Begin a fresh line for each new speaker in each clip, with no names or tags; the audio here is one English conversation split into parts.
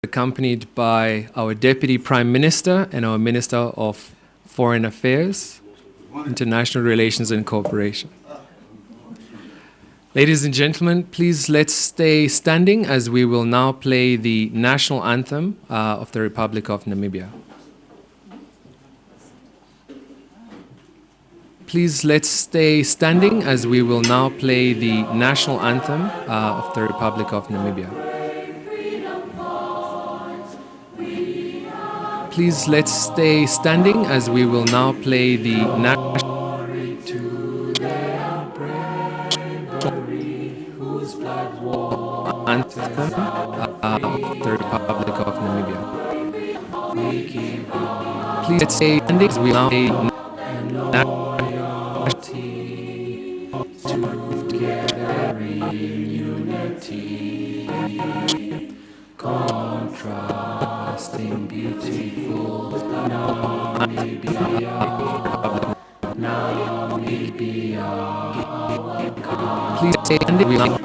accompanied by our Deputy Prime Minister and our Minister of Foreign Affairs, International Relations and Cooperation. Ladies and gentlemen, please let's stay standing as we will now play the national anthem of the Republic of Namibia. Please let's stay standing as we will now play the national anthem of the Republic of Namibia. Please let's stay standing as we will now play the national anthem of the Republic of Namibia. Please let's stay standing as we now play together in unity, contrasting beautiful Namibia, Namibia. Please stay standing. We love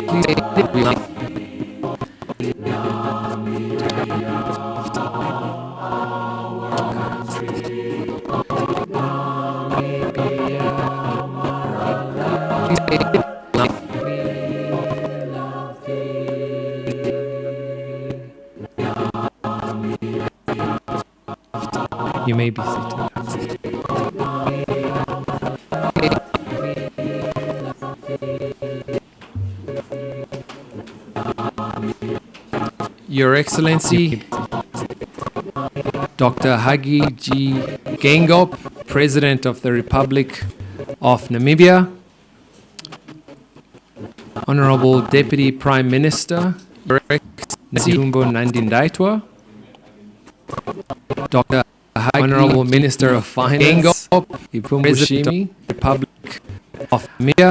Please stay standing. We love You may be seated. Your Excellency Dr. Hage G. Geingob, President of the Republic of Namibia, Honorable Deputy Prime Minister, Your Excellency Nandindaitwa, Dr. Honorable Minister of Finance, President, Republic of Namibia,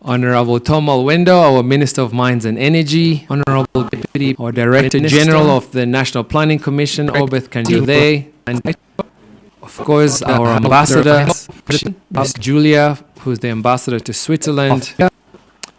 Honorable Tom Alwendo, our Minister of Mines and Energy, Honorable Deputy or Director General of the National Planning Commission, Obeth Kanjode, and of course our Ambassador, Ms. Julia, who's the Ambassador to Switzerland.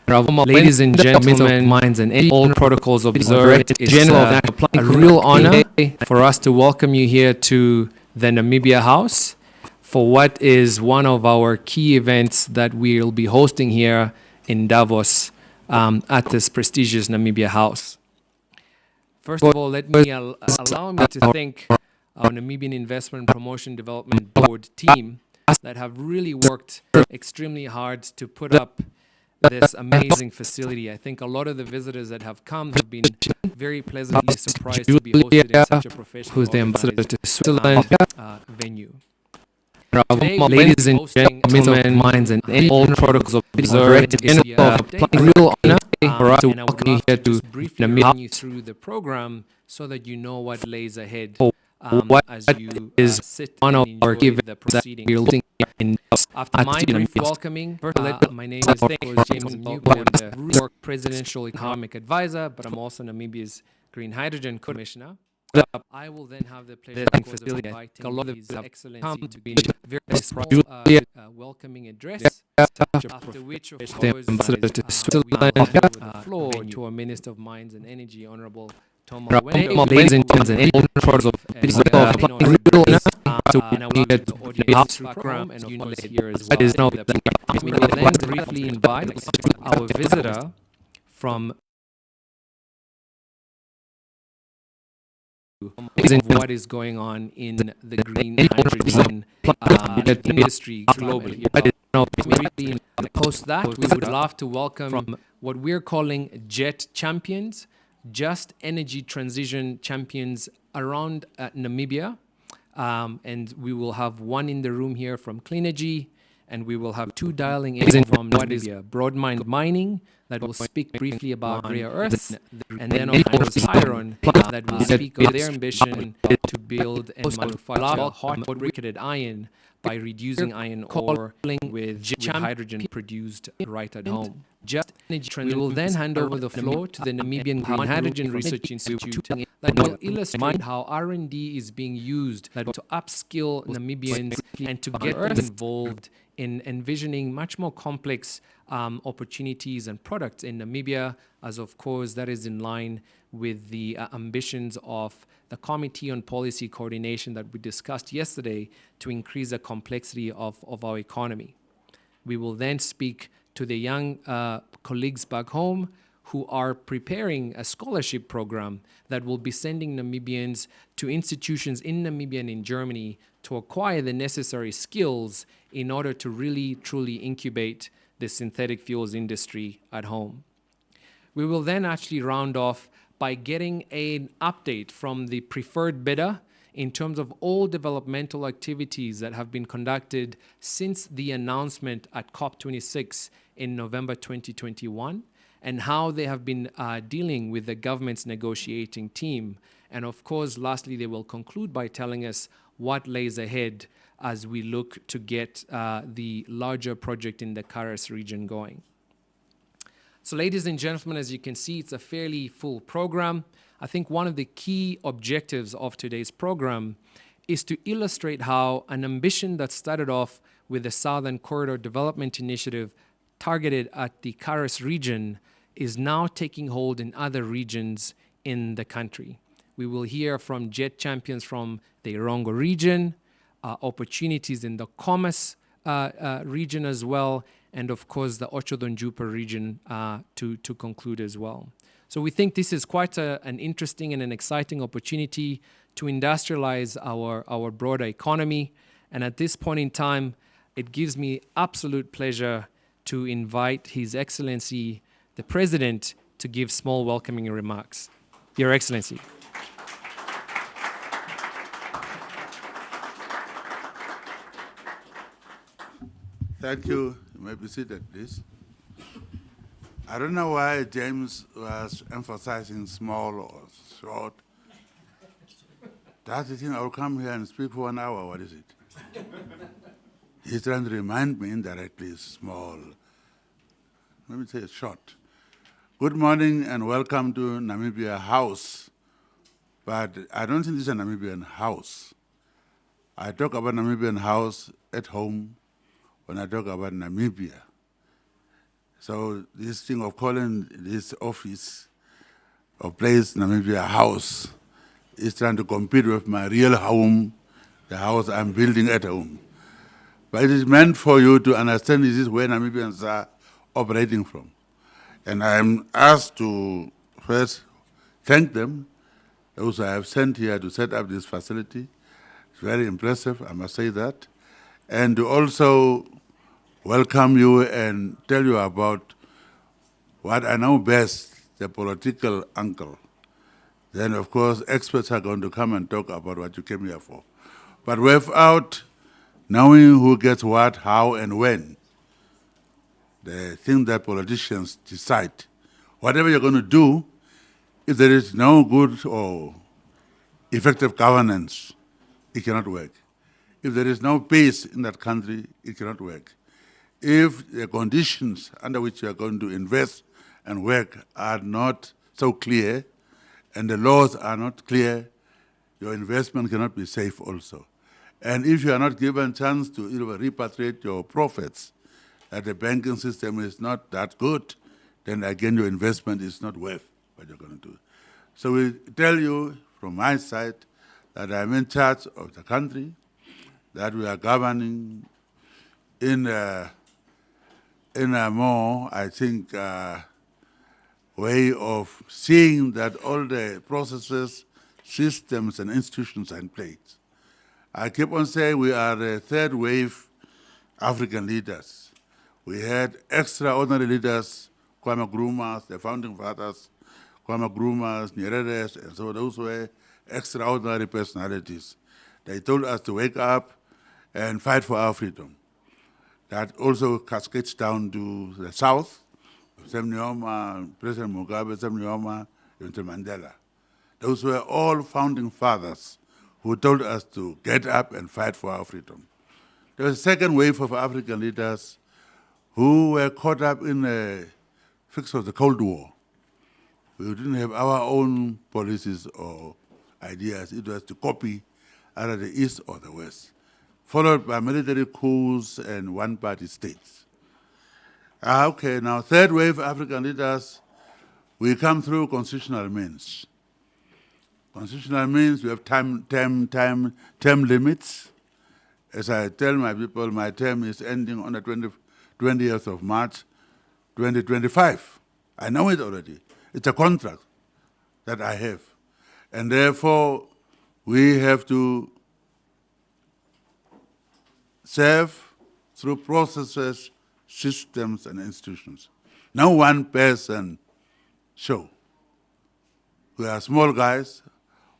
Ladies and gentlemen, Mines and Energy, all protocols observed. It's a real honor for us to welcome you here to the Namibia House for what is one of our key events that we'll be hosting here in Davos at this prestigious Namibia House. First of all, let me allow me to thank our Namibian Investment Promotion Development Board team that have really worked extremely hard to put up this amazing facility. I think a lot of the visitors that have come have been very pleasantly surprised to be hosted in such a professional, who's the Ambassador to Switzerland venue. Today, ladies and gentlemen, Mines and all protocols observed, it's a real honor for us to welcome you here to Namibia through the program so that you know what lays ahead as you sit one of our key events that we're looking in. After my brief welcoming, my name is James Newby. I'm the New York Presidential Economic Advisor, but I'm also Namibia's Green Hydrogen Commissioner. I will then have the pleasure of inviting His Excellency to be very small, welcoming address, after which, of course, we will hand over the floor to our Minister of Mines and Energy, Honorable Tom Alwendo. Ladies and gentlemen, and I want the audience to background and of course here as well. We will then briefly invite our visitor from what is going on in the green hydrogen industry globally. Post that, we would love to welcome what we're calling JET champions, Just Energy Transition champions around Namibia. And we will have one in the room here from Cleanergy, and we will have two dialing in from Namibia, Broadmind Mining, that will speak briefly about rare earths, and then of course Iron, that will speak of their ambition to build and manufacture hot briquetted iron by reducing iron ore with hydrogen produced right at home. We will then hand over the floor to the Namibian Green Hydrogen Research Institute that will illustrate how R&D is being used to upskill Namibians and to get them involved in envisioning much more complex opportunities and products in Namibia, as of course that is in line with the ambitions of the Committee on Policy Coordination that we discussed yesterday to increase the complexity of our economy. We will then speak to the young colleagues back home who are preparing a scholarship program that will be sending Namibians to institutions in Namibia and in Germany to acquire the necessary skills in order to really, truly incubate the synthetic fuels industry at home. We will then actually round off by getting an update from the preferred bidder in terms of all developmental activities that have been conducted since the announcement at COP26 in November 2021, and how they have been dealing with the government's negotiating team. And of course, lastly, they will conclude by telling us what lays ahead as we look to get the larger project in the Karas region going. So ladies and gentlemen, as you can see, it's a fairly full program. I think one of the key objectives of today's program is to illustrate how an ambition that started off with the Southern Corridor Development Initiative targeted at the Karas region is now taking hold in other regions in the country. We will hear from jet champions from the Irongo region, opportunities in the Khomas region as well, and of course the Ochodonjupa region to conclude as well. So we think this is quite an interesting and an exciting opportunity to industrialize our broader economy. And at this point in time, it gives me absolute pleasure to invite His Excellency, the President, to give small welcoming remarks. Your Excellency.
Thank you. You may be seated, please. I don't know why James was emphasizing small or short. Does he think I'll come here and speak for 1 hour? What is it? He's trying to remind me indirectly small. Let me say short. Good morning and welcome to Namibia House. But I don't think this is a Namibian house. I talk about Namibian House at home when I talk about Namibia. So this thing of calling this office or place Namibia House is trying to compete with my real home, the house I'm building at home. But it is meant for you to understand this is where Namibians are operating from. And I'm asked to first thank them, those I have sent here to set up this facility. It's very impressive, I must say that. And to also welcome you and tell you about what I know best, the political angle. Then, of course, experts are going to come and talk about what you came here for. But without knowing who gets what, how, and when, the thing that politicians decide, whatever you're going to do, if there is no good or effective governance, it cannot work. If there is no peace in that country, it cannot work. If the conditions under which you are going to invest and work are not so clear and the laws are not clear, your investment cannot be safe also. And if you are not given a chance to repatriate your profits, that the banking system is not that good, then again your investment is not worth what you're going to do. So we tell you from my side that I'm in charge of the country, that we are governing in a more, I think, way of seeing that all the processes, systems, and institutions are in place. I keep on saying we are the third wave African leaders. We had extraordinary leaders, Kwame Nkrumah, the founding fathers, Kwame Nkrumah, Nyerere, and so those were extraordinary personalities. They told us to wake up and fight for our freedom. That also cascades down to the south, Sam Nujoma, President Mugabe, Sam Nujoma, Nelson Mandela. Those were all founding fathers who told us to get up and fight for our freedom. There was a second wave of African leaders who were caught up in a fix of the Cold War. We didn't have our own policies or ideas. It was to copy either the East or the West, followed by military coups and one-party states. Okay, now third wave African leaders, we come through constitutional means. Constitutional means we have term limits. As I tell my people, my term is ending on the 20th of March, 2025. I know it already. It's a contract that I have. And therefore, we have to serve through processes, systems, and institutions. No one person show. We are small guys,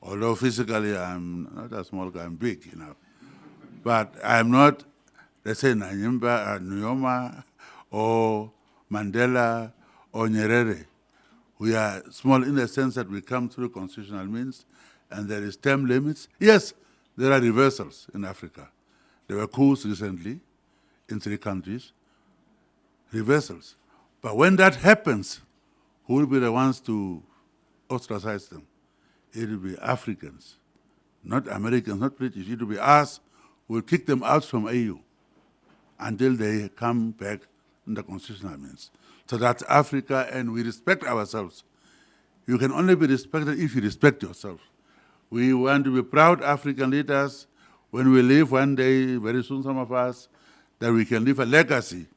although physically I'm not a small guy, I'm big, you know. But I'm not, let's say, Nyoma or Mandela or Nyerere. We are small in the sense that we come through constitutional means, and there is term limits. Yes, there are reversals in Africa. There were coups recently in 3 countries, reversals. But when that happens, who will be the ones to ostracize them? It will be Africans, not Americans, not British. It will be us who will kick them out from AU until they come back in the constitutional means. So that's Africa, and we respect ourselves. You can only be respected if you respect yourself. We want to be proud African leaders when we leave one day, very soon some of us, that we can leave a legacy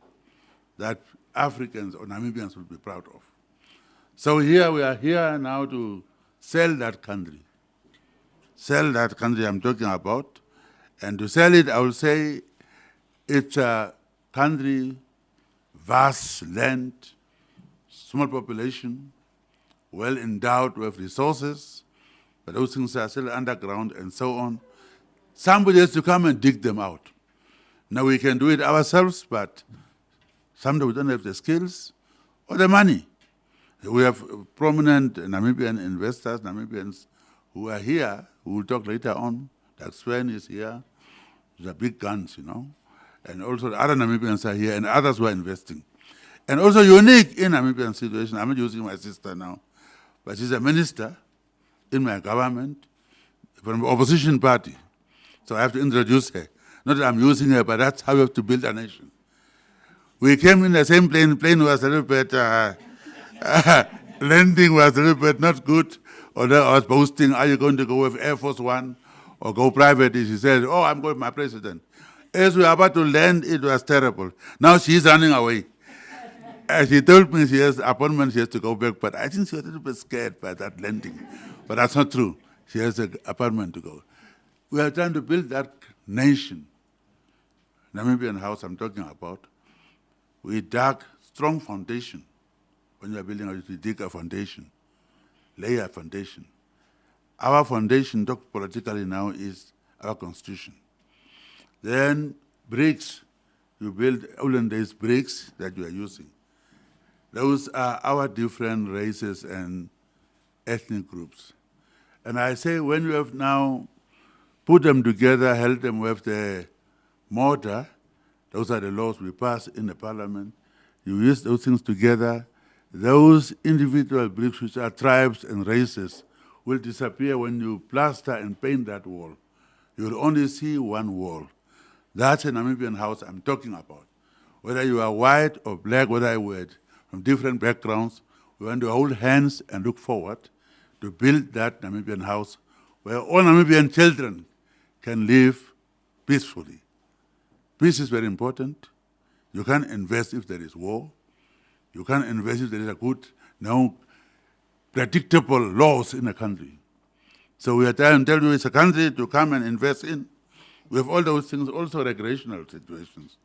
that Africans or Namibians will be proud of. So here we are here now to sell that country. Sell that country I'm talking about. And to sell it, I will say it's a country, vast land, small population, well endowed with resources, but those things are still underground and so on. Somebody has to come and dig them out. Now we can do it ourselves, but sometimes we don't have the skills or the money. We have prominent Namibian investors, Namibians who are here, who will talk later on. Like Sven is here. These are big guns, you know. And also the other Namibians are here, and others who are investing. And also unique in Namibian situation, I'm not using my sister now, but she's a minister in my government from the opposition party. So I have to introduce her. Not that I'm using her, but that's how we have to build a nation. We came in the same plane. Plane was a little bit, landing was a little bit not good. Although I was boasting, are you going to go with Air Force One or go private? She said, oh, I'm going with my president. As we were about to land, it was terrible. Now she's running away. She told me she has appointment, she has to go back, but I think she was a little bit scared by that landing. But that's not true. She has an appointment to go. We are trying to build that nation. Namibian House I'm talking about. We dug strong foundation. When you are building a house, you dig a foundation, lay a foundation. Our foundation, talk politically now, is our constitution. Then bricks, you build olden days bricks that you are using. Those are our different races and ethnic groups. And I say when you have now put them together, held them with the mortar, those are the laws we pass in the parliament, you use those things together, those individual bricks which are tribes and races will disappear when you plaster and paint that wall. You will only see one wall. That's a Namibian house I'm talking about. Whether you are white or black, whether you are from different backgrounds, we want to hold hands and look forward to build that Namibian house where all Namibian children can live peacefully. Peace is very important. You can't invest if there is war. You can't invest if there is a good, predictable laws in a country. So we are trying to tell you it's a country to come and invest in. We have all those things, also recreational situations.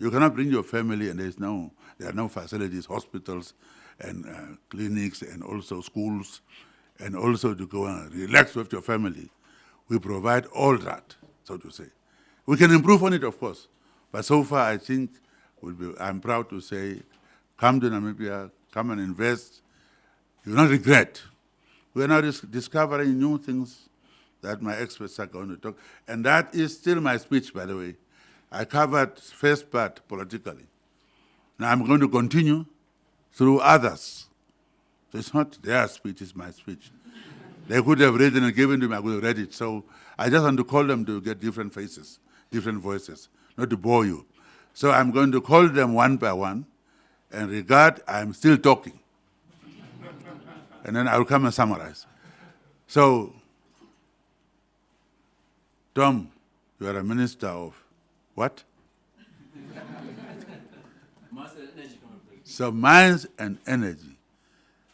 You cannot bring your family and there are no facilities, hospitals and clinics and also schools, and also to go and relax with your family. We provide all that, so to say. We can improve on it, of course, but so far I think I'm proud to say, come to Namibia, come and invest. You will not regret. We are now discovering new things that my experts are going to talk. And that is still my speech, by the way. I covered first part politically. Now I'm going to continue through others. So it's not their speech, it's my speech. They could have written and given to me, I could have read it. So I just want to call them to get different faces, different voices, not to bore you. So I'm going to call them one by one, and regard I'm still talking. And then I'll come and summarize. So, Tom, you are a minister of what? So mines and energy.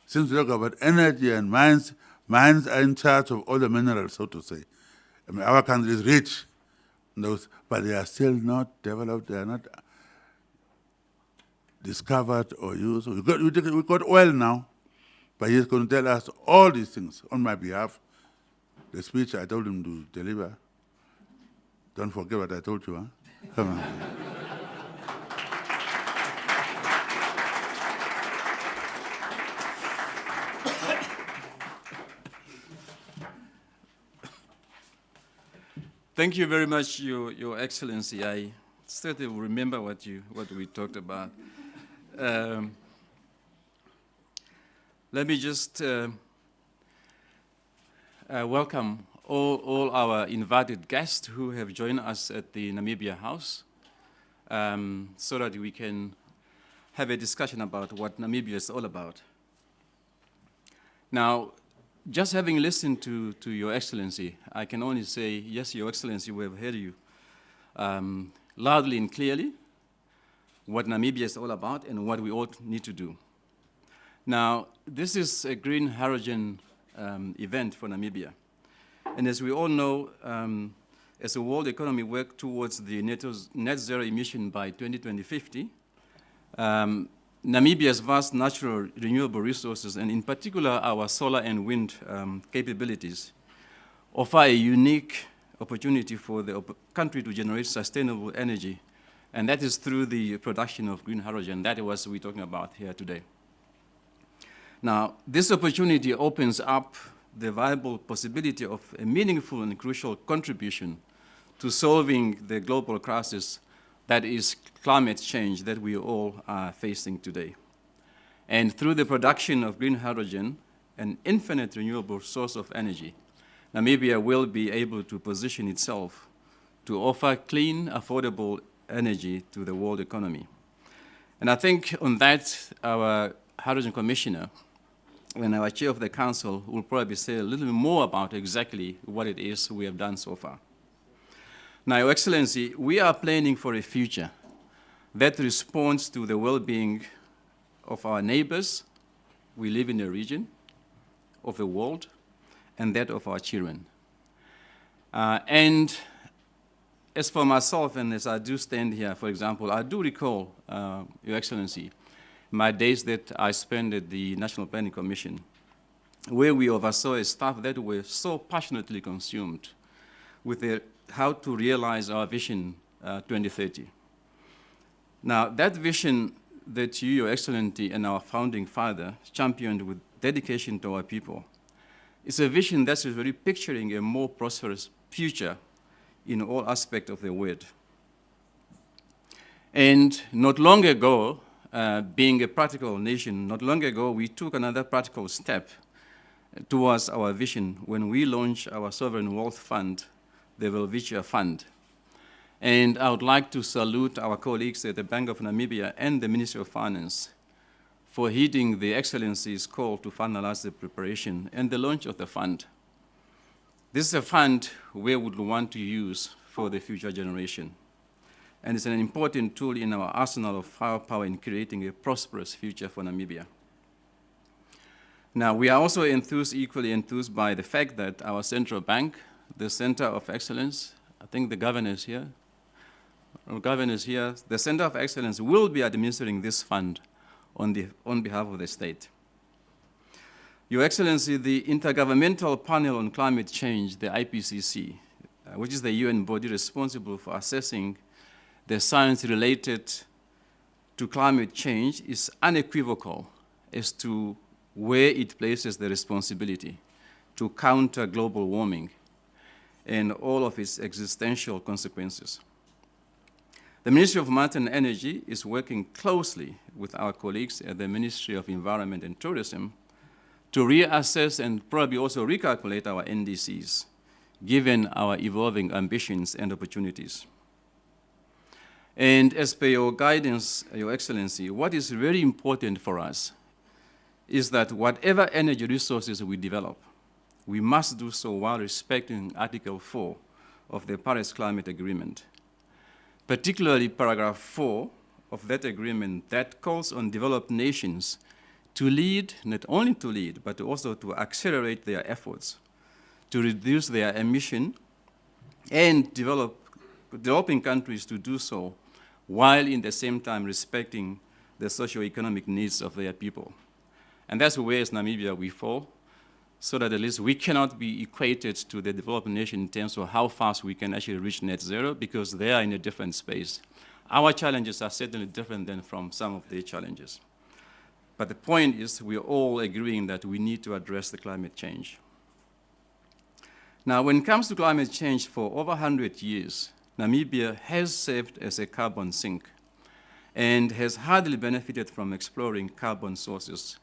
Since we talk about energy and mines are in charge of all the minerals, so to say. I mean, our country is rich, but they are still not developed, they are not discovered or used. We got oil now, but he's going to tell us all these things on my behalf. The speech I told him to deliver. Don't forget what I told you, huh? Come on.
Thank you very much, Your Excellency. I certainly remember what we talked about. Let me just welcome all our invited guests who have joined us at the Namibia House, so that we can have a discussion about what Namibia is all about. Now, just having listened to Your Excellency, I can only say, yes, Your Excellency, we have heard you loudly and clearly what Namibia is all about and what we all need to do. Now, this is a green hydrogen event for Namibia. And as we all know, as the world economy works towards the net zero emission by 2050, Namibia's vast natural renewable resources, and in particular our solar and wind capabilities, offer a unique opportunity for the country to generate sustainable energy, and that is through the production of green hydrogen. That is what we're talking about here today. Now, this opportunity opens up the viable possibility of a meaningful and crucial contribution to solving the global crisis that is climate change that we all are facing today. And through the production of green hydrogen, an infinite renewable source of energy, Namibia will be able to position itself to offer clean, affordable energy to the world economy. And I think on that, our Hydrogen Commissioner and our Chair of the Council will probably say a little bit more about exactly what it is we have done so far. Now, Your Excellency, we are planning for a future that responds to the well-being of our neighbors. We live in a region of the world, and that of our children. And as for myself, and as I do stand here, for example, I do recall, Your Excellency, my days that I spent at the National Planning Commission, where we oversaw a staff that were so passionately consumed with how to realize our vision 2030. Now, that vision that you, Your Excellency, and our founding father championed with dedication to our people is a vision that's really picturing a more prosperous future in all aspects of the word. And not long ago, being a practical nation, not long ago, we took another practical step towards our vision when we launched our Sovereign Wealth Fund, the Welwitschia Fund. And I would like to salute our colleagues at the Bank of Namibia and the Ministry of Finance for heeding the Excellency's call to finalize the preparation and the launch of the fund. This is a fund we would want to use for the future generation. And it's an important tool in our arsenal of firepower in creating a prosperous future for Namibia. Now, we are also equally enthused by the fact that our central bank, the Center of Excellence, I think the governor is here, the Center of Excellence will be administering this fund on behalf of the state. Your Excellency, the Intergovernmental Panel on Climate Change, the IPCC, which is the UN body responsible for assessing the science related to climate change, is unequivocal as to where it places the responsibility to counter global warming and all of its existential consequences. The Ministry of Mines and Energy is working closely with our colleagues at the Ministry of Environment and Tourism to reassess and probably also recalculate our NDCs, given our evolving ambitions and opportunities. And as per your guidance, Your Excellency, what is very important for us is that whatever energy resources we develop, we must do so while respecting Article 4 of the Paris Climate Agreement, particularly paragraph 4 of that agreement that calls on developed nations to lead, not only to lead, but also to accelerate their efforts to reduce their emission and developing countries to do so while in the same time respecting the socio-economic needs of their people. And that's where as Namibia we fall, so that at least we cannot be equated to the developed nation in terms of how fast we can actually reach net zero, because they are in a different space. Our challenges are certainly different than from some of their challenges. But the point is we're all agreeing that we need to address the climate change. Now, when it comes to climate change, for over 100 years, Namibia has served as a carbon sink and has hardly benefited from exploring carbon sources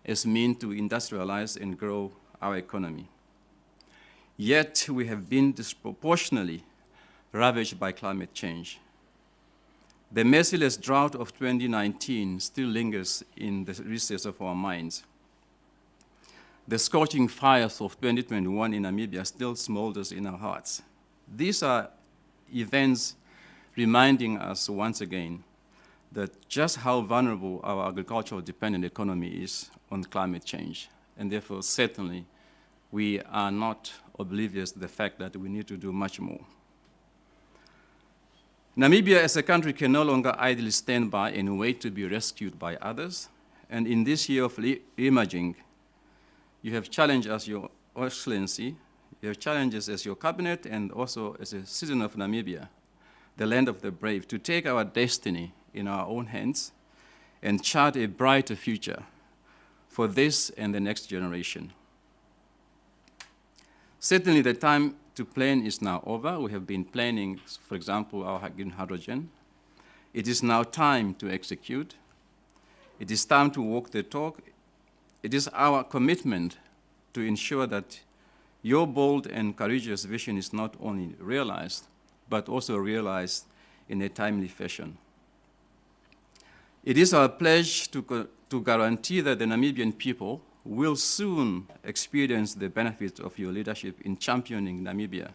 as means to industrialize and grow our economy. Yet, we have been disproportionately ravaged by climate change. The merciless drought of 2019 still lingers in the recesses of our minds. The scorching fires of 2021 in Namibia still smolders in our hearts. These are events reminding us once again that just how vulnerable our agricultural dependent economy is on climate change. And therefore, certainly, we are not oblivious to the fact that we need to do much more. Namibia as a country can no longer idly stand by and wait to be rescued by others. And in this year of reimagining, you have challenged us, Your Excellency, you have challenges as your cabinet and also as a citizen of Namibia, the land of the brave, to take our destiny in our own hands and chart a brighter future for this and the next generation. Certainly the time to plan is now over. We have been planning, for example, our green hydrogen. It is now time to execute. It is time to walk the talk. It is our commitment to ensure that your bold and courageous vision is not only realized, but also realized in a timely fashion. It is our pledge to guarantee that the Namibian people will soon experience the benefits of your leadership in championing Namibia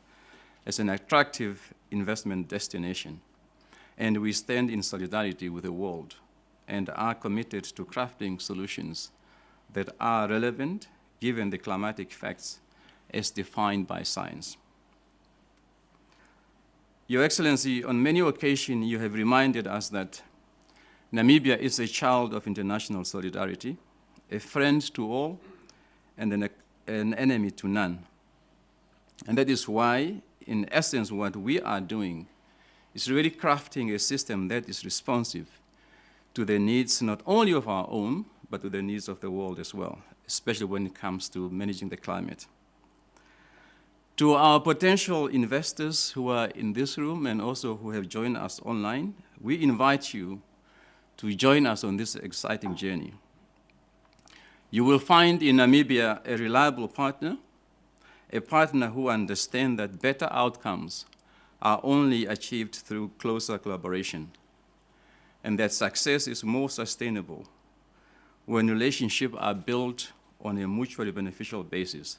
as an attractive investment destination. And we stand in solidarity with the world and are committed to crafting solutions that are relevant given the climatic facts as defined by science. Your Excellency, on many occasions you have reminded us that Namibia is a child of international solidarity, a friend to all, and an enemy to none. And that is why, in essence, what we are doing is really crafting a system that is responsive to the needs not only of our own, but to the needs of the world as well, especially when it comes to managing the climate. To our potential investors who are in this room and also who have joined us online, we invite you to join us on this exciting journey. You will find in Namibia a reliable partner, a partner who understands that better outcomes are only achieved through closer collaboration, and that success is more sustainable when relationships are built on a mutually beneficial basis.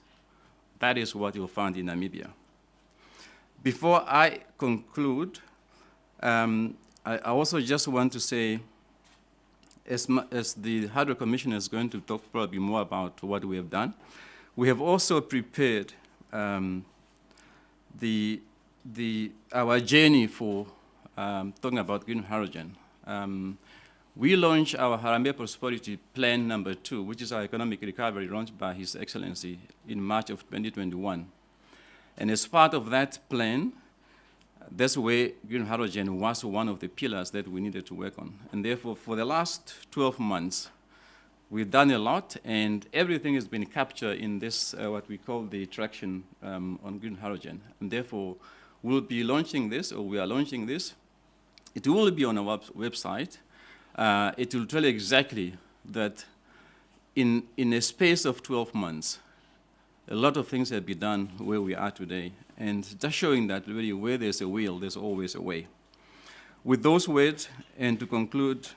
That is what you'll find in Namibia. Before I conclude, I also just want to say, as the Hydro Commissioner is going to talk probably more about what we have done, we have also prepared our journey for talking about green hydrogen. We launched our Harambee Prosperity Plan number 2, which is our economic recovery launched by His Excellency in March of 2021. And as part of that plan, that's where green hydrogen was one of the pillars that we needed to work on. And therefore, for the last 12 months, we've done a lot, and everything has been captured in this, what we call the traction on green hydrogen. And therefore, we'll be launching this, or we are launching this, It will be on our website. It will tell you exactly that in a space of 12 months, a lot of things have been done where we are today, and just showing that really where there's a will, there's always a way. With those words, and to conclude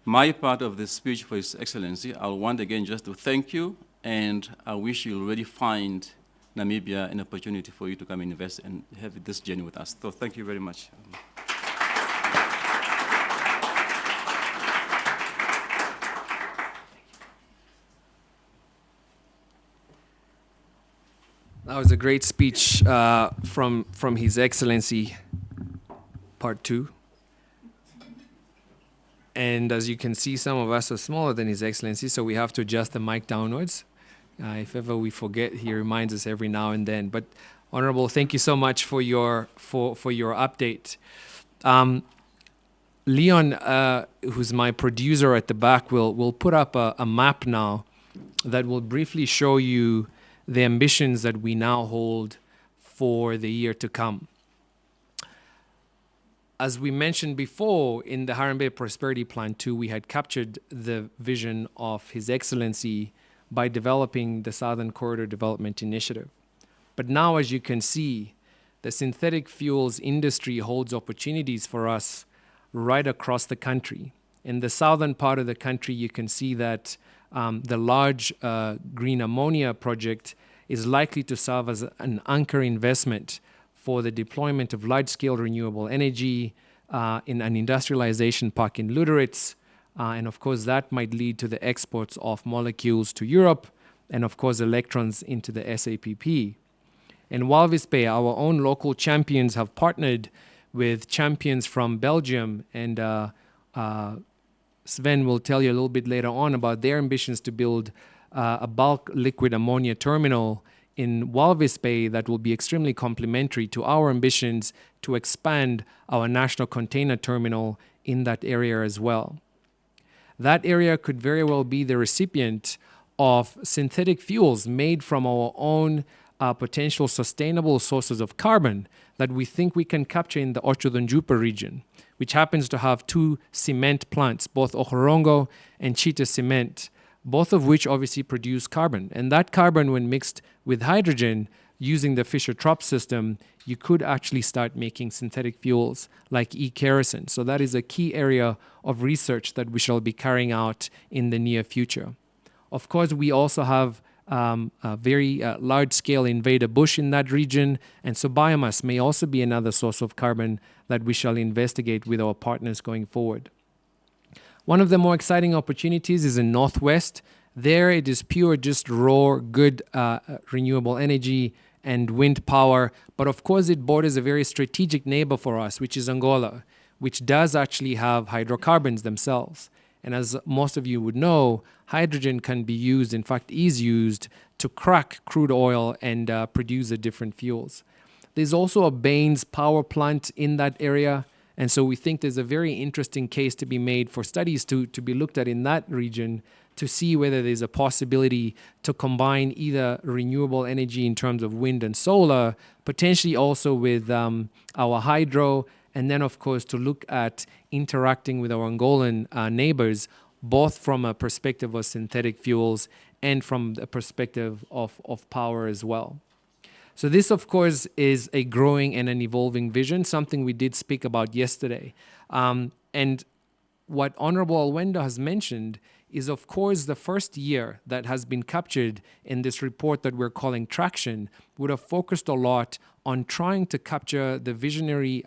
my part of the speech for His Excellency, I'll want again just to thank you, and I wish you'll really find Namibia an opportunity for you to come and invest and have this journey with us. So thank you very much.
That was a great speech from His Excellency, part 2. And as you can see, some of us are smaller than His Excellency, so we have to adjust the mic downwards. If ever we forget, he reminds us every now and then. But Honorable, thank you so much for your update. Leon, who's my producer at the back, will put up a map now that will briefly show you the ambitions that we now hold for the year to come. As we mentioned before, in the Harambee Prosperity Plan 2, we had captured the vision of His Excellency by developing the Southern Corridor Development Initiative. But now, as you can see, the synthetic fuels industry holds opportunities for us right across the country. In the southern part of the country, you can see that the large green ammonia project is likely to serve as an anchor investment for the deployment of large-scale renewable energy in an industrialization park in Lüderitz. And of course, that might lead to the exports of molecules to Europe and of course, electrons into the SAPP. In Walvis Bay, our own local champions have partnered with champions from Belgium, and Sven will tell you a little bit later on about their ambitions to build a bulk liquid ammonia terminal in Walvis Bay that will be extremely complementary to our ambitions to expand our national container terminal in that area as well. That area could very well be the recipient of synthetic fuels made from our own potential sustainable sources of carbon that we think we can capture in the Otjozondjupa region, which happens to have 2 cement plants, both Ohorongo and Chita Cement, both of which obviously produce carbon. And that carbon, when mixed with hydrogen, using the Fischer-Tropsch system, you could actually start making synthetic fuels like e-kerosene. So that is a key area of research that we shall be carrying out in the near future. Of course, we also have a very large-scale invader bush in that region, and so biomass may also be another source of carbon that we shall investigate with our partners going forward. One of the more exciting opportunities is in Northwest. There it is pure, just raw, good renewable energy and wind power, but of course it borders a very strategic neighbor for us, which is Angola, which does actually have hydrocarbons themselves. And as most of you would know, hydrogen can be used, in fact is used, to crack crude oil and produce the different fuels. There's also a Baines power plant in that area, and so we think there's a very interesting case to be made for studies to be looked at in that region to see whether there's a possibility to combine either renewable energy in terms of wind and solar, potentially also with our hydro, and then of course to look at interacting with our Angolan neighbors, both from a perspective of synthetic fuels and from the perspective of power as well. So this, of course, is a growing and an evolving vision, something we did speak about yesterday. And what Honorable Alwendo has mentioned is, of course, the first year that has been captured in this report that we're calling Traction would have focused a lot on trying to capture the visionary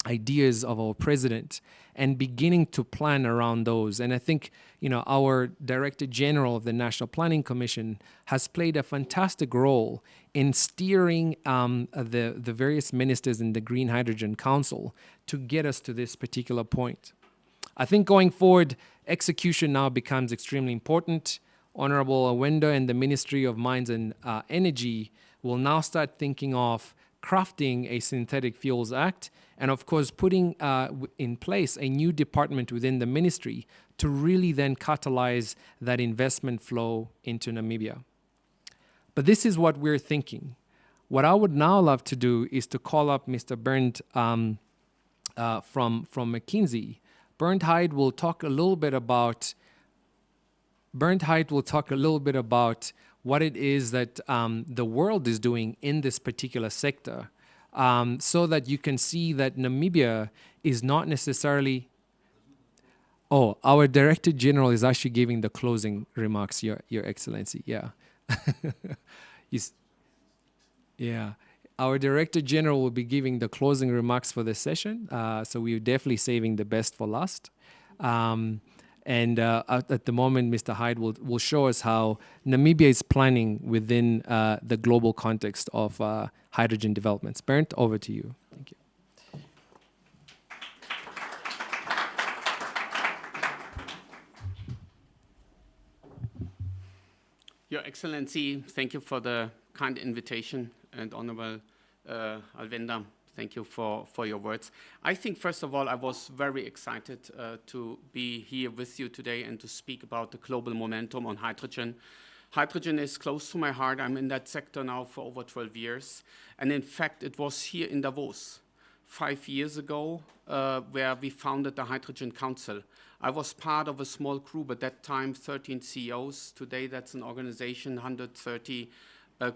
ideas of our president and beginning to plan around those. And I think, you know, our Director General of the National Planning Commission has played a fantastic role in steering the various ministers in the Green Hydrogen Council to get us to this particular point. I think going forward, execution now becomes extremely important. Honorable Alwendo and the Ministry of Mines and Energy will now start thinking of crafting a Synthetic Fuels Act, and of course putting in place a new department within the ministry to really then catalyze that investment flow into Namibia. But this is what we're thinking. What I would now love to do is to call up Mr. Bernd from McKinsey. Bernd Hyde will talk a little bit about what it is that the world is doing in this particular sector, so that you can see that Namibia is not necessarily. Oh, our Director General is actually giving the closing remarks, Your Excellency. Yeah. Yeah. Our Director General will be giving the closing remarks for this session. So we're definitely saving the best for last. At the moment, Mr. Hyde will show us how Namibia is planning within the global context of hydrogen developments. Bernd, over to you. Thank you.
Your Excellency, thank you for the kind invitation, and Honorable Alvenda, thank you for your words. I think, first of all, I was very excited to be here with you today and to speak about the global momentum on hydrogen. Hydrogen is close to my heart. I'm in that sector now for over 12 years. And in fact, it was here in Davos 5 years ago where we founded the Hydrogen Council. I was part of a small group at that time, 13 CEOs. Today, that's an organization, 130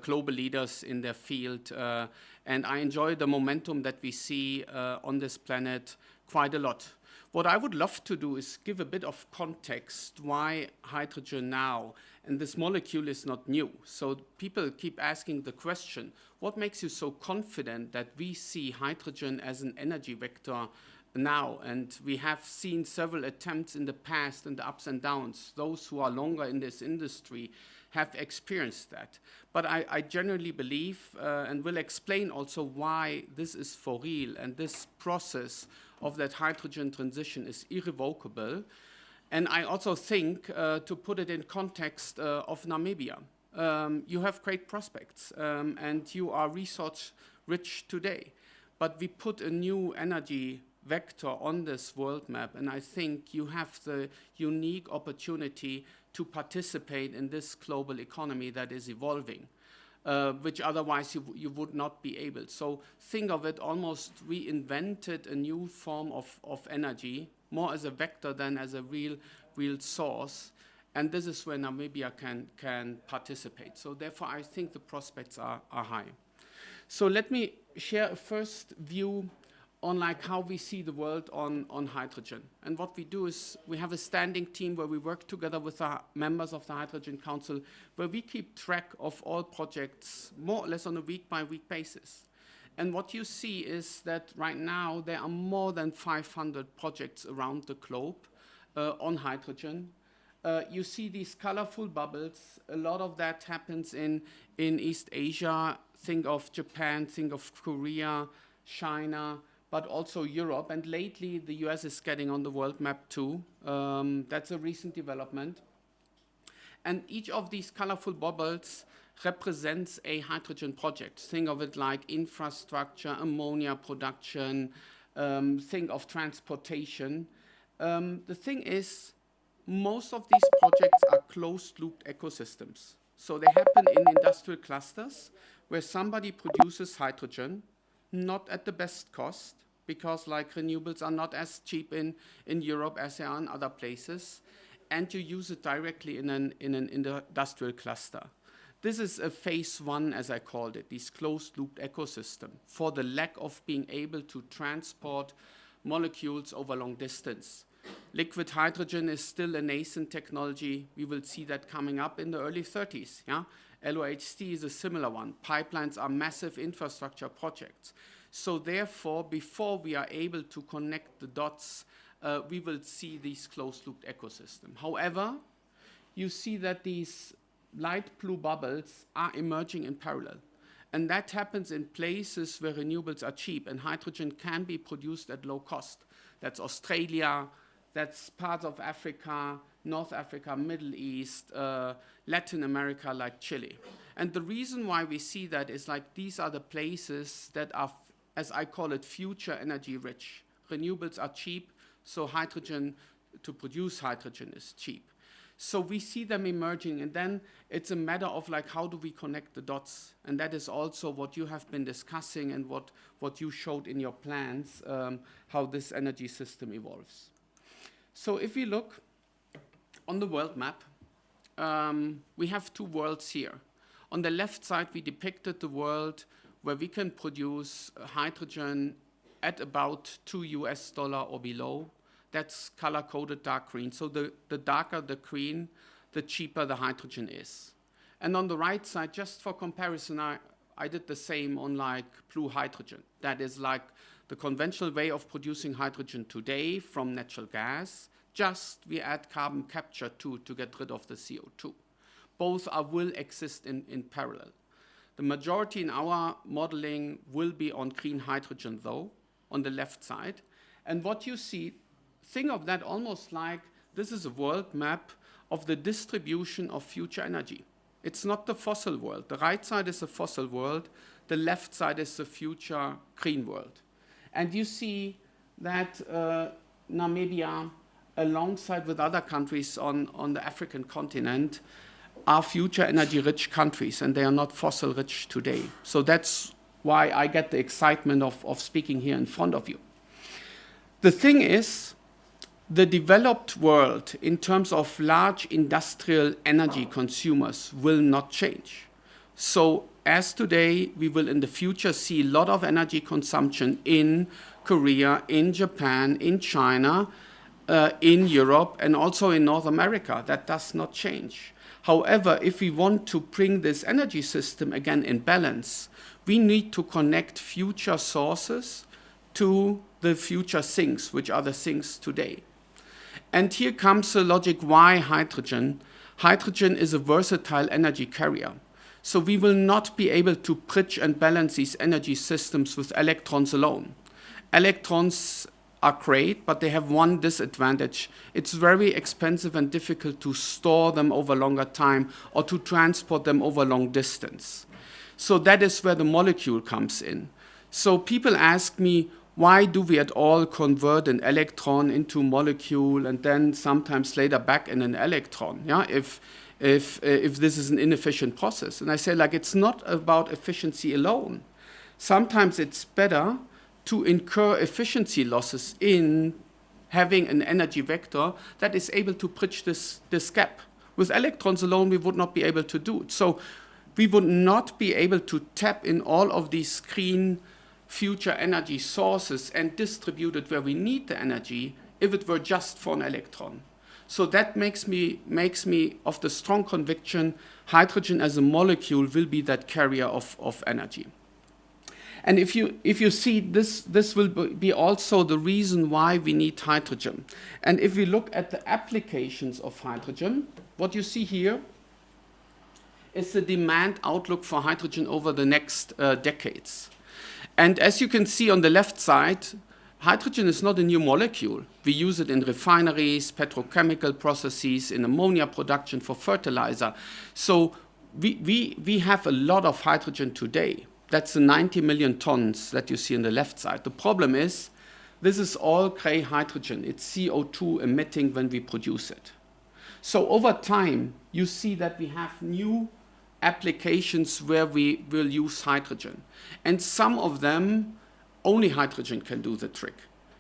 global leaders in their field. And I enjoy the momentum that we see on this planet quite a lot. What I would love to do is give a bit of context why hydrogen now, and this molecule is not new. So people keep asking the question, what makes you so confident that we see hydrogen as an energy vector now? And we have seen several attempts in the past and the ups and downs. Those who are longer in this industry have experienced that. But I generally believe and will explain also why this is for real, and this process of that hydrogen transition is irrevocable. And I also think, to put it in context of Namibia, you have great prospects and you are resource rich today. But we put a new energy vector on this world map, and I think you have the unique opportunity to participate in this global economy that is evolving, which otherwise you would not be able. So think of it almost, we invented a new form of energy, more as a vector than as a real source. And this is where Namibia can participate. So therefore, I think the prospects are high. So let me share a first view on like how we see the world on hydrogen. And what we do is we have a standing team where we work together with our members of the Hydrogen Council, where we keep track of all projects more or less on a week-by-week basis. And what you see is that right now there are more than 500 projects around the globe on hydrogen. You see these colorful bubbles. A lot of that happens in East Asia. Think of Japan, think of Korea, China, but also Europe. And lately, the US is getting on the world map too. That's a recent development. And each of these colorful bubbles represents a hydrogen project. Think of it like infrastructure, ammonia production, think of transportation. The thing is, most of these projects are closed-loop ecosystems. So they happen in industrial clusters where somebody produces hydrogen, not at the best cost, because like renewables are not as cheap in Europe as they are in other places, and you use it directly in an industrial cluster. This is a phase one, as I called it, this closed-loop ecosystem, for the lack of being able to transport molecules over long distance. Liquid hydrogen is still a nascent technology. We will see that coming up in the early 30s. Yeah? LOHC is a similar one. Pipelines are massive infrastructure projects. So therefore, before we are able to connect the dots, we will see these closed-loop ecosystem. However, you see that these light blue bubbles are emerging in parallel. And that happens in places where renewables are cheap and hydrogen can be produced at low cost. That's Australia, that's parts of Africa, North Africa, Middle East, Latin America, like Chile. And the reason why we see that is like these are the places that are, as I call it, future energy rich. Renewables are cheap, so hydrogen, to produce hydrogen is cheap. So we see them emerging, and then it's a matter of like, how do we connect the dots? And that is also what you have been discussing and what you showed in your plans, how this energy system evolves. So if we look on the world map, we have two worlds here. On the left side, we depicted the world where we can produce hydrogen at about $2 or below. That's color-coded dark green. So the darker the green, the cheaper the hydrogen is. And on the right side, just for comparison, I did the same on like blue hydrogen. That is like the conventional way of producing hydrogen today from natural gas. Just we add carbon capture to get rid of the CO2. Both will exist in parallel. The majority in our modeling will be on green hydrogen, though, on the left side. And what you see, think of that almost like this is a world map of the distribution of future energy. It's not the fossil world. The right side is the fossil world. The left side is the future green world. And you see that Namibia, alongside with other countries on the African continent, are future energy-rich countries, and they are not fossil-rich today. So that's why I get the excitement of speaking here in front of you. The thing is, the developed world, in terms of large industrial energy consumers, will not change. So as today, we will in the future see a lot of energy consumption in Korea, in Japan, in China, in Europe, and also in North America. That does not change. However, if we want to bring this energy system again in balance, we need to connect future sources to the future sinks, which are the sinks today. And here comes the logic why hydrogen. Hydrogen is a versatile energy carrier. So we will not be able to bridge and balance these energy systems with electrons alone. Electrons are great, but they have one disadvantage. It's very expensive and difficult to store them over longer time or to transport them over long distance. So that is where the molecule comes in. So people ask me, why do we at all convert an electron into a molecule and then sometimes later back in an electron, yeah? If this is an inefficient process? And I say, like, it's not about efficiency alone. Sometimes it's better to incur efficiency losses in having an energy vector that is able to bridge this gap. With electrons alone, we would not be able to do it. So we would not be able to tap in all of these green future energy sources and distribute it where we need the energy if it were just for an electron. So that makes me of the strong conviction hydrogen as a molecule will be that carrier of energy. And if you see this will be also the reason why we need hydrogen. And if we look at the applications of hydrogen, what you see here is the demand outlook for hydrogen over the next decades. And as you can see on the left side, hydrogen is not a new molecule. We use it in refineries, petrochemical processes, in ammonia production for fertilizer. So we have a lot of hydrogen today. That's the 90 million tons that you see on the left side. The problem is, this is all gray hydrogen. It's CO2 emitting when we produce it. So over time, you see that we have new applications where we will use hydrogen. And some of them, only hydrogen can do the trick.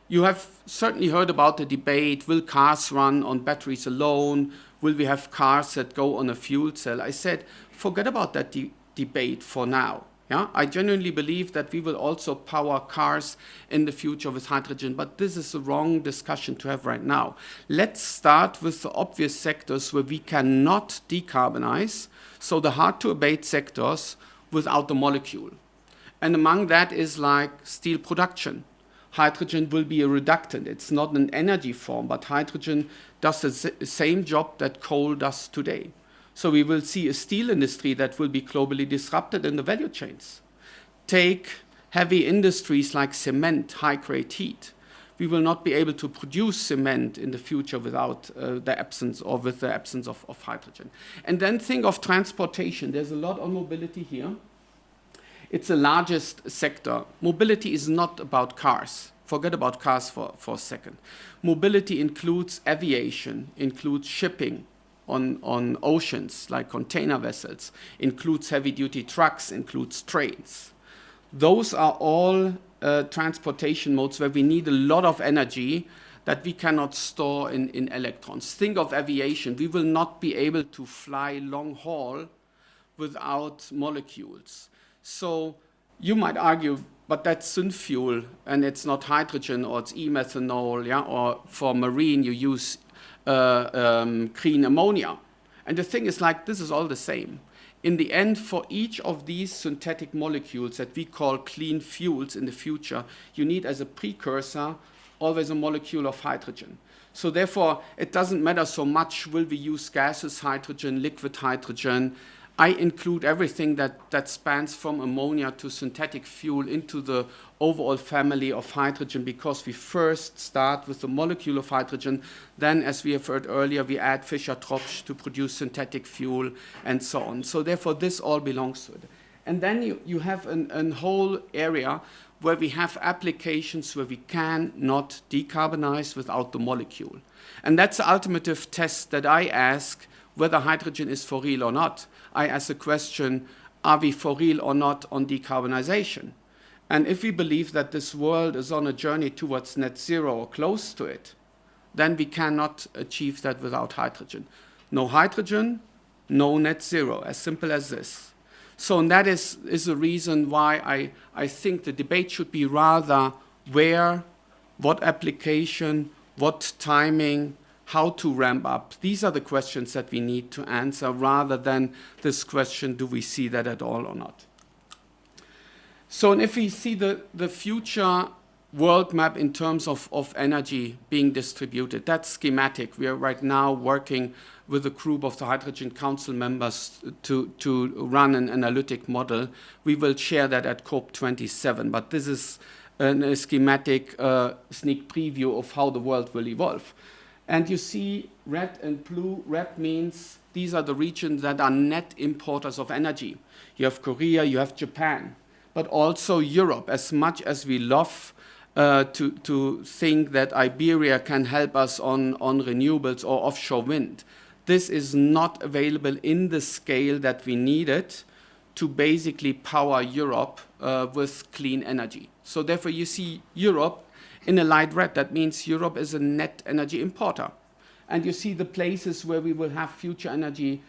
You have certainly heard about the debate, will cars run on batteries alone? Will we have cars that go on a fuel cell? I said, forget about that debate for now. Yeah? I genuinely believe that we will also power cars in the future with hydrogen, but this is the wrong discussion to have right now. Let's start with the obvious sectors where we cannot decarbonize, so the hard-to-abate sectors without the molecule. And among that is like steel production. Hydrogen will be a reductant. It's not an energy form, but hydrogen does the same job that coal does today. So we will see a steel industry that will be globally disrupted in the value chains. Take heavy industries like cement, high-grade heat. We will not be able to produce cement in the future without the absence of hydrogen. And then think of transportation. There's a lot on mobility here. It's the largest sector. Mobility is not about cars. Forget about cars for a second. Mobility includes aviation, includes shipping, on oceans, like container vessels, includes heavy-duty trucks, includes trains. Those are all transportation modes where we need a lot of energy that we cannot store in electrons. Think of aviation. We will not be able to fly long haul without molecules. So you might argue, but that's synfuel, and it's not hydrogen, or it's e-methanol, yeah? Or for marine, you use green ammonia. And the thing is, like, this is all the same. In the end, for each of these synthetic molecules that we call clean fuels in the future, you need as a precursor always a molecule of hydrogen. So therefore, it doesn't matter so much, will we use gaseous hydrogen, liquid hydrogen. I include everything that spans from ammonia to synthetic fuel into the overall family of hydrogen, because we first start with the molecule of hydrogen. Then, as we have heard earlier, we add Fischer-Tropsch to produce synthetic fuel and so on. So therefore, this all belongs to it. And then you have a whole area where we have applications where we cannot decarbonize without the molecule. And that's the ultimate test that I ask, whether hydrogen is for real or not. I ask the question, are we for real or not on decarbonization? And if we believe that this world is on a journey towards net zero or close to it, then we cannot achieve that without hydrogen. No hydrogen, no net zero, as simple as this. So and that is the reason why I think the debate should be rather where, what application, what timing, how to ramp up. These are the questions that we need to answer, rather than this question, do we see that at all or not? So and if we see the future world map in terms of energy being distributed, that's schematic. We are right now working with a group of the Hydrogen Council members to run an analytic model. We will share that at COP27, but this is a schematic sneak preview of how the world will evolve. And you see red and blue. Red means these are the regions that are net importers of energy. You have Korea, you have Japan, but also Europe. As much as we love to think that Iberia can help us on renewables or offshore wind, this is not available in the scale that we needed to basically power Europe with clean energy. So therefore you see Europe in a light red. That means Europe is a net energy importer. And you see the places where we will have future energy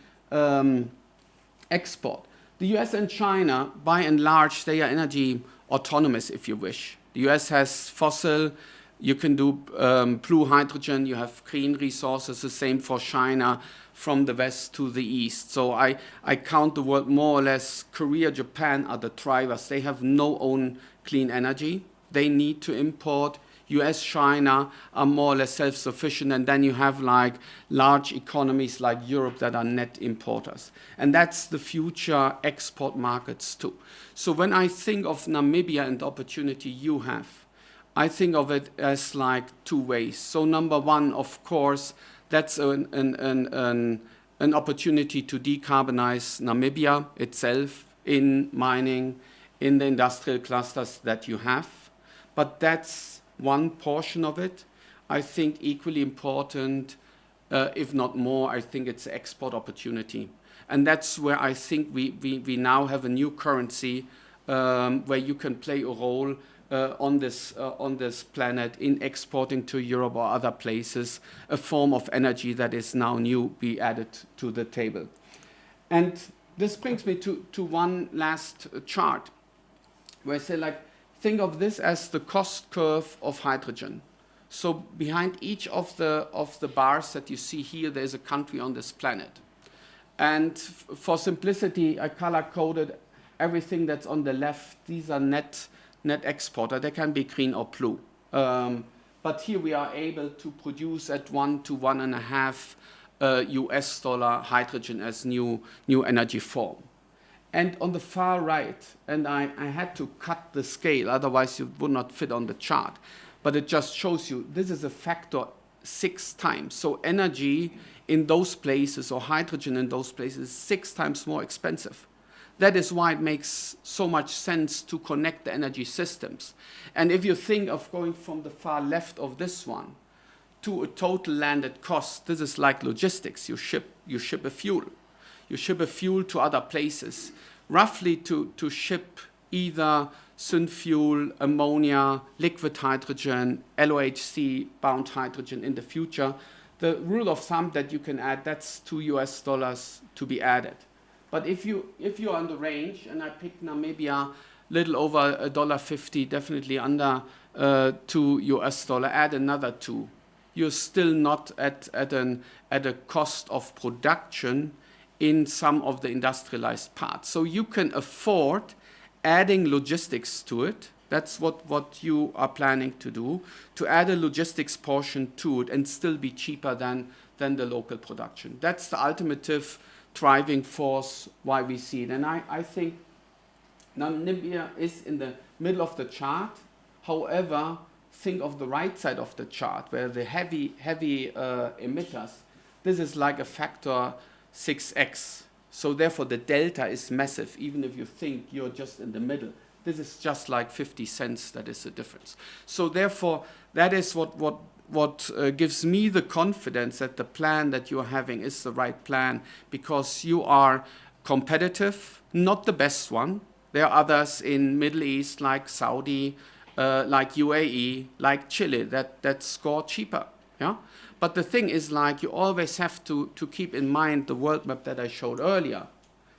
export. The US and China, by and large, they are energy autonomous, if you wish. The US has fossil, you can do blue hydrogen, you have green resources, the same for China, from the west to the east. So I count the world more or less. Korea, Japan are the drivers. They have no own clean energy. They need to import. US, China are more or less self-sufficient, and then you have like large economies like Europe that are net importers. And that's the future export markets too. So when I think of Namibia and the opportunity you have, I think of it as like two ways. So number one, of course, that's an opportunity to decarbonize Namibia itself in mining, in the industrial clusters that you have. But that's one portion of it. I think equally important, if not more, I think it's export opportunity. And that's where I think we now have a new currency where you can play a role on this planet in exporting to Europe or other places, a form of energy that is now new be added to the table. And this brings me to one last chart, where I say, like, think of this as the cost curve of hydrogen. So behind each of the bars that you see here, there's a country on this planet. And for simplicity, I color-coded everything that's on the left. These are net exporter. They can be green or blue. But here we are able to produce at $1 to $1.5 US hydrogen as new energy form. And on the far right, and I had to cut the scale, otherwise it would not fit on the chart, but it just shows you this is a factor 6 times. So energy in those places, or hydrogen in those places, is 6 times more expensive. That is why it makes so much sense to connect the energy systems. And if you think of going from the far left of this one to a total landed cost. This is like logistics. You ship a fuel. You ship a fuel to other places. Roughly to ship either synfuel, ammonia, liquid hydrogen, LOHC bound hydrogen in the future. The rule of thumb that you can add, that's $2 to be added. But if you're on the range, and I pick Namibia, little over $1.50, definitely under $2, add another 2. You're still not at a cost of production in some of the industrialized parts. So you can afford adding logistics to it. That's what you are planning to do, to add a logistics portion to it and still be cheaper than the local production. That's the ultimate driving force why we see it. And I think Namibia is in the middle of the chart. However, think of the right side of the chart where the heavy emitters, this is like a factor 6x. So therefore the delta is massive, even if you think you're just in the middle. This is just like 50 cents, that is the difference. So therefore, that is what gives me the confidence that the plan that you're having is the right plan, because you are competitive, not the best one. There are others in Middle East like Saudi, like UAE, like Chile that score cheaper. Yeah? But the thing is, like, you always have to keep in mind the world map that I showed earlier,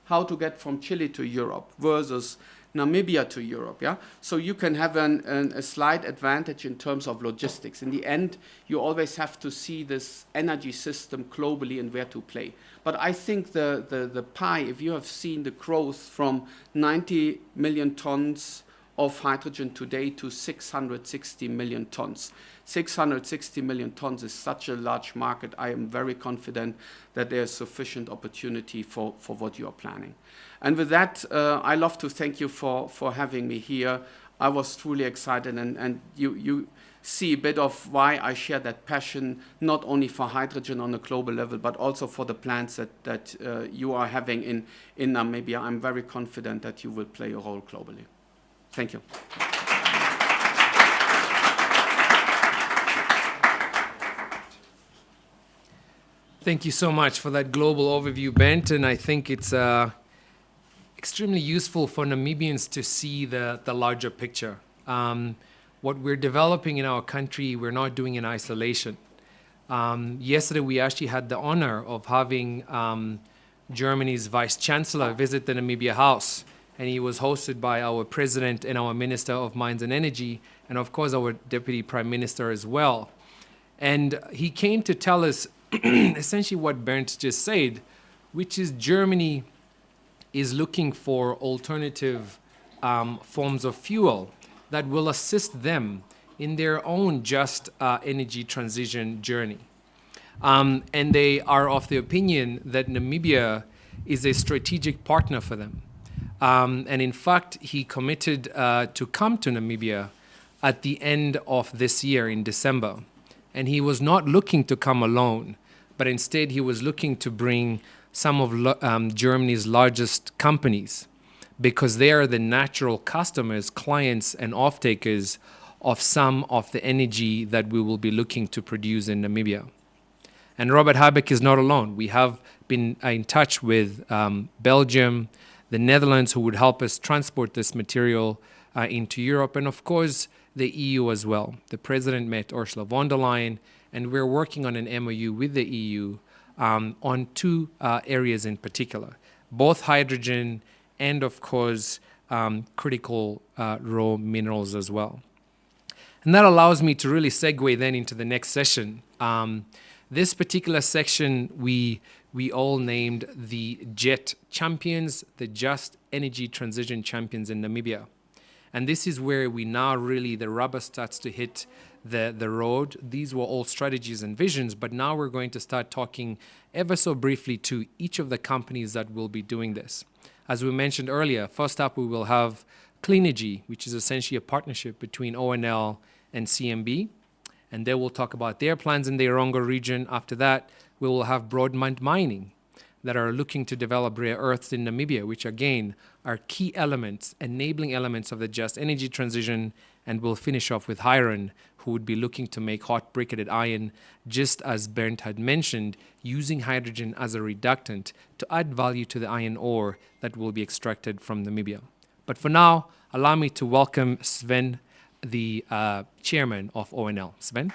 how to get from Chile to Europe versus Namibia to Europe. Yeah? So you can have a slight advantage in terms of logistics. In the end, you always have to see this energy system globally and where to play. But I think the pie, if you have seen the growth from 90 million tons of hydrogen today to 660 million tons. 660 million tons is such a large market. I am very confident that there's sufficient opportunity for what you are planning. And with that, I love to thank you for having me here. I was truly excited, and you see a bit of why I share that passion, not only for hydrogen on a global level, but also for the plans that you are having in Namibia. I'm very confident that you will play a role globally. Thank you.
Thank you so much for that global overview, Bent, and I think it's extremely useful for Namibians to see the larger picture. What we're developing in our country, we're not doing in isolation. Yesterday, we actually had the honor of having Germany's Vice Chancellor visit the Namibia House, and he was hosted by our President and our Minister of Mines and Energy, and of course our Deputy Prime Minister as well. And he came to tell us essentially what Bernd just said, which is Germany is looking for alternative forms of fuel that will assist them in their own just energy transition journey. And they are of the opinion that Namibia is a strategic partner for them. And in fact, he committed to come to Namibia at the end of this year in December. And he was not looking to come alone, but instead he was looking to bring some of Germany's largest companies, because they are the natural customers, clients, and off-takers of some of the energy that we will be looking to produce in Namibia. And Robert Habeck is not alone. We have been in touch with Belgium, the Netherlands, who would help us transport this material into Europe, and of course, the EU as well. The President met Ursula von der Leyen, and we're working on an MOU with the EU on two areas in particular, both hydrogen and, of course, critical raw minerals as well. And that allows me to really segue then into the next session. This particular section, we all named the JET champions, the Just Energy Transition champions in Namibia. And this is where we now really, the rubber starts to hit the road. These were all strategies and visions, but now we're going to start talking ever so briefly to each of the companies that will be doing this. As we mentioned earlier, first up we will have Cleanergy, which is essentially a partnership between ONL and CMB. And they will talk about their plans in the Erongo region. After that, we will have Broadmont Mining that are looking to develop rare earths in Namibia, which again are key elements, enabling elements of the just energy transition And we'll finish off with Hyphen, who would be looking to make hot briquetted iron, just as Bernd had mentioned, using hydrogen as a reductant to add value to the iron ore that will be extracted from Namibia. But for now, allow me to welcome Sven, the chairman of ONL. Sven?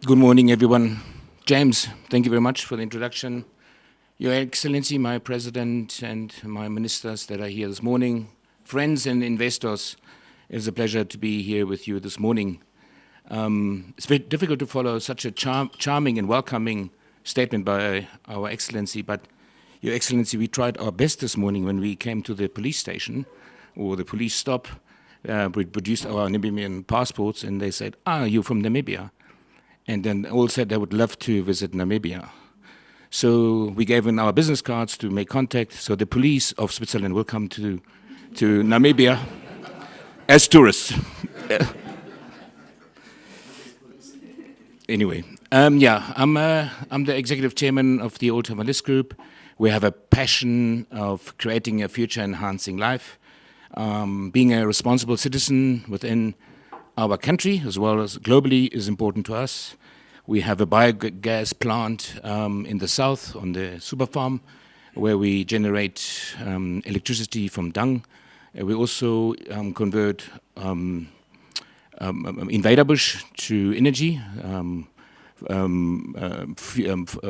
Good morning, everyone. James, thank you very much for the introduction. Your Excellency, my President, and my ministers that are here this morning, friends and investors, it's a pleasure to be here with you this morning. It's very difficult to follow such a charming and welcoming statement by Our Excellency, but Your Excellency, we tried our best this morning when we came to the police station or the police stop. We produced our Namibian passports and they said, you're from Namibia. And then all said they would love to visit Namibia. So we gave them our business cards to make contact. So the police of Switzerland will come to Namibia as tourists. Anyway, I'm the executive chairman of the Old List Group. We have a passion of creating a future-enhancing life, being a responsible citizen within our country as well as globally is important to us. We have a biogas plant in the south on the super farm where we generate electricity from dung. We also convert invader bush to energy,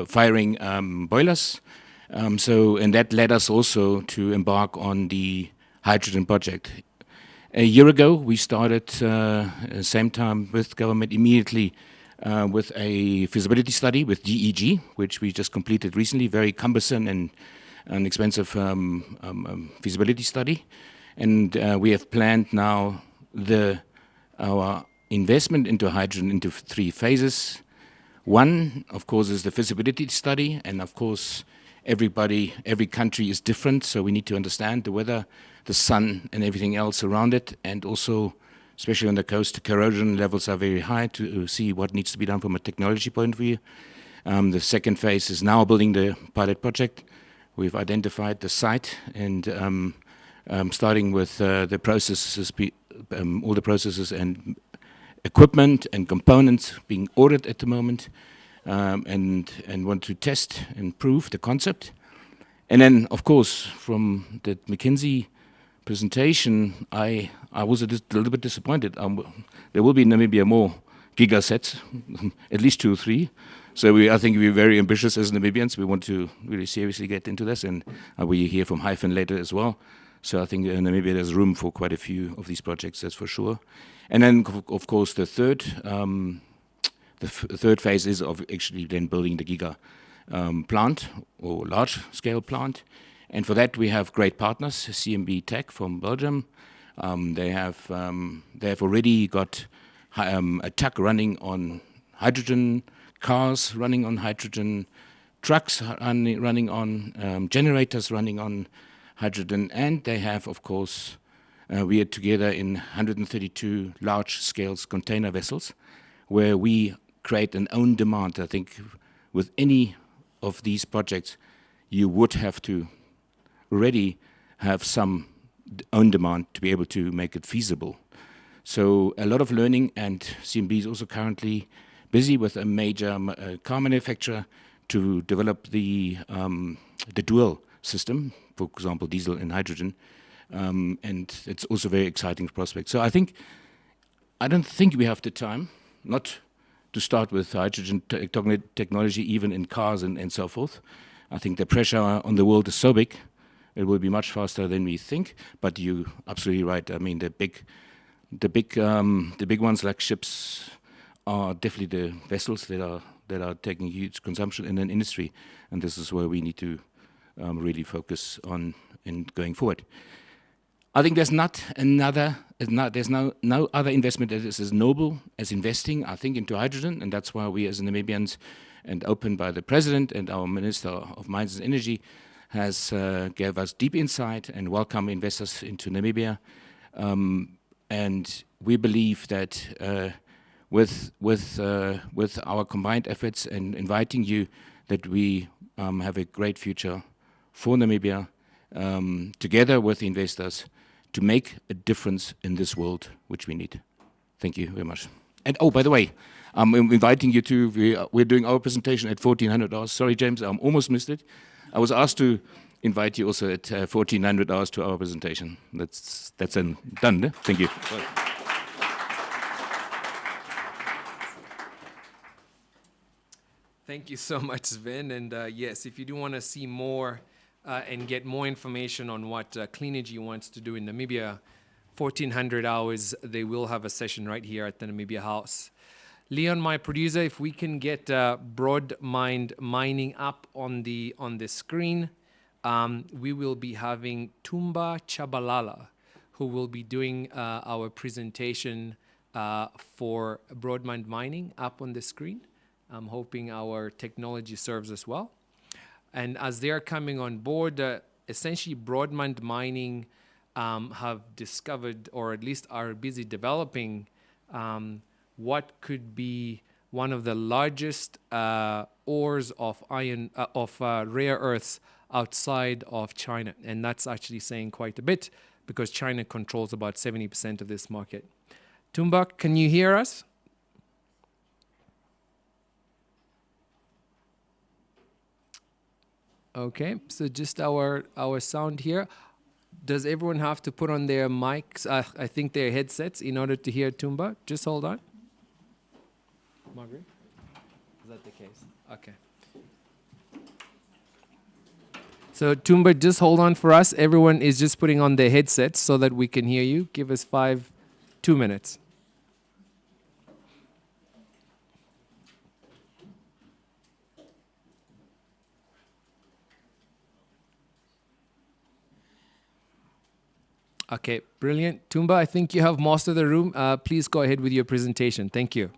firing boilers. And that led us also to embark on the hydrogen project. A year ago, we started, same time with government immediately with a feasibility study with GEG, which we just completed recently, very cumbersome and expensive feasibility study. And we have planned now our investment into hydrogen into 3 phases. One, of course, is the feasibility study, and of course, every country is different, so we need to understand the weather, the sun, and everything else around it, and also, especially on the coast, the corrosion levels are very high to see what needs to be done from a technology point of view. The second phase is now building the pilot project. We've identified the site and starting with the processes, all the processes and equipment and components being ordered at the moment, and want to test and prove the concept. And then, of course, from the McKinsey presentation, I was a little bit disappointed. There will be in Namibia more gigasets, at least 2 or 3. So I think we're very ambitious as Namibians. We want to really seriously get into this, and we hear from Hyphen later as well. So I think in Namibia there's room for quite a few of these projects, that's for sure. And then, of course, the third phase is of actually then building the giga plant or large-scale plant. And for that, we have great partners, CMB Tech from Belgium. They have already got a truck running on hydrogen, cars running on hydrogen, trucks running on generators running on hydrogen, and they have, of course, we are together in 132 large-scale container vessels, where we create an own demand. I think with any of these projects, you would have to already have some own demand to be able to make it feasible. So a lot of learning, and CMB is also currently busy with a major car manufacturer to develop the dual system, for example, diesel and hydrogen, and it's also a very exciting prospect. So I don't think we have the time not to start with hydrogen technology, even in cars and so forth. I think the pressure on the world is so big, it will be much faster than we think. But you're absolutely right. I mean, the big ones like ships are definitely the vessels that are taking huge consumption in an industry, and this is where we need to really focus on in going forward. I think there's no other investment that is as noble as investing, I think, into hydrogen, and that's why we as Namibians, and opened by the President and our Minister of Mines and Energy, has gave us deep insight and welcome investors into Namibia. And we believe that with our combined efforts and inviting you that we have a great future for Namibia, together with investors, to make a difference in this world which we need. Thank you very much. And oh, by the way, I'm inviting you to, we're doing our presentation at 1400 hours. Sorry, James, I almost missed it. I was asked to invite you also at 1400 hours to our presentation. That's done. Eh? Thank you.
Thank you so much, Sven. And yes, if you do want to see more and get more information on what Clean Energy wants to do in Namibia, 1400 hours, they will have a session right here at the Namibia House. Leon, my producer, if we can get Broad Mind Mining up on the screen, we will be having Tumba Chabalala, who will be doing our presentation for Broad Mind Mining up on the screen. I'm hoping our technology serves us well. And as they are coming on board, essentially Broad Mind Mining have discovered, or at least are busy developing, what could be one of the largest ores of rare earths outside of China. And that's actually saying quite a bit, because China controls about 70% of this market. Tumba, can you hear us? Okay, so just our sound here. Does everyone have to put on their mics, I think their headsets, in order to hear Tumba? Just hold on. Margaret? Is that the case? Okay. So Tumba, just hold on for us. Everyone is just putting on their headsets so that we can hear you. Give us 2 minutes. Okay, brilliant. Tumba, I think you have most of the room. Please go ahead with your presentation. Thank you.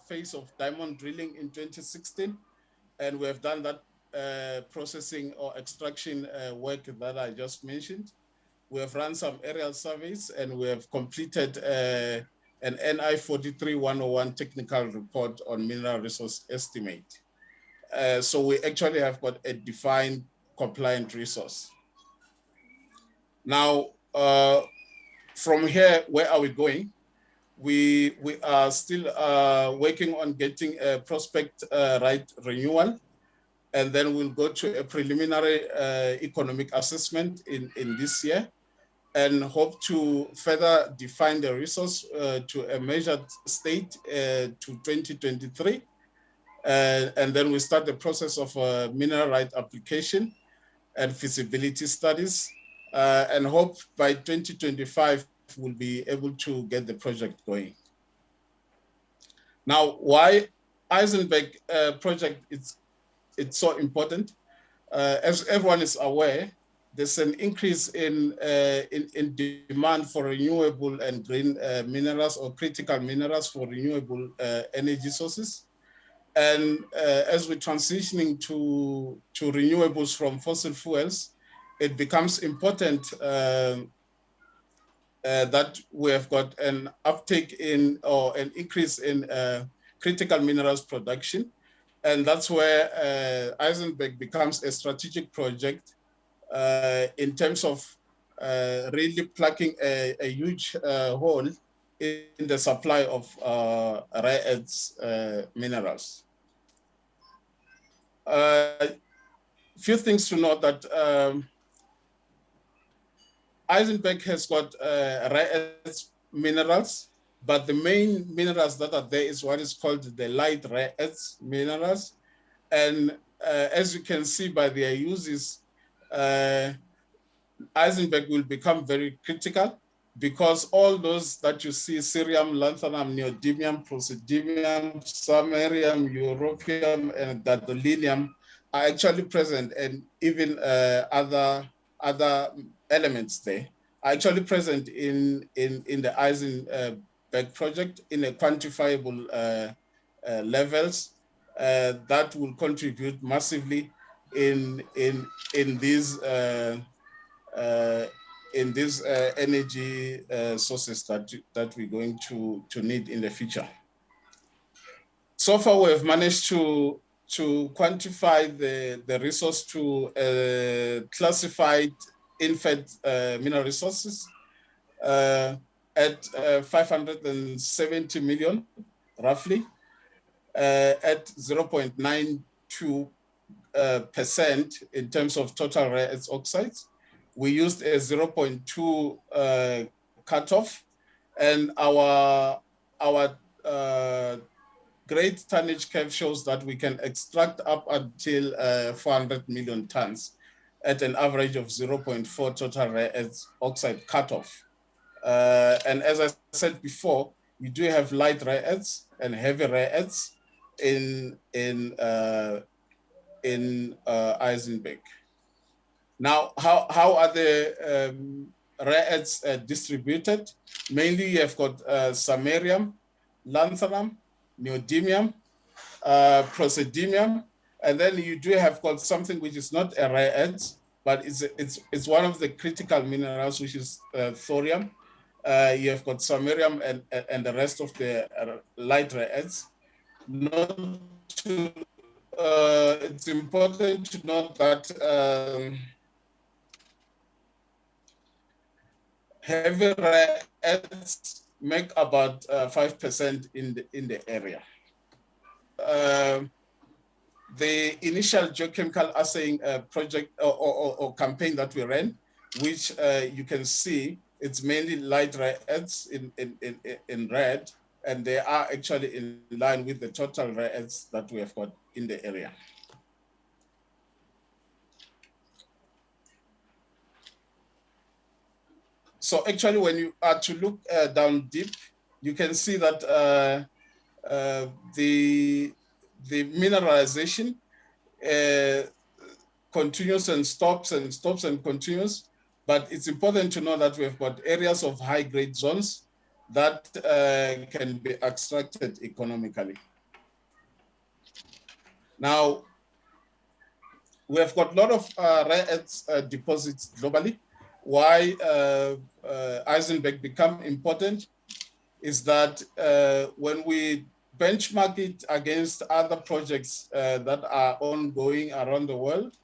phase of diamond drilling in 2016, and we have done that processing or extraction work that I just mentioned. We have run some aerial surveys, and we have completed an NI 43-101 technical report on mineral resource estimate. So we actually have got a defined compliant resource. Now, from here, where are we going? We are still working on getting a prospect right renewal, and then we'll go to a preliminary economic assessment in this year, and hope to further define the resource to a measured state to 2023. And then we start the process of mineral right application and feasibility studies, and hope by 2025 we'll be able to get the project going. Now, why Eisenberg project it's so important? As everyone is aware, there's an increase in demand for renewable and green minerals or critical minerals for renewable energy sources. And as we're transitioning to renewables from fossil fuels, it becomes important that we have got an uptake in or an increase in critical minerals production. And that's where Eisenberg becomes a strategic project in terms of really plugging a huge hole in the supply of rare earths minerals. Few things to note that Eisenberg has got rare earths minerals, but the main minerals that are there is what is called the light rare earths minerals. And as you can see by their uses, Eisenberg will become very critical, because all those that you see, cerium, lanthanum, neodymium, praseodymium, samarium, europium, and gadolinium, are actually present, and even other elements there are actually present in the Eisenberg project in a quantifiable levels that will contribute massively in these energy sources that we're going to need in the future. So far, we have managed to quantify the resource to classified inferred mineral resources at 570 million, roughly, at 0.92% in terms of total rare earth oxides. We used a 0.2 cutoff, and our grade tonnage curve shows that we can extract up until 400 million tons at an average of 0.4 total rare earth oxide cutoff. And as I said before, we do have light rare earths and heavy rare earths in Eisenberg. Now, how are the rare earths distributed? Mainly, you have got samarium, lanthanum, neodymium, praseodymium, and then you do have got something which is not a rare earth, but it's one of the critical minerals, which is thorium. You have got samarium and the rest of the light rare earths. It's important to note that heavy rare earths make about 5% in the area. The initial geochemical assaying project or campaign that we ran, which you can see, it's mainly light rare earths in red, and they are actually in line with the total rare earths that we have got in the area. So actually, when you are to look down deep, you can see that the mineralization continues and stops and continues. But it's important to know that we have got areas of high-grade zones that can be extracted economically. Now, we have got a lot of rare earths deposits globally. Why Eisenberg become important is that when we benchmark it against other projects that are ongoing around the world,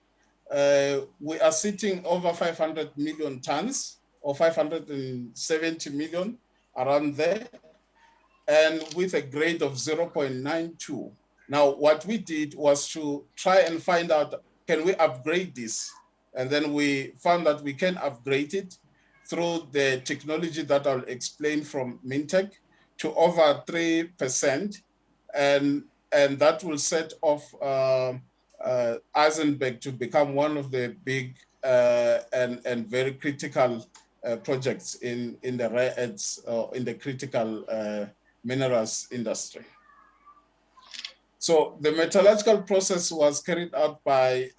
we are sitting over 500 million tons or 570 million around there, and with a grade of 0.92. Now, what we did was to try and find out, can we upgrade this? And then we found that we can upgrade it through the technology that I'll explain from Mintech to over 3%. And that will set off Eisenberg to become one of the big and very critical projects in the rare earths, in the critical minerals industry. So the metallurgical process was carried out by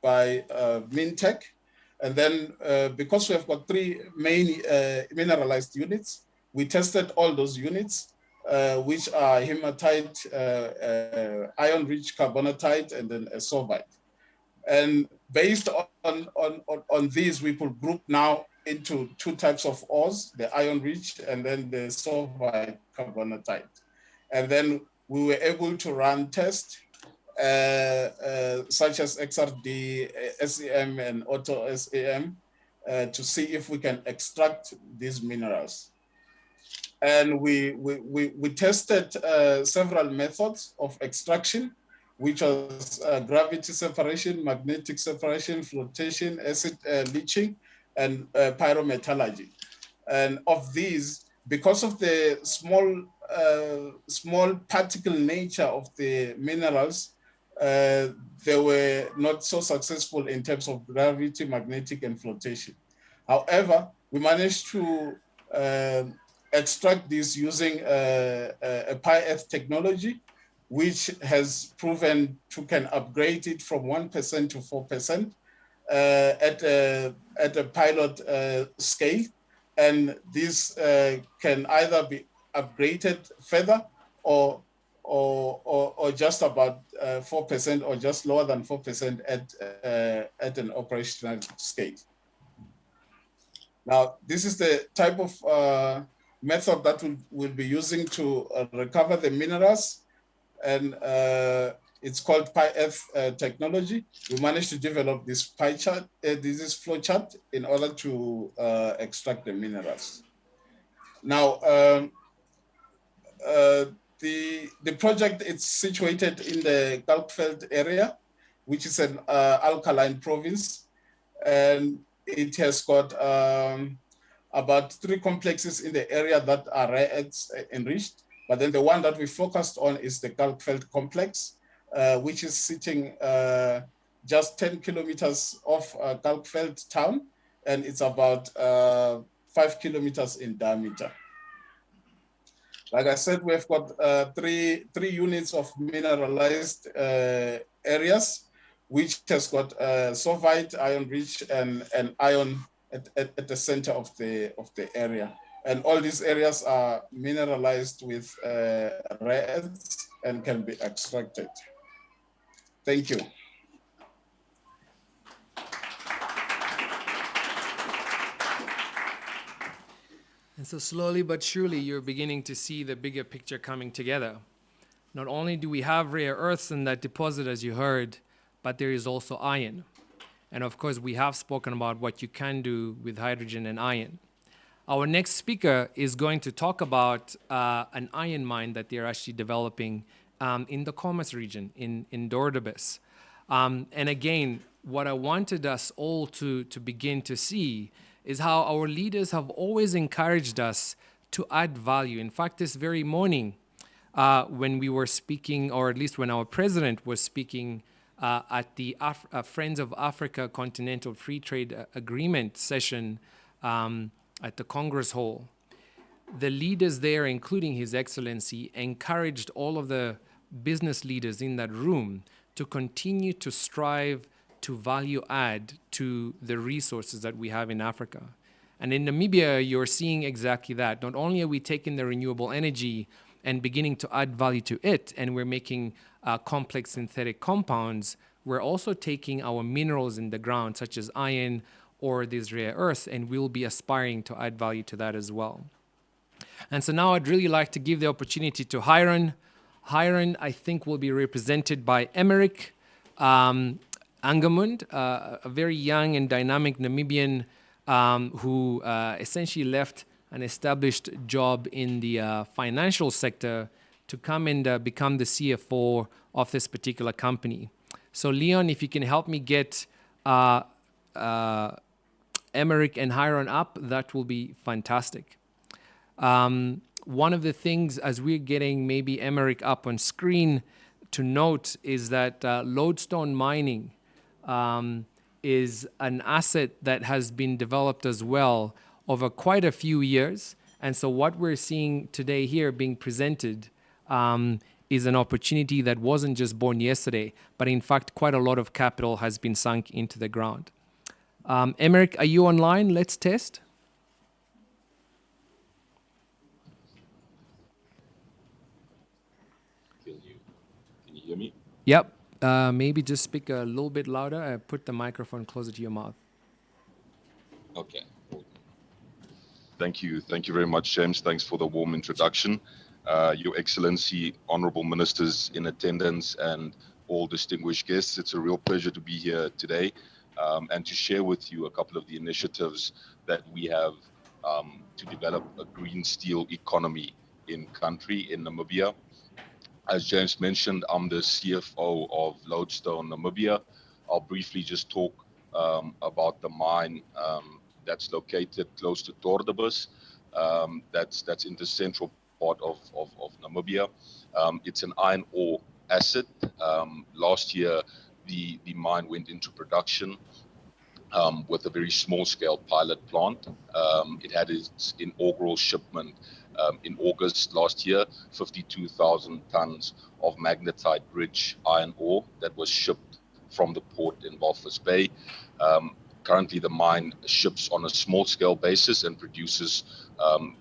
Mintech. And then because we have got 3 main mineralized units, we tested all those units, which are hematite, iron-rich carbonatite, and then a sulfide. And based on these, we could group now into 2 types of ores, the iron-rich and then the sulfide carbonatite. And then we were able to run tests such as XRD, SEM, and Auto SAM to see if we can extract these minerals. And we tested several methods of extraction, which was gravity separation, magnetic separation, flotation, acid leaching, and pyrometallurgy. And of these, because of the small particle nature of the minerals, they were not so successful in terms of gravity, magnetic, and flotation. However, we managed to extract this using a PyEarth technology, which has proven to can upgrade it from 1% to 4% at a pilot scale. And this can either be upgraded further or just about 4% or just lower than 4% at an operational scale. Now, this is the type of method that we'll be using to recover the minerals, and it's called PyEarth technology. We managed to develop this pie chart, this is flow chart, in order to extract the minerals. Now, the project is situated in the Kalkveld area, which is an alkaline province, and it has got about 3 complexes in the area that are rare earths enriched. But then the one that we focused on is the Kalkveld complex, which is sitting just 10 kilometers off Kalkveld town, and it's about 5 kilometers in diameter. Like I said, we've got three units of mineralized areas, which has got sulfide, iron-rich, and iron at the center of the area. And all these areas are mineralized with rare earths and can be extracted. Thank you.
And so slowly but surely, you're beginning to see the bigger picture coming together. Not only do we have rare earths in that deposit, as you heard, but there is also iron. And of course, we have spoken about what you can do with hydrogen and iron. Our next speaker is going to talk about an iron mine that they're actually developing in the Khomas region, in Dordabes. And again, what I wanted us all to begin to see is how our leaders have always encouraged us to add value. In fact, this very morning, when we were speaking, or at least when our president was speaking at the Friends of Africa Continental Free Trade Agreement session at the Congress Hall, the leaders there, including His Excellency, encouraged all of the business leaders in that room to continue to strive to value add to the resources that we have in Africa. And in Namibia, you're seeing exactly that. Not only are we taking the renewable energy and beginning to add value to it, and we're making complex synthetic compounds, we're also taking our minerals in the ground, such as iron or these rare earths, and we'll be aspiring to add value to that as well. And so now I'd really like to give the opportunity to Hyphen. Hyphen, I think, will be represented by Emerick Angamund, a very young and dynamic Namibian who essentially left an established job in the financial sector to come and become the CFO of this particular company. So Leon, if you can help me get Emerick and Hyphen up, that will be fantastic. One of the things, as we're getting maybe Emerick up on screen, to note is that lodestone mining is an asset that has been developed as well over quite a few years. And so what we're seeing today here being presented is an opportunity that wasn't just born yesterday, but in fact, quite a lot of capital has been sunk into the ground. Emerick, are you online? Let's test.
Can you hear me?
Yep. Maybe just speak a little bit louder. Put the microphone closer to your mouth.
Okay. Thank you. Thank you very much, James. Thanks for the warm introduction. Your Excellency, honorable ministers in attendance, and all distinguished guests, it's a real pleasure to be here today and to share with you a couple of the initiatives that we have to develop a green steel economy in country, in Namibia. As James mentioned, I'm the CFO of Lodestone Namibia. I'll briefly just talk about the mine that's located close to Tordebus. That's in the central part of Namibia. It's an iron ore asset. Last year, the mine went into production with a very small scale pilot plant. It had its inaugural shipment in August last year, 52,000 tons of magnetite-rich iron ore that was shipped from the port in Walvis Bay. Currently, the mine ships on a small-scale basis and produces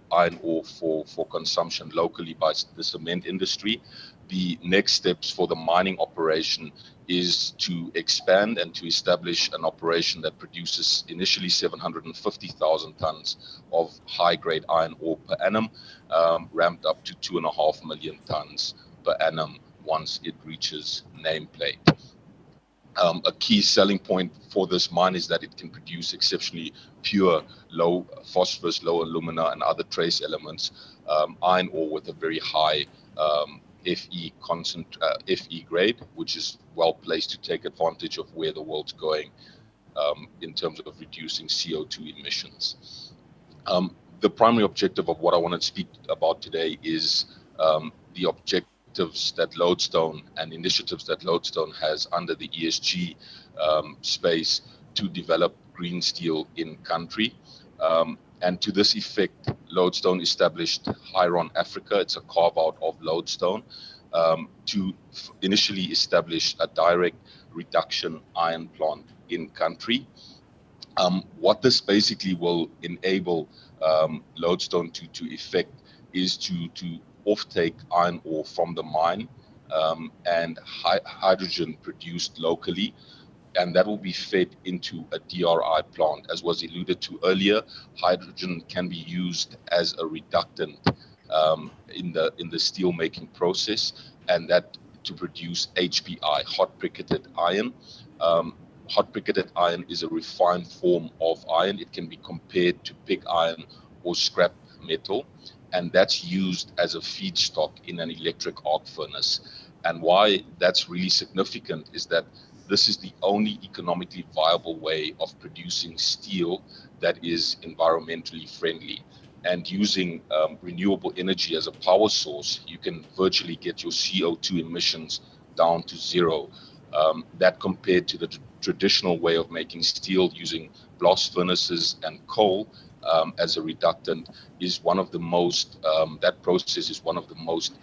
iron ore for consumption locally by the cement industry. The next steps for the mining operation is to expand and to establish an operation that produces initially 750,000 tons of high-grade iron ore per annum, ramped up to 2.5 million tons per annum once it reaches nameplate. A key selling point for this mine is that it can produce exceptionally pure, low phosphorus, low alumina, and other trace elements, iron ore with a very high Fe grade, which is well placed to take advantage of where the world's going in terms of reducing CO2 emissions. The primary objective of what I want to speak about today is the objectives that Lodestone and initiatives that Lodestone has under the ESG space to develop green steel in country. And to this effect, Lodestone established Hyphen Africa. It's a carve-out of Lodestone to initially establish a direct reduction iron plant in country. What this basically will enable Lodestone to effect is to offtake iron ore from the mine and hydrogen produced locally, and that will be fed into a DRI plant. As was alluded to earlier, hydrogen can be used as a reductant in the steel making process, and that to produce HPI, hot briquetted iron. Hot briquetted iron is a refined form of iron. It can be compared to pig iron or scrap metal, and that's used as a feedstock in an electric arc furnace. And why that's really significant is that this is the only economically viable way of producing steel that is environmentally friendly. And using renewable energy as a power source, you can virtually get your CO2 emissions down to zero. That compared to the traditional way of making steel using blast furnaces and coal as a reductant is one of the most, that process is one of the most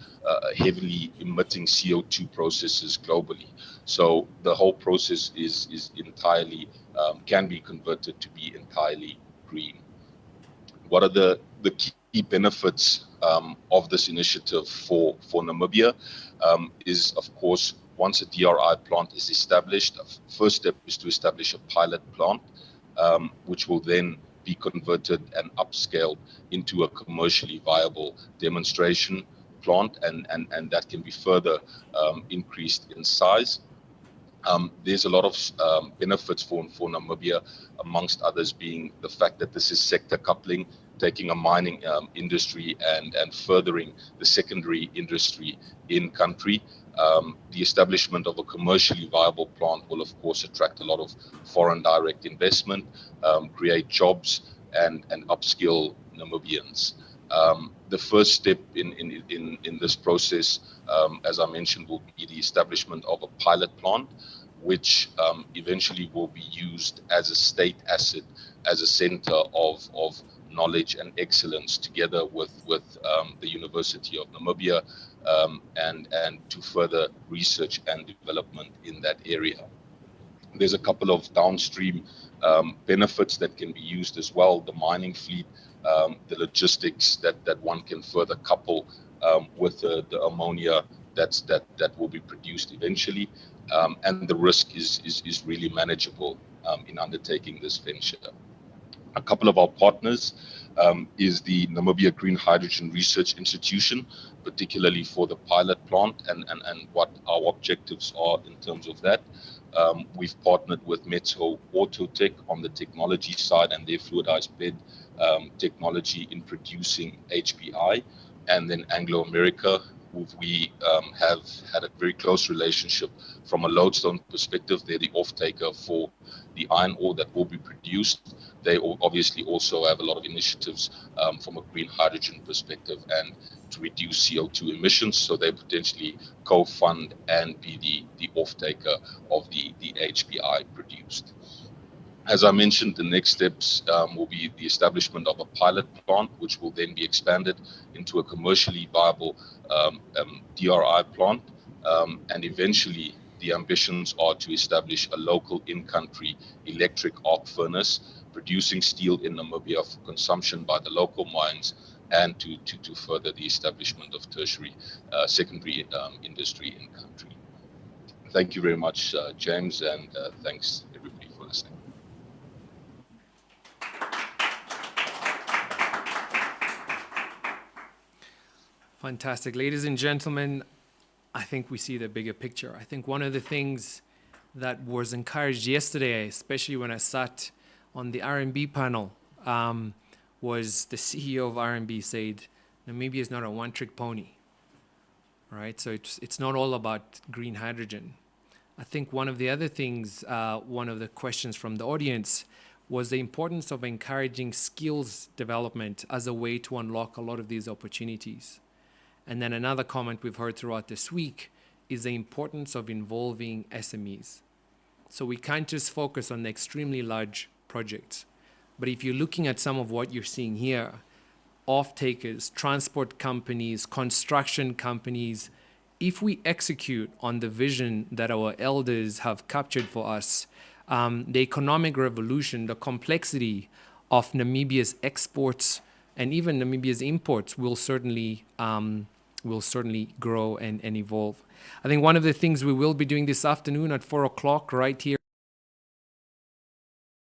heavily emitting CO2 processes globally. So the whole process is entirely, can be converted to be entirely green. What are the key benefits of this initiative for Namibia? Is, of course, once a DRI plant is established, the first step is to establish a pilot plant, which will then be converted and upscaled into a commercially viable demonstration plant, and that can be further increased in size. There's a lot of benefits for Namibia, amongst others being the fact that this is sector coupling, taking a mining industry and furthering the secondary industry in country. The establishment of a commercially viable plant will, of course, attract a lot of foreign direct investment, create jobs, and upskill Namibians. The first step in this process, as I mentioned, will be the establishment of a pilot plant, which eventually will be used as a state asset, as a center of knowledge and excellence, together with the University of Namibia, and to further research and development in that area. There's a couple of downstream benefits that can be used as well: the mining fleet, the logistics that one can further couple with the ammonia that will be produced eventually, and the risk is really manageable in undertaking this venture. A couple of our partners is the Namibia Green Hydrogen Research Institution, particularly for the pilot plant and what our objectives are in terms of that. We've partnered with Metso Autotech on the technology side and their fluidized bed technology in producing HBI, and then Anglo America, who we have had a very close relationship from a lodestone perspective. They're the off-taker for the iron ore that will be produced. They obviously also have a lot of initiatives from a green hydrogen perspective and to reduce CO2 emissions, so they potentially co-fund and be the off-taker of the HBI produced. As I mentioned, the next steps will be the establishment of a pilot plant, which will then be expanded into a commercially viable DRI plant, and eventually the ambitions are to establish a local in-country electric arc furnace producing steel in Namibia for consumption by the local mines, and to further the establishment of tertiary secondary industry in country. Thank you very much, James, and thanks everybody for listening.
Fantastic. Ladies and gentlemen, I think we see the bigger picture. I think one of the things that was encouraged yesterday, especially when I sat on the R&B panel, was the CEO of R&B said, Namibia is not a one-trick pony, right? So it's not all about green hydrogen. I think one of the other things, one of the questions from the audience was the importance of encouraging skills development as a way to unlock a lot of these opportunities. And then another comment we've heard throughout this week is the importance of involving SMEs. So we can't just focus on the extremely large projects. But if you're looking at some of what you're seeing here, off-takers, transport companies, construction companies, if we execute on the vision that our elders have captured for us, the economic revolution, the complexity of Namibia's exports and even Namibia's imports will certainly grow and evolve. I think one of the things we will be doing this afternoon at 4 o'clock right here,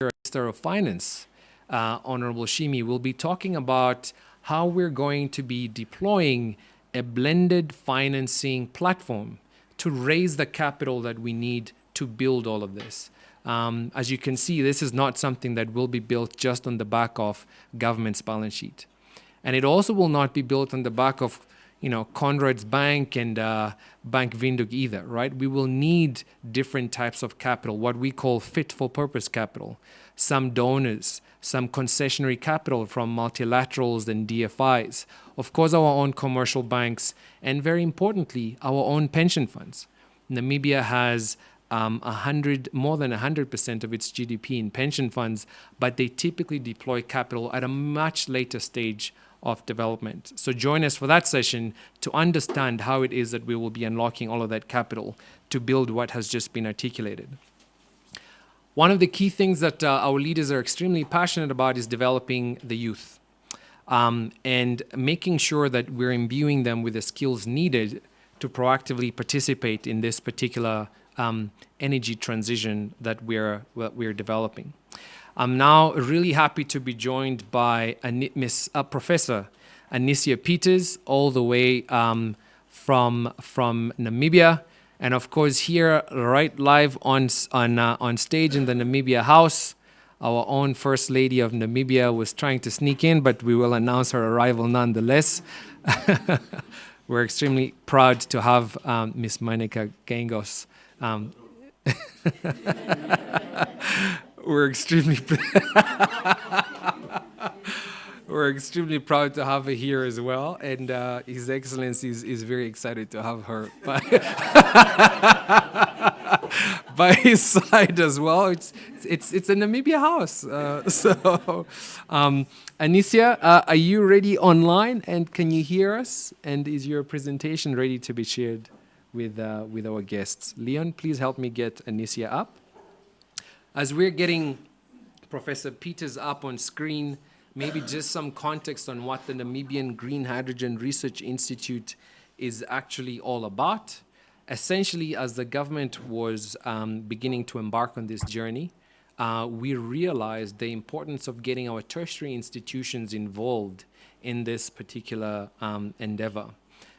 Minister of Finance, Honorable Shimi, will be talking about how we're going to be deploying a blended financing platform to raise the capital that we need to build all of this. As you can see, this is not something that will be built just on the back of government's balance sheet. And it also will not be built on the back of Conrad's Bank and Bank Windhoek either, right? We will need different types of capital, what we call fit-for-purpose capital. Some donors, some concessionary capital from multilaterals and DFIs. Of course, our own commercial banks, and very importantly, our own pension funds. Namibia has more than 100% of its GDP in pension funds, but they typically deploy capital at a much later stage of development. So join us for that session to understand how it is that we will be unlocking all of that capital to build what has just been articulated. One of the key things that our leaders are extremely passionate about is developing the youth. and making sure that we're imbuing them with the skills needed to proactively participate in this particular energy transition that we're developing. I'm now really happy to be joined by Professor Anicia Peters, all the way from Namibia, and of course here, right live on stage in the Namibia House, our own First Lady of Namibia was trying to sneak in, but we will announce her arrival nonetheless. We're extremely proud to have Ms. Monica Gengos. We're extremely proud to have her here as well, and His Excellency is very excited to have her by his side as well. It's a Namibia House. Anicia, are you ready online, and can you hear us? And is your presentation ready to be shared with our guests? Leon, please help me get Anicia up. As we're getting Professor Peters up on screen, maybe just some context on what the Namibian Green Hydrogen Research Institute is actually all about. Essentially, as the government was beginning to embark on this journey, we realized the importance of getting our tertiary institutions involved in this particular endeavor.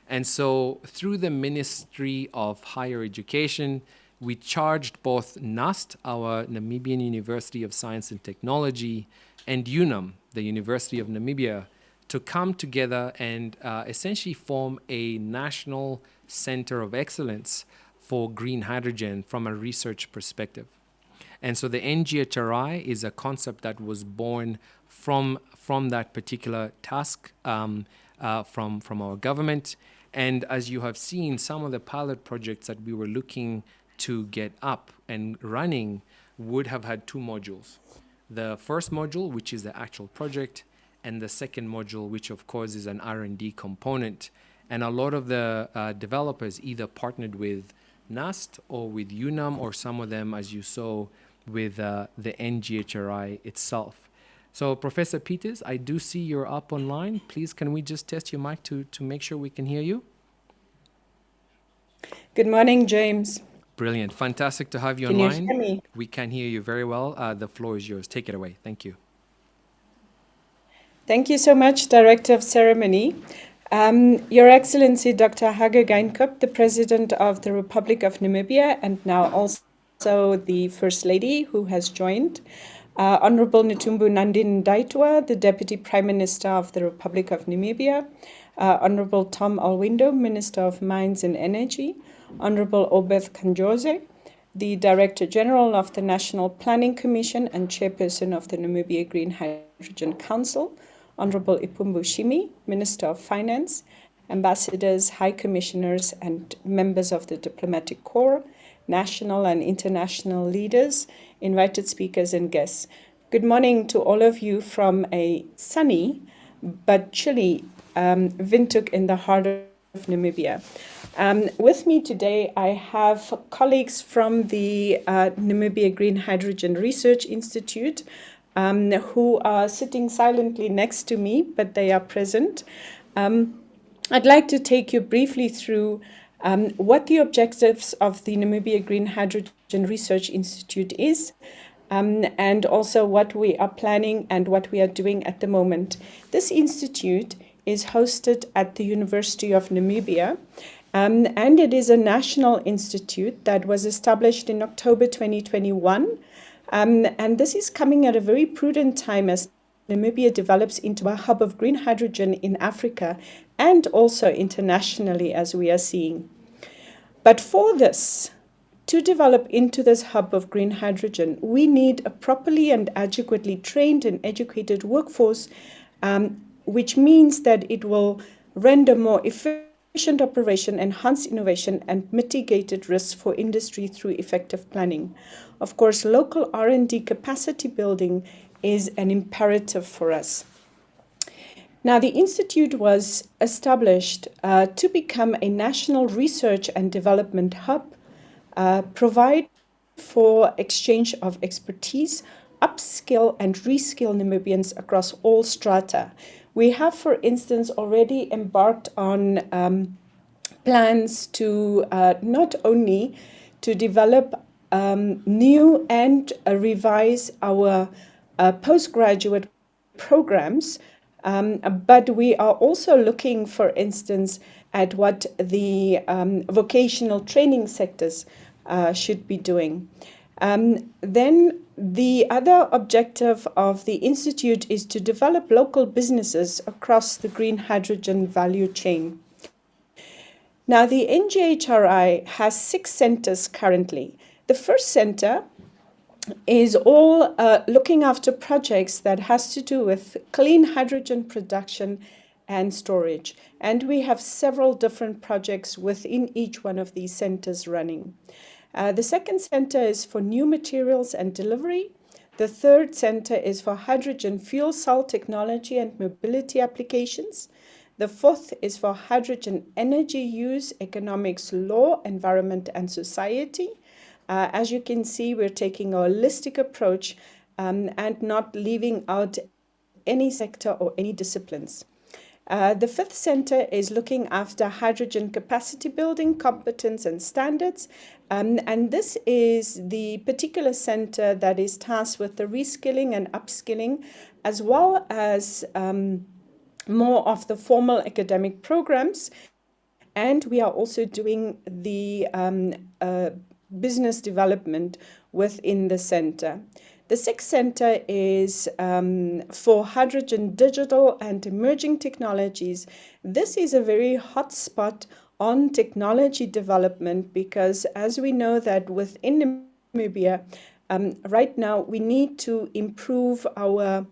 And so through the Ministry of Higher Education, we charged both NUST, our Namibian University of Science and Technology, and UNAM, the University of Namibia, to come together and essentially form a national center of excellence for green hydrogen from a research perspective. And so the NGHRI is a concept that was born from that particular task from our government. And as you have seen, some of the pilot projects that we were looking to get up and running would have had two modules. The first module, which is the actual project, and the second module, which of course is an R&D component. And a lot of the developers either partnered with NUST or with UNAM, or some of them, as you saw, with the NGHRI itself. So Professor Peters, I do see you're up online. Please, can we just test your mic to make sure we can hear you?
Good morning, James.
Brilliant. Fantastic to have you
Can
online.
you hear me?
We can hear you very well. The floor is yours. Take it away. Thank you.
Thank you so much, Director of Ceremony. Your Excellency Dr. Hage Geingob, the President of the Republic of Namibia, and now also the First Lady who has joined. Honorable Netumbo Nandi Ndaitwah, the Deputy Prime Minister of the Republic of Namibia. Honorable Tom Alwindo, Minister of Mines and Energy. Honorable Obeth Kanjoze, the Director General of the National Planning Commission and Chairperson of the Namibia Green Hydrogen Council. Honorable Ipumbu Shimi, Minister of Finance, ambassadors, high commissioners, and members of the diplomatic corps, national and international leaders, invited speakers, and guests. Good morning to all of you from a sunny but chilly Windhoek in the heart of Namibia. With me today, I have colleagues from the Namibia Green Hydrogen Research Institute, who are sitting silently next to me, but they are present. I'd like to take you briefly through what the objectives of the Namibia Green Hydrogen Research Institute is, and also what we are planning and what we are doing at the moment. This institute is hosted at the University of Namibia, and it is a national institute that was established in October 2021. And this is coming at a very prudent time as Namibia develops into a hub of green hydrogen in Africa and also internationally, as we are seeing. But for this, to develop into this hub of green hydrogen, we need a properly and adequately trained and educated workforce, which means that it will render more efficient operation, enhance innovation, and mitigated risks for industry through effective planning. Of course, local R&D capacity building is an imperative for us. Now, the Institute was established to become a national research and development hub, provide for exchange of expertise, upskill and reskill Namibians across all strata. We have, for instance, already embarked on plans to not only to develop new and revise our postgraduate programs, but we are also looking, for instance, at what the vocational training sectors should be doing. Then the other objective of the Institute is to develop local businesses across the green hydrogen value chain. Now, the NGHRI has 6 centers currently. The first center is all looking after projects that has to do with clean hydrogen production and storage. And we have several different projects within each one of these centers running. The second center is for new materials and delivery. The third center is for hydrogen fuel cell technology and mobility applications. The fourth is for hydrogen energy use, economics, law, environment, and society. As you can see, we're taking a holistic approach and not leaving out any sector or any disciplines. The fifth center is looking after hydrogen capacity building, competence, and standards. And this is the particular center that is tasked with the reskilling and upskilling, as well as more of the formal academic programs. And we are also doing the business development within the center. The sixth center is for hydrogen digital and emerging technologies. This is a very hot spot on technology development because, as we know that within Namibia, right now we need to improve our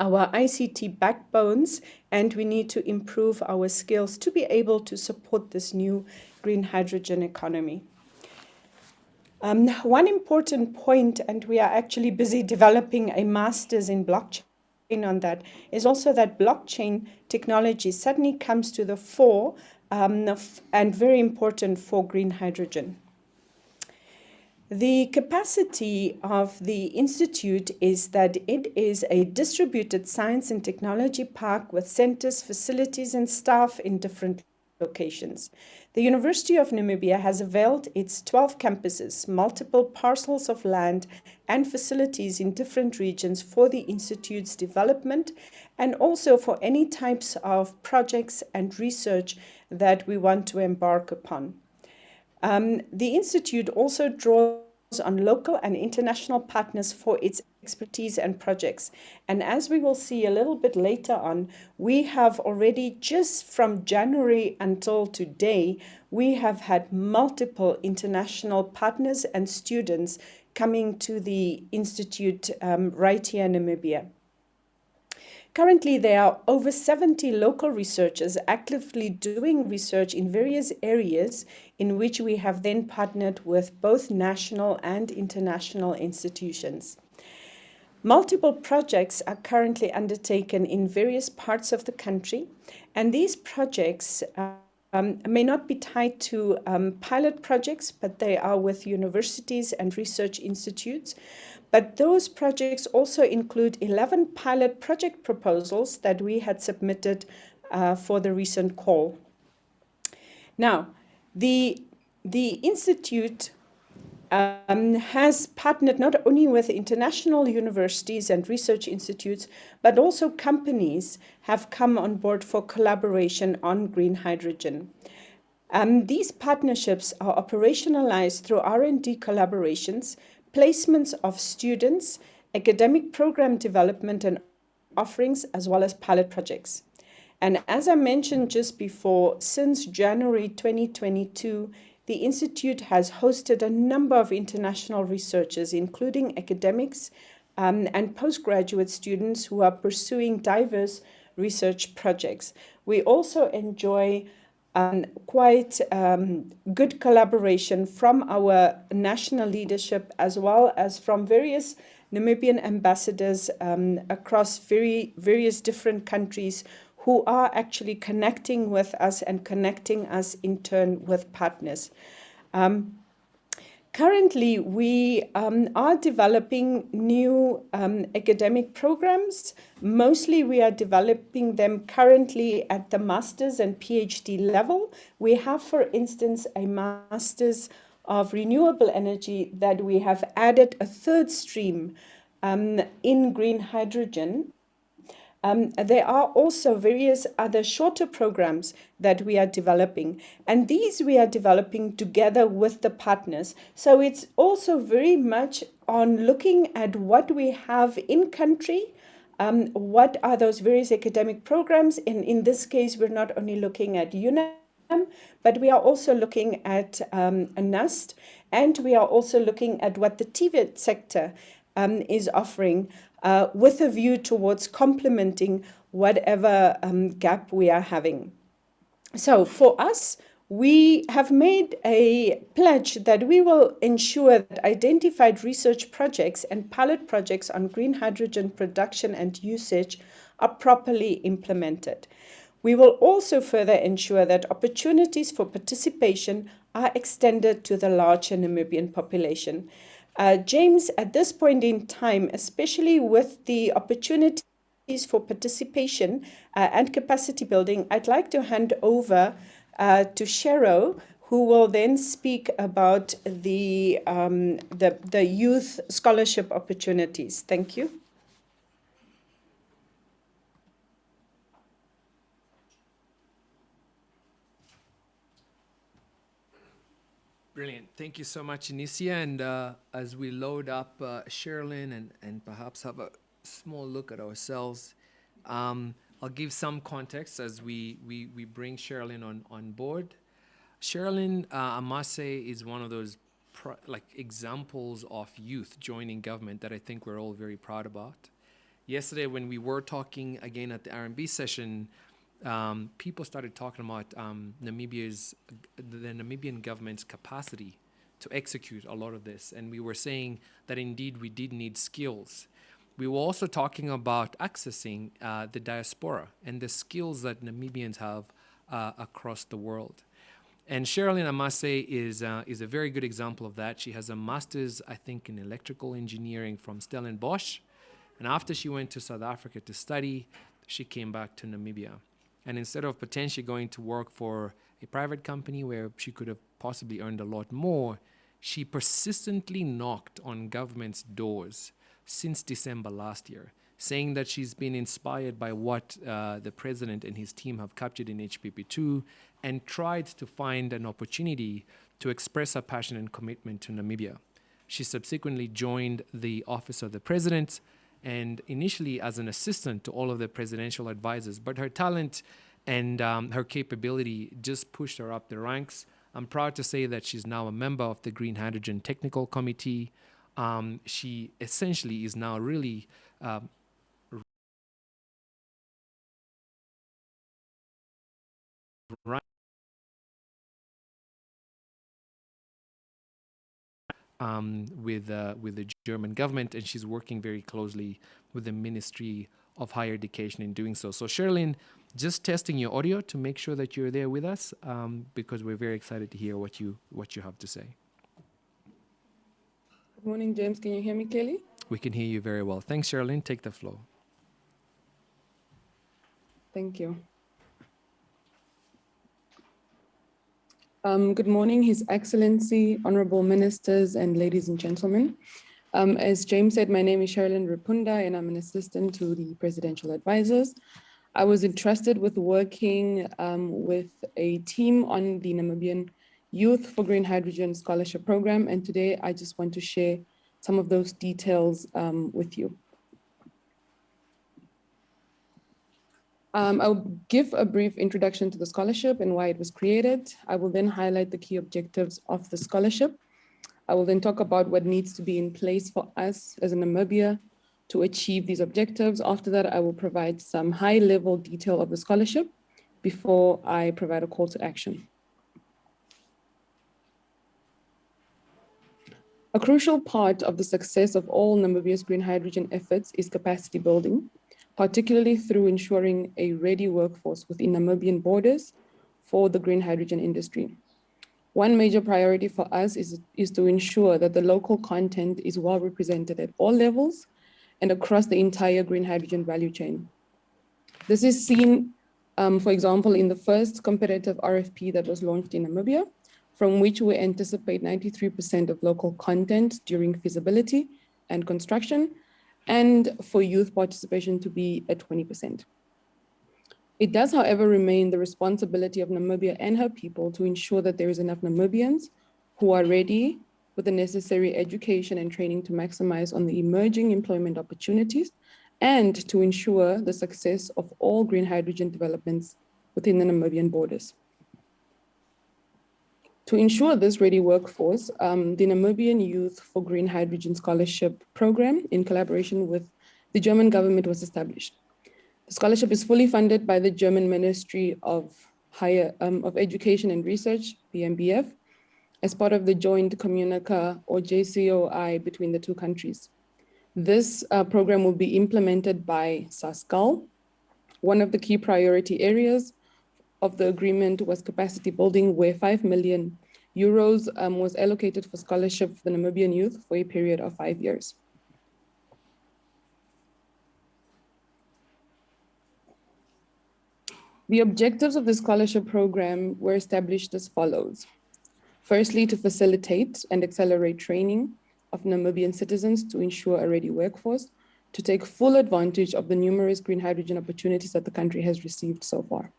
ICT backbones, and we need to improve our skills to be able to support this new green hydrogen economy. One important point, and we are actually busy developing a master's in blockchain on that, is also that blockchain technology suddenly comes to the fore and very important for green hydrogen. The capacity of the Institute is that it is a distributed science and technology park with centers, facilities, and staff in different locations. The University of Namibia has availed its 12 campuses, multiple parcels of land, and facilities in different regions for the Institute's development and also for any types of projects and research that we want to embark upon. The Institute also draws on local and international partners for its expertise and projects. And as we will see a little bit later on, we have already, just from January until today, we have had multiple international partners and students coming to the Institute right here in Namibia. Currently, there are over 70 local researchers actively doing research in various areas in which we have then partnered with both national and international institutions. Multiple projects are currently undertaken in various parts of the country, and these projects may not be tied to pilot projects, but they are with universities and research institutes. But those projects also include 11 pilot project proposals that we had submitted for the recent call. Now, the Institute has partnered not only with international universities and research institutes, but also companies have come on board for collaboration on green hydrogen. These partnerships are operationalized through R&D collaborations, placements of students, academic program development and offerings, as well as pilot projects. And as I mentioned just before, since January 2022, the Institute has hosted a number of international researchers, including academics and postgraduate students who are pursuing diverse research projects. We also enjoy quite good collaboration from our national leadership as well as from various Namibian ambassadors across various different countries who are actually connecting with us and connecting us in turn with partners. Currently, we are developing new academic programs. Mostly, we are developing them currently at the master's and PhD level. We have, for instance, a master's of renewable energy that we have added a third stream in green hydrogen. There are also various other shorter programs that we are developing, and these we are developing together with the partners. So it's also very much on looking at what we have in country, what are those various academic programs, and in this case, we're not only looking at UNAM, but we are also looking at NUST, and we are also looking at what the TVET sector is offering, with a view towards complementing whatever gap we are having. So for us, we have made a pledge that we will ensure that identified research projects and pilot projects on green hydrogen production and usage are properly implemented. We will also further ensure that opportunities for participation are extended to the larger Namibian population. James, at this point in time, especially with the opportunities for participation and capacity building, I'd like to hand over to Shero, who will then speak about the youth scholarship opportunities. Thank you.
Brilliant. Thank you so much, Inicia. And as we load up Sherilyn and perhaps have a small look at ourselves, I'll give some context as we bring Sherilyn on board. Sherilyn, I must say, is one of those examples of youth joining government that I think we're all very proud about. Yesterday, when we were talking again at the R&B session, people started talking about the Namibian government's capacity to execute a lot of this. And we were saying that indeed we did need skills. We were also talking about accessing the diaspora and the skills that Namibians have across the world. And Sherilyn, I must say, is a very good example of that. She has a master's, I think, in electrical engineering from Stellenbosch. And after she went to South Africa to study, she came back to Namibia. And instead of potentially going to work for a private company where she could have possibly earned a lot more, she persistently knocked on government's doors since December last year, saying that she's been inspired by what the president and his team have captured in HPP2 and tried to find an opportunity to express her passion and commitment to Namibia. She subsequently joined the office of the president, and initially as an assistant to all of the presidential advisors, but her talent and her capability just pushed her up the ranks. I'm proud to say that she's now a member of the Green Hydrogen Technical Committee. She essentially is now really with the German government, and she's working very closely with the Ministry of Higher Education in doing so. So Sherilyn, just testing your audio to make sure that you're there with us, because we're very excited to hear what you have to say.
Good morning, James. Can you hear me clearly?
We can hear you very well. Thanks, Sherilyn. Take the floor.
Thank you. Good morning, His Excellency, Honorable Ministers, and ladies and gentlemen. As James said, my name is Sherilyn Rupunda, and I'm an assistant to the presidential advisors. I was entrusted with working with a team on the Namibian Youth for Green Hydrogen Scholarship Program, and today I just want to share some of those details with you. I'll give a brief introduction to the scholarship and why it was created. I will then highlight the key objectives of the scholarship. I will then talk about what needs to be in place for us as a Namibia to achieve these objectives. After that, I will provide some high-level detail of the scholarship before I provide a call to action. A crucial part of the success of all Namibia's green hydrogen efforts is capacity building, particularly through ensuring a ready workforce within Namibian borders for the green hydrogen industry. One major priority for us is to ensure that the local content is well represented at all levels and across the entire green hydrogen value chain. This is seen, for example, in the first competitive RFP that was launched in Namibia, from which we anticipate 93% of local content during feasibility and construction, and for youth participation to be at 20%. It does, however, remain the responsibility of Namibia and her people to ensure that there is enough Namibians who are ready with the necessary education and training to maximize on the emerging employment opportunities and to ensure the success of all green hydrogen developments within the Namibian borders. To ensure this ready workforce, the Namibian Youth for Green Hydrogen Scholarship Program, in collaboration with the German government, was established. The scholarship is fully funded by the German Ministry of Education and Research, BMBF, as part of the joint communica or JCOI between the two countries. This program will be implemented by SASCAL. One of the key priority areas of the agreement was capacity building, where 5 million euros was allocated for scholarship for the Namibian youth for a period of 5 years. The objectives of the scholarship program were established as follows. Firstly, to facilitate and accelerate training of Namibian citizens to ensure a ready workforce, to take full advantage of the numerous green hydrogen opportunities that the country has received so far.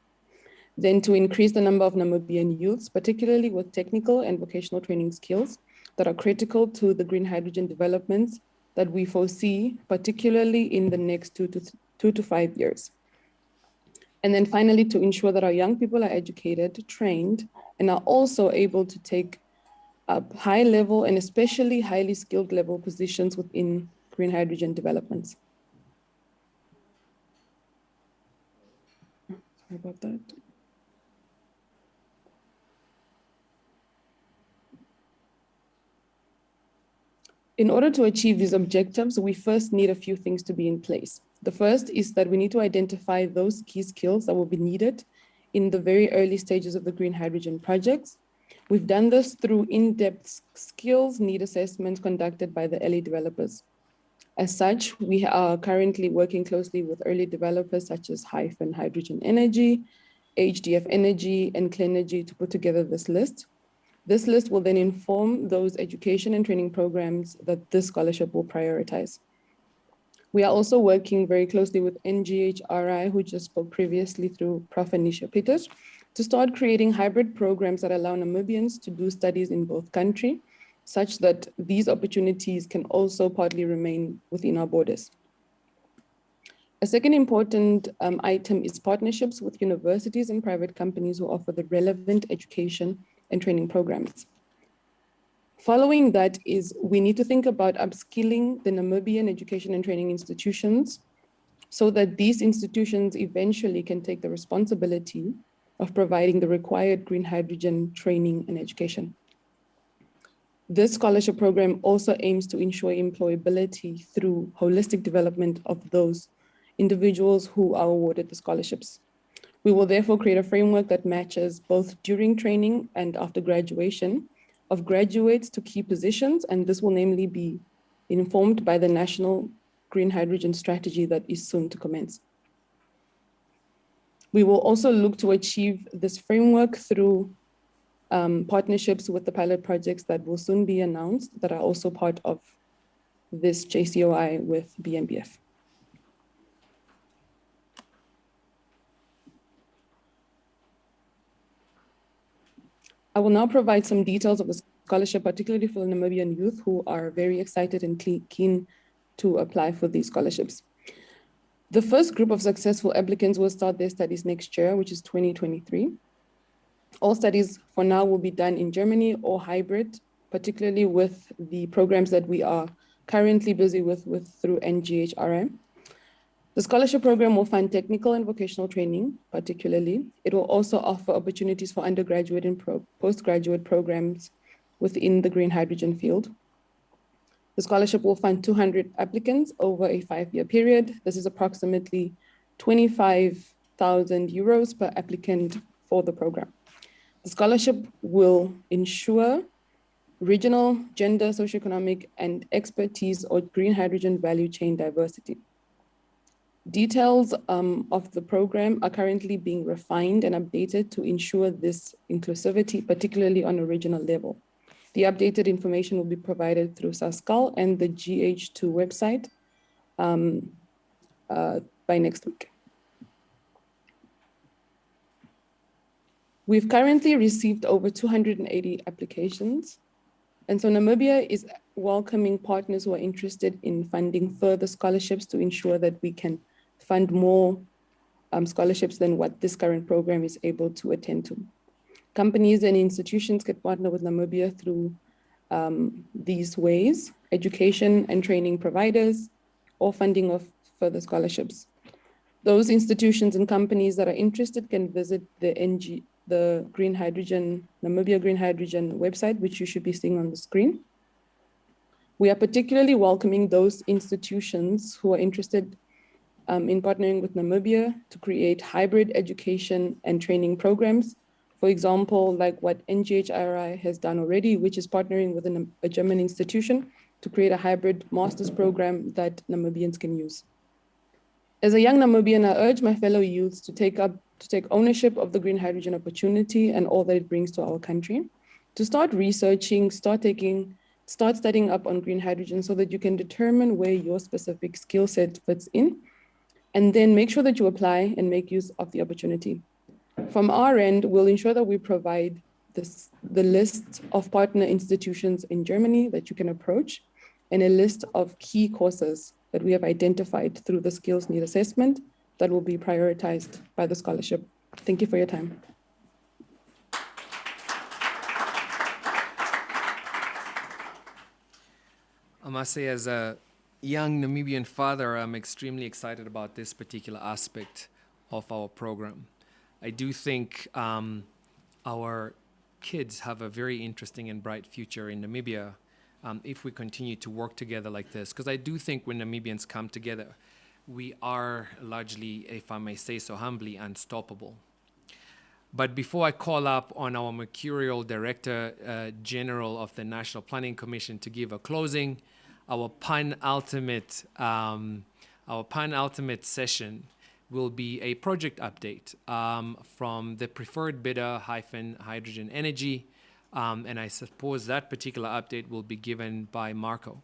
Then to increase the number of Namibian youths, particularly with technical and vocational training skills that are critical to the green hydrogen developments that we foresee, particularly in the next 2 to 5 years. And then finally, to ensure that our young people are educated, trained, and are also able to take up high level and especially highly skilled level positions within green hydrogen developments. Sorry about that. In order to achieve these objectives, we first need a few things to be in place. The first is that we need to identify those key skills that will be needed in the very early stages of the green hydrogen projects. We've done this through in-depth skills need assessments conducted by the early developers. As such, we are currently working closely with early developers such as Hyphen Hydrogen Energy, HDF Energy, and Clenergy to put together this list. This list will then inform those education and training programs that this scholarship will prioritize. We are also working very closely with NGHRI, who just spoke previously through Prof. Anisha Peters, to start creating hybrid programs that allow Namibians to do studies in both countries, such that these opportunities can also partly remain within our borders. A second important item is partnerships with universities and private companies who offer the relevant education and training programs. Following that is we need to think about upskilling the Namibian education and training institutions so that these institutions eventually can take the responsibility of providing the required green hydrogen training and education. This scholarship program also aims to ensure employability through holistic development of those individuals who are awarded the scholarships. We will therefore create a framework that matches both during training and after graduation of graduates to key positions, and this will namely be informed by the National Green Hydrogen Strategy that is soon to commence. We will also look to achieve this framework through partnerships with the pilot projects that will soon be announced that are also part of this JCOI with BMBF. I will now provide some details of the scholarship, particularly for the Namibian youth who are very excited and keen to apply for these scholarships. The first group of successful applicants will start their studies next year, which is 2023. All studies for now will be done in Germany or hybrid, particularly with the programs that we are currently busy with through NGHRI. The scholarship program will fund technical and vocational training, particularly. It will also offer opportunities for undergraduate and postgraduate programs within the green hydrogen field. The scholarship will fund 200 applicants over a 5-year period. This is approximately 25,000 euros per applicant for the program. The scholarship will ensure regional, gender, socioeconomic, and expertise or green hydrogen value chain diversity. Details of the program are currently being refined and updated to ensure this inclusivity, particularly on a regional level. The updated information will be provided through SASCAL and the GH2 website by next week. We've currently received over 280 applications. And so Namibia is welcoming partners who are interested in funding further scholarships to ensure that we can fund more scholarships than what this current program is able to attend to. Companies and institutions can partner with Namibia through these ways: education and training providers, or funding of further scholarships. Those institutions and companies that are interested can visit the Green Hydrogen, Namibia Green Hydrogen website, which you should be seeing on the screen. We are particularly welcoming those institutions who are interested in partnering with Namibia to create hybrid education and training programs. For example, like what NGHRI has done already, which is partnering with a German institution to create a hybrid master's program that Namibians can use. As a young Namibian, I urge my fellow youths to take ownership of the green hydrogen opportunity and all that it brings to our country, to start researching, start studying up on green hydrogen so that you can determine where your specific skill set fits in, and then make sure that you apply and make use of the opportunity. From our end, we'll ensure that we provide the list of partner institutions in Germany that you can approach, and a list of key courses that we have identified through the skills need assessment that will be prioritized by the scholarship. Thank you for your time.
I must say, as a young Namibian father, I'm extremely excited about this particular aspect of our program. I do think our kids have a very interesting and bright future in Namibia if we continue to work together like this. Because I do think when Namibians come together, we are largely, if I may say so humbly, unstoppable. But before I call up on our Mercurial Director General of the National Planning Commission to give a closing, our penultimate session will be a project update from the preferred bidder, Hyphen Hydrogen Energy, and I suppose that particular update will be given by Marco.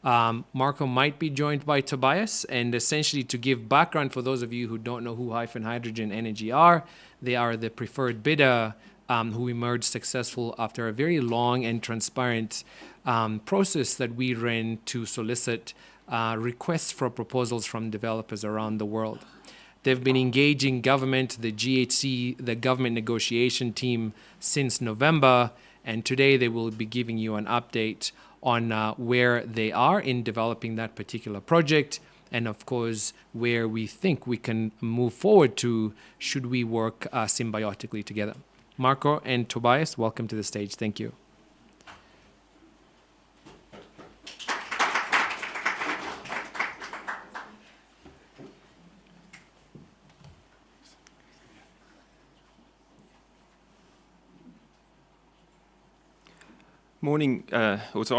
Marco might be joined by Tobias, and essentially to give background for those of you who don't know who Hyphen Hydrogen Energy are, they are the preferred bidder who emerged successful after a very long and transparent process that we ran to solicit requests for proposals from developers around the world. They've been engaging government, the GHC, the government negotiation team since November, and today they will be giving you an update on where they are in developing that particular project, and of course, where we think we can move forward to should we work symbiotically together. Marco and Tobias, welcome to the stage. Thank you.
Morning, it's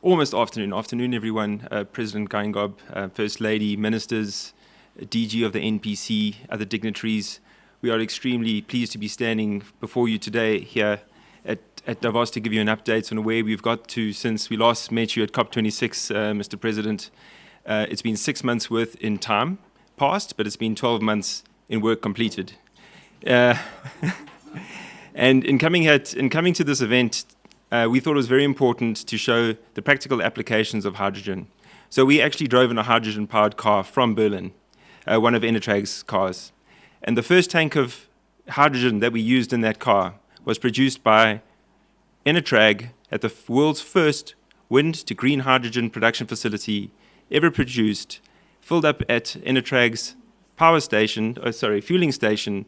almost afternoon. Afternoon, everyone. President Geingob, First Lady, Ministers, DG of the NPC, other dignitaries. We are extremely pleased to be standing before you today here at Davos to give you an update on where we've got to since we last met you at COP26, Mr. President. It's been 6 months worth in time past, but it's been 12 months in work completed. And in coming to this event, we thought it was very important to show the practical applications of hydrogen. So we actually drove in a hydrogen-powered car from Berlin, one of Enetrag's cars. And the first tank of hydrogen that we used in that car was produced by Enetrag at the world's first wind to green hydrogen production facility ever produced, filled up at Enetrag's fueling station.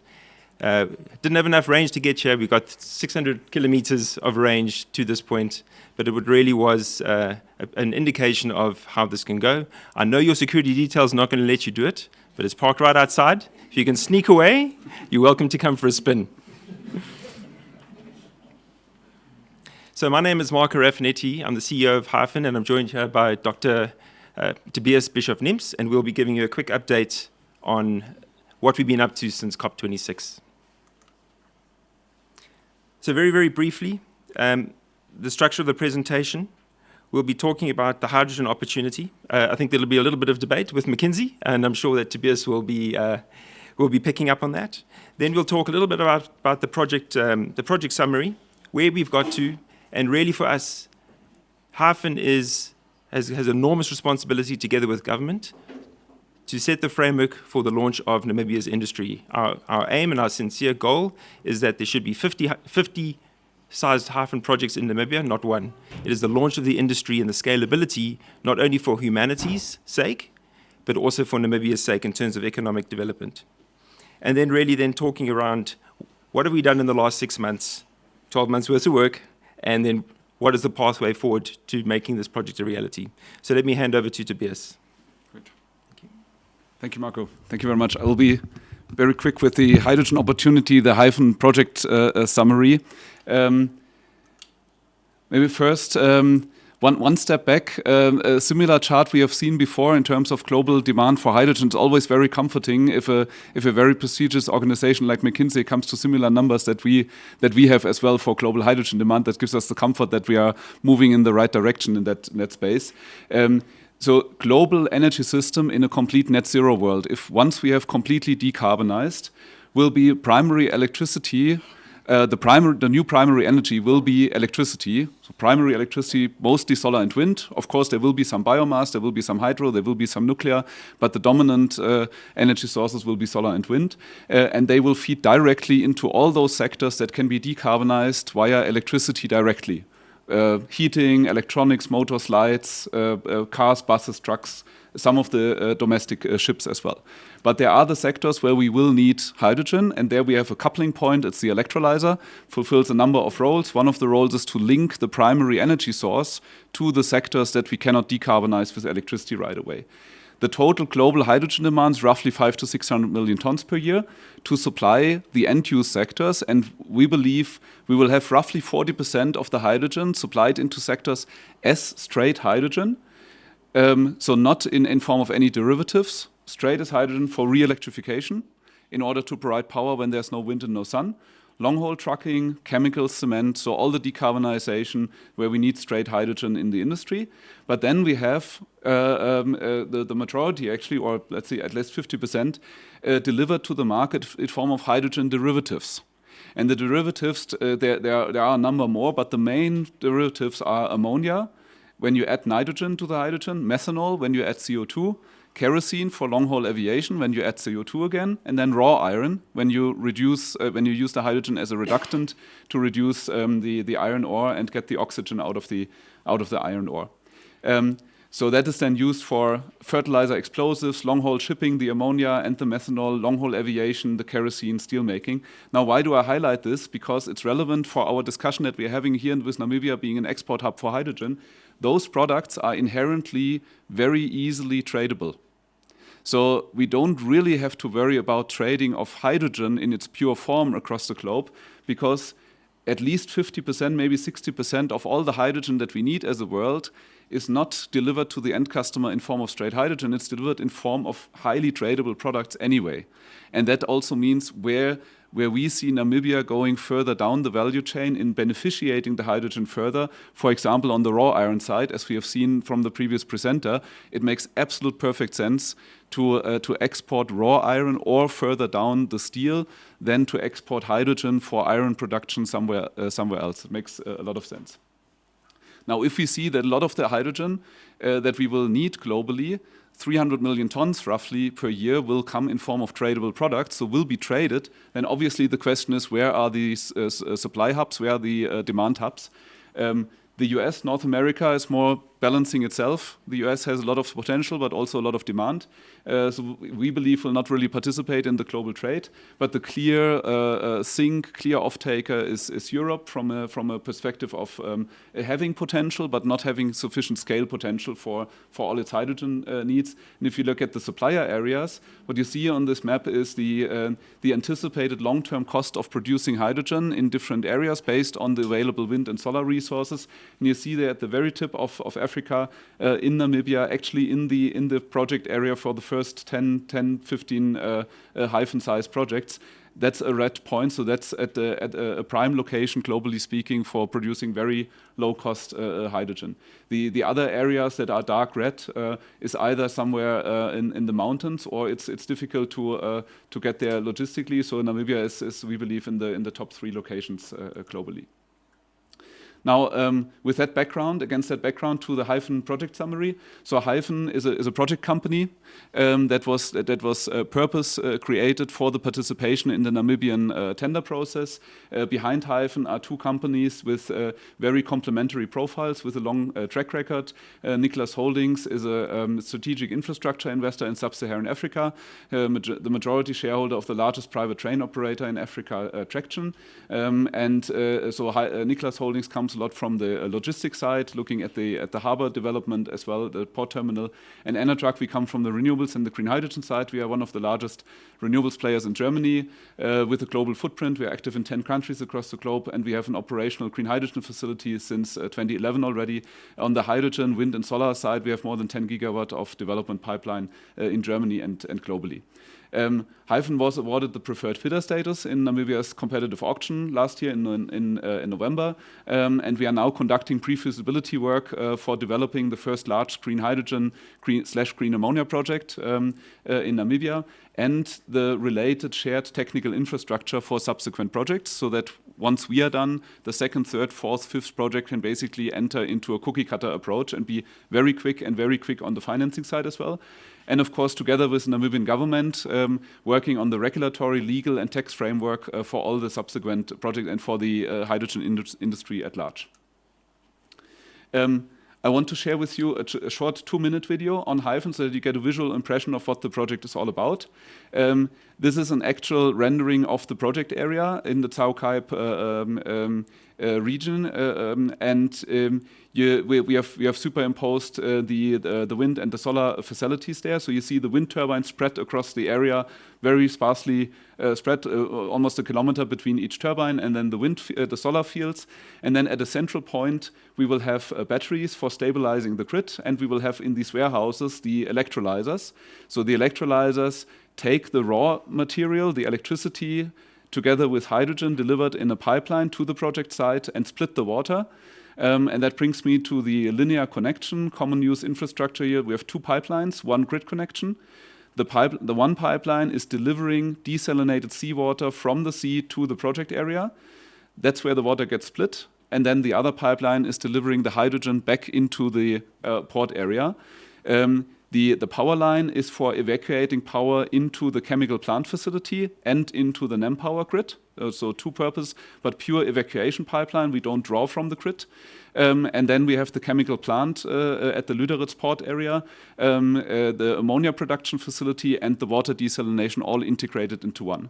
Didn't have enough range to get here. We got 600 kilometers of range to this point, but it really was an indication of how this can go. I know your security detail's not going to let you do it, but it's parked right outside. If you can sneak away, you're welcome to come for a spin. So my name is Marco Raffinetti. I'm the CEO of Hyphen, and I'm joined here by Dr. Tobias Bischoff-Nimps, and we'll be giving you a quick update on what we've been up to since COP26. So very, very briefly, the structure of the presentation, we'll be talking about the hydrogen opportunity. I think there'll be a little bit of debate with McKinsey, and I'm sure that Tobias will be picking up on that. Then we'll talk a little bit about the project summary, where we've got to, and really for us, Hyphen has enormous responsibility together with government to set the framework for the launch of Namibia's industry. Our aim and our sincere goal is that there should be 50 sized Hyphen projects in Namibia, not one. It is the launch of the industry and the scalability, not only for humanity's sake, but also for Namibia's sake in terms of economic development. And then really then talking around what have we done in the last 6 months, 12 months worth of work, and then what is the pathway forward to making this project a reality. So let me hand over to Tobias.
Great. Thank you. Thank you, Marco. Thank you very much. I will be very quick with the hydrogen opportunity, the Hyphen project summary. Maybe first, one step back. A similar chart we have seen before in terms of global demand for hydrogen. It's always very comforting if a very prestigious organization like McKinsey comes to similar numbers that we have as well for global hydrogen demand. That gives us the comfort that we are moving in the right direction in that space. So global energy system in a complete net zero world, if once we have completely decarbonized, will be primary electricity. The new primary energy will be electricity. So primary electricity, mostly solar and wind. Of course, there will be some biomass, there will be some hydro, there will be some nuclear, but the dominant energy sources will be solar and wind. And they will feed directly into all those sectors that can be decarbonized via electricity directly. Heating, electronics, motors, lights, cars, buses, trucks, some of the domestic ships as well. But there are the sectors where we will need hydrogen, and there we have a coupling point. It's the electrolyzer, fulfills a number of roles. One of the roles is to link the primary energy source to the sectors that we cannot decarbonize with electricity right away. The total global hydrogen demand is roughly 500 to 600 million tons per year to supply the end-use sectors, and we believe we will have roughly 40% of the hydrogen supplied into sectors as straight hydrogen, so not in form of any derivatives, straight as hydrogen for re-electrification in order to provide power when there's no wind and no sun. Long-haul trucking, chemicals, cement, so all the decarbonization where we need straight hydrogen in the industry. But then we have the majority actually, or let's say at least 50%, delivered to the market in form of hydrogen derivatives. And the derivatives, there are a number more, but the main derivatives are ammonia, when you add nitrogen to the hydrogen, methanol, when you add CO2, kerosene for long-haul aviation, when you add CO2 again, and then raw iron, when you use the hydrogen as a reductant to reduce the iron ore and get the oxygen out of the iron ore. So that is then used for fertilizer, explosives, long-haul shipping, the ammonia and the methanol, long-haul aviation, the kerosene, steel making. Now, why do I highlight this? Because it's relevant for our discussion that we're having here with Namibia being an export hub for hydrogen. Those products are inherently very easily tradable. So we don't really have to worry about trading of hydrogen in its pure form across the globe, because at least 50%, maybe 60% of all the hydrogen that we need as a world is not delivered to the end customer in form of straight hydrogen. It's delivered in form of highly tradable products anyway. And that also means where we see Namibia going further down the value chain in beneficiating the hydrogen further. For example, on the raw iron side, as we have seen from the previous presenter, it makes absolute perfect sense to export raw iron or further down the steel than to export hydrogen for iron production somewhere else. It makes a lot of sense. Now, if we see that a lot of the hydrogen that we will need globally, 300 million tons roughly per year, will come in form of tradable products, so will be traded, then obviously the question is, where are these supply hubs, where are the demand hubs? The US, North America is more balancing itself. The US has a lot of potential, but also a lot of demand. So we believe will not really participate in the global trade. But the clear sink, clear off-taker is Europe from a perspective of having potential, but not having sufficient scale potential for all its hydrogen needs. And if you look at the supplier areas, what you see on this map is the anticipated long-term cost of producing hydrogen in different areas based on the available wind and solar resources. And you see there at the very tip of Africa, in Namibia, actually in the project area for the first 10, 15 Hyphen-sized projects. That's a red point, so that's at a prime location, globally speaking, for producing very low-cost hydrogen. The other areas that are dark red is either somewhere in the mountains, or it's difficult to get there logistically. So Namibia is we believe in the top 3 locations globally. Now, with that background, against that background, to the Hyphen project summary. So Hyphen is a project company that was purpose created for the participation in the Namibian tender process. Behind Hyphen are 2 companies with very complementary profiles with a long track record. Niklas Holdings is a strategic infrastructure investor in sub-Saharan Africa, the majority shareholder of the largest private train operator in Africa, Traction. Niklas Holdings comes a lot from the logistics side, looking at the harbor development as well, the port terminal. And Enertruck, we come from the renewables and the green hydrogen side. We are one of the largest renewables players in Germany with a global footprint. We are active in 10 countries across the globe, and we have an operational green hydrogen facility since 2011 already. On the hydrogen, wind and solar side, we have more than 10 gigawatt of development pipeline in Germany and globally. Hyphen was awarded the preferred bidder status in Namibia's competitive auction last year in November, and we are now conducting pre-feasibility work for developing the first large green hydrogen green ammonia project in Namibia, and the related shared technical infrastructure for subsequent projects, so that once we are done, the second, third, fourth, fifth project can basically enter into a cookie cutter approach and be very quick on the financing side as well. And of course, together with the Namibian government, working on the regulatory, legal and tax framework for all the subsequent projects and for the hydrogen industry at large. I want to share with you a short 2-minute video on Hyphen so that you get a visual impression of what the project is all about. This is an actual rendering of the project area in the Tsaukaip region, and we have superimposed the wind and the solar facilities there. So you see the wind turbines spread across the area, very sparsely spread, almost a kilometer between each turbine, and then the solar fields. And then at a central point, we will have batteries for stabilizing the grid, and we will have in these warehouses the electrolyzers. So the electrolyzers take the raw material, the electricity, together with hydrogen delivered in a pipeline to the project site and split the water. And that brings me to the linear connection, common use infrastructure here. We have 2 pipelines, 1 grid connection. The one pipeline is delivering desalinated seawater from the sea to the project area. That's where the water gets split. And then the other pipeline is delivering the hydrogen back into the port area. The power line is for evacuating power into the chemical plant facility and into the NEM power grid. So 2 purpose, but pure evacuation pipeline. We don't draw from the grid. And then we have the chemical plant at the Lüderitz port area, the ammonia production facility and the water desalination all integrated into one.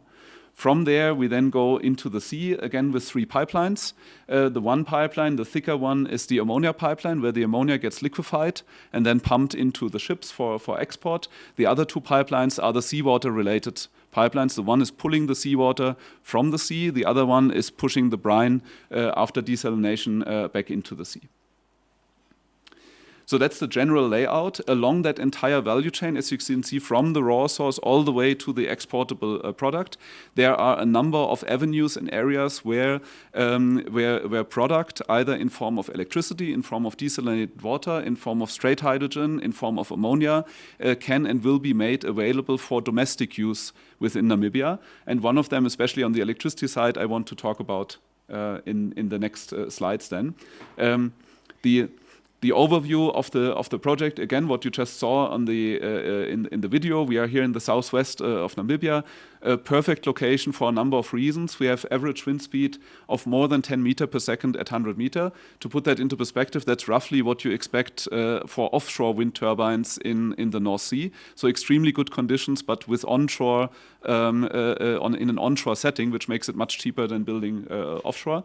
From there, we then go into the sea, again with 3 pipelines. The one pipeline, the thicker one, is the ammonia pipeline, where the ammonia gets liquefied and then pumped into the ships for export. The other 2 pipelines are the seawater-related pipelines. The one is pulling the seawater from the sea. The other one is pushing the brine after desalination back into the sea. So that's the general layout. Along that entire value chain, as you can see, from the raw source all the way to the exportable product, there are a number of avenues and areas where product, either in form of electricity, in form of desalinated water, in form of straight hydrogen, in form of ammonia, can and will be made available for domestic use within Namibia. And one of them, especially on the electricity side, I want to talk about in the next slides then. The overview of the project, again, what you just saw on the in the video, we are here in the southwest of Namibia. A perfect location for a number of reasons. We have average wind speed of more than 10 meters per second at 100 meter. To put that into perspective, that's roughly what you expect for offshore wind turbines in the North Sea. So extremely good conditions, but with onshore in an onshore setting, which makes it much cheaper than building offshore.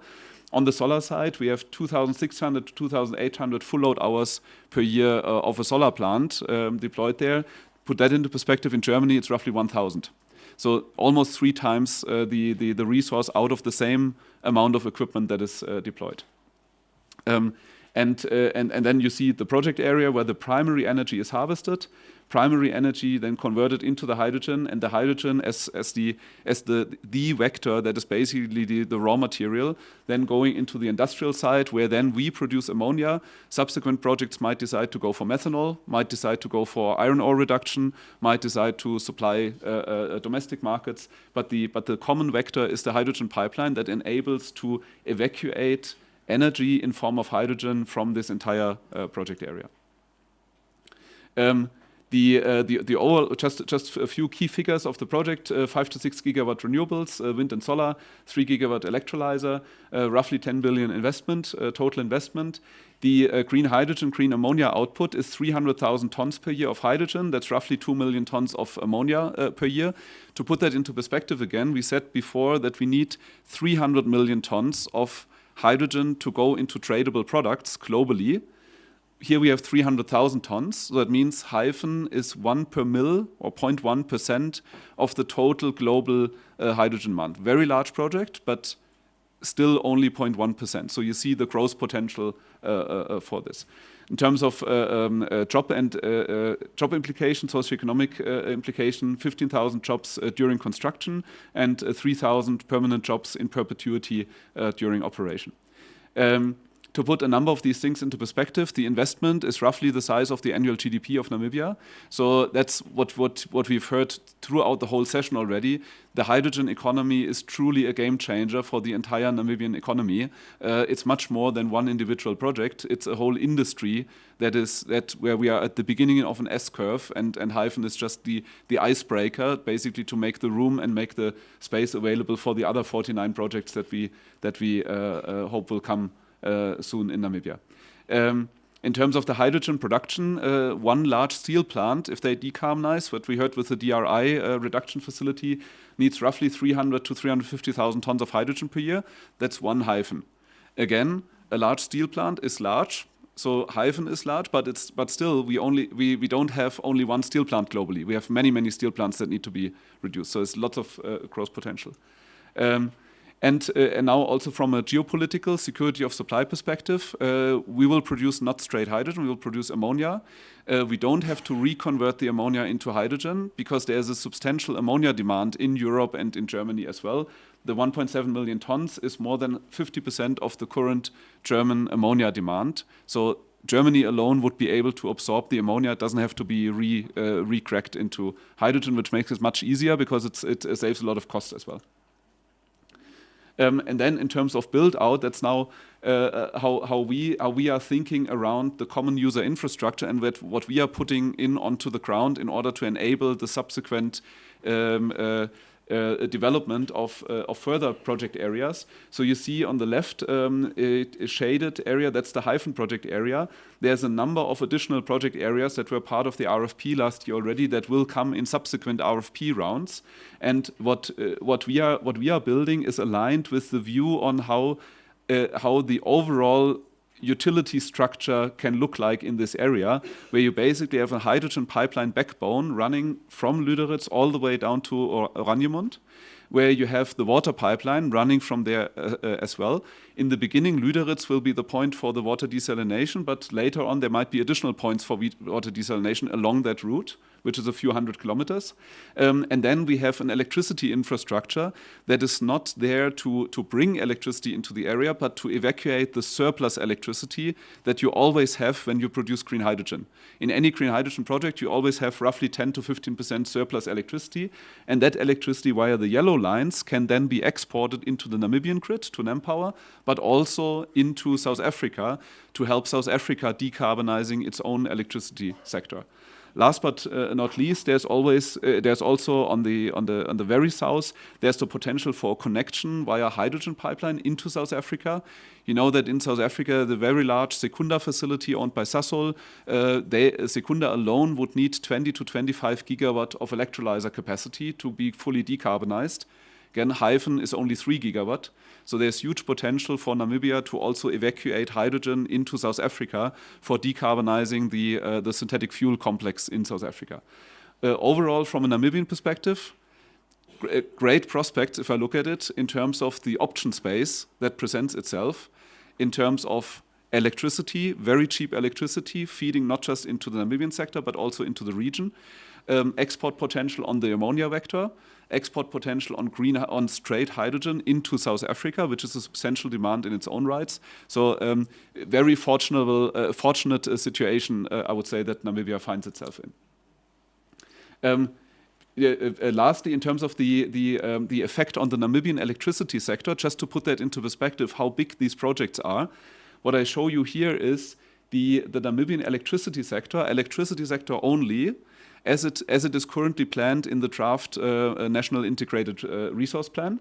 On the solar side, we have 2,600 to 2,800 full load hours per year of a solar plant deployed there. Put that into perspective, in Germany, it's roughly 1,000. So almost 3 times the resource out of the same amount of equipment that is deployed. And then you see the project area where the primary energy is harvested. Primary energy then converted into the hydrogen, and the hydrogen as the vector that is basically the raw material, then going into the industrial side where then we produce ammonia. Subsequent projects might decide to go for methanol, might decide to go for iron ore reduction, might decide to supply domestic markets, but the common vector is the hydrogen pipeline that enables to evacuate energy in form of hydrogen from this entire project area. The overall, just a few key figures of the project: 5 to 6 gigawatt renewables, wind and solar, 3 gigawatt electrolyzer, roughly 10 billion investment, total investment. The green hydrogen, green ammonia output is 300,000 tons per year of hydrogen. That's roughly 2 million tons of ammonia per year. To put that into perspective again, we said before that we need 300 million tons of hydrogen to go into tradable products globally. Here we have 300,000 tons, so that means Hyphen is 1 per mil or 0.1% of the total global hydrogen demand. Very large project, but still only 0.1%. So you see the growth potential for this. In terms of job implication, socioeconomic implication, 15,000 jobs during construction and 3,000 permanent jobs in perpetuity during operation. To put a number of these things into perspective, the investment is roughly the size of the annual GDP of Namibia. So that's what we've heard throughout the whole session already. The hydrogen economy is truly a game changer for the entire Namibian economy. It's much more than one individual project. It's a whole industry where we are at the beginning of an S-curve, and Hyphen is just the icebreaker, basically to make the room and make the space available for the other 49 projects that we hope will come soon in Namibia. In terms of the hydrogen production, one large steel plant, if they decarbonize, what we heard with the DRI reduction facility, needs roughly 300 to 350,000 tons of hydrogen per year. That's one Hyphen. Again, a large steel plant is large, so Hyphen is large, but still we don't have only one steel plant globally. We have many steel plants that need to be reduced. So it's lots of growth potential. And now also from a geopolitical security of supply perspective, we will produce not straight hydrogen, we will produce ammonia. We don't have to reconvert the ammonia into hydrogen because there's a substantial ammonia demand in Europe and in Germany as well. The 1.7 million tons is more than 50% of the current German ammonia demand. So Germany alone would be able to absorb the ammonia. It doesn't have to be re-cracked into hydrogen, which makes it much easier because it saves a lot of cost as well. And then in terms of build out, that's now how we are thinking around the common user infrastructure and what we are putting in onto the ground in order to enable the subsequent development of further project areas. So you see on the left a shaded area, that's the Hyphen project area. There's a number of additional project areas that were part of the RFP last year already that will come in subsequent RFP rounds. And what we are building is aligned with the view on how the overall utility structure can look like in this area, where you basically have a hydrogen pipeline backbone running from Lüderitz all the way down to Oranjemund, where you have the water pipeline running from there as well. In the beginning, Lüderitz will be the point for the water desalination, but later on there might be additional points for water desalination along that route, which is a few hundred kilometers. And then we have an electricity infrastructure that is not there to bring electricity into the area, but to evacuate the surplus electricity that you always have when you produce green hydrogen. In any green hydrogen project, you always have roughly 10 to 15% surplus electricity, and that electricity via the yellow monolines can then be exported into the Namibian grid to NamPower, but also into South Africa to help South Africa decarbonizing its own electricity sector. Last but not least, there's also on the very south, there's the potential for a connection via hydrogen pipeline into South Africa. You know that in South Africa, the very large Secunda facility owned by Sasol, Secunda alone would need 20 to 25 gigawatt of electrolyzer capacity to be fully decarbonized. Again, Hyphen is only 3 gigawatt. So there's huge potential for Namibia to also evacuate hydrogen into South Africa for decarbonizing the synthetic fuel complex in South Africa. Overall, from a Namibian perspective, great prospects if I look at it in terms of the option space that presents itself, in terms of electricity, very cheap electricity, feeding not just into the Namibian sector, but also into the region. Export potential on the ammonia vector, export potential on straight hydrogen into South Africa, which is a substantial demand in its own rights. So very fortunate situation, I would say, that Namibia finds itself in. Lastly, in terms of the effect on the Namibian electricity sector, just to put that into perspective, how big these projects are, what I show you here is the Namibian electricity sector only, as it is currently planned in the draft National Integrated Resource Plan.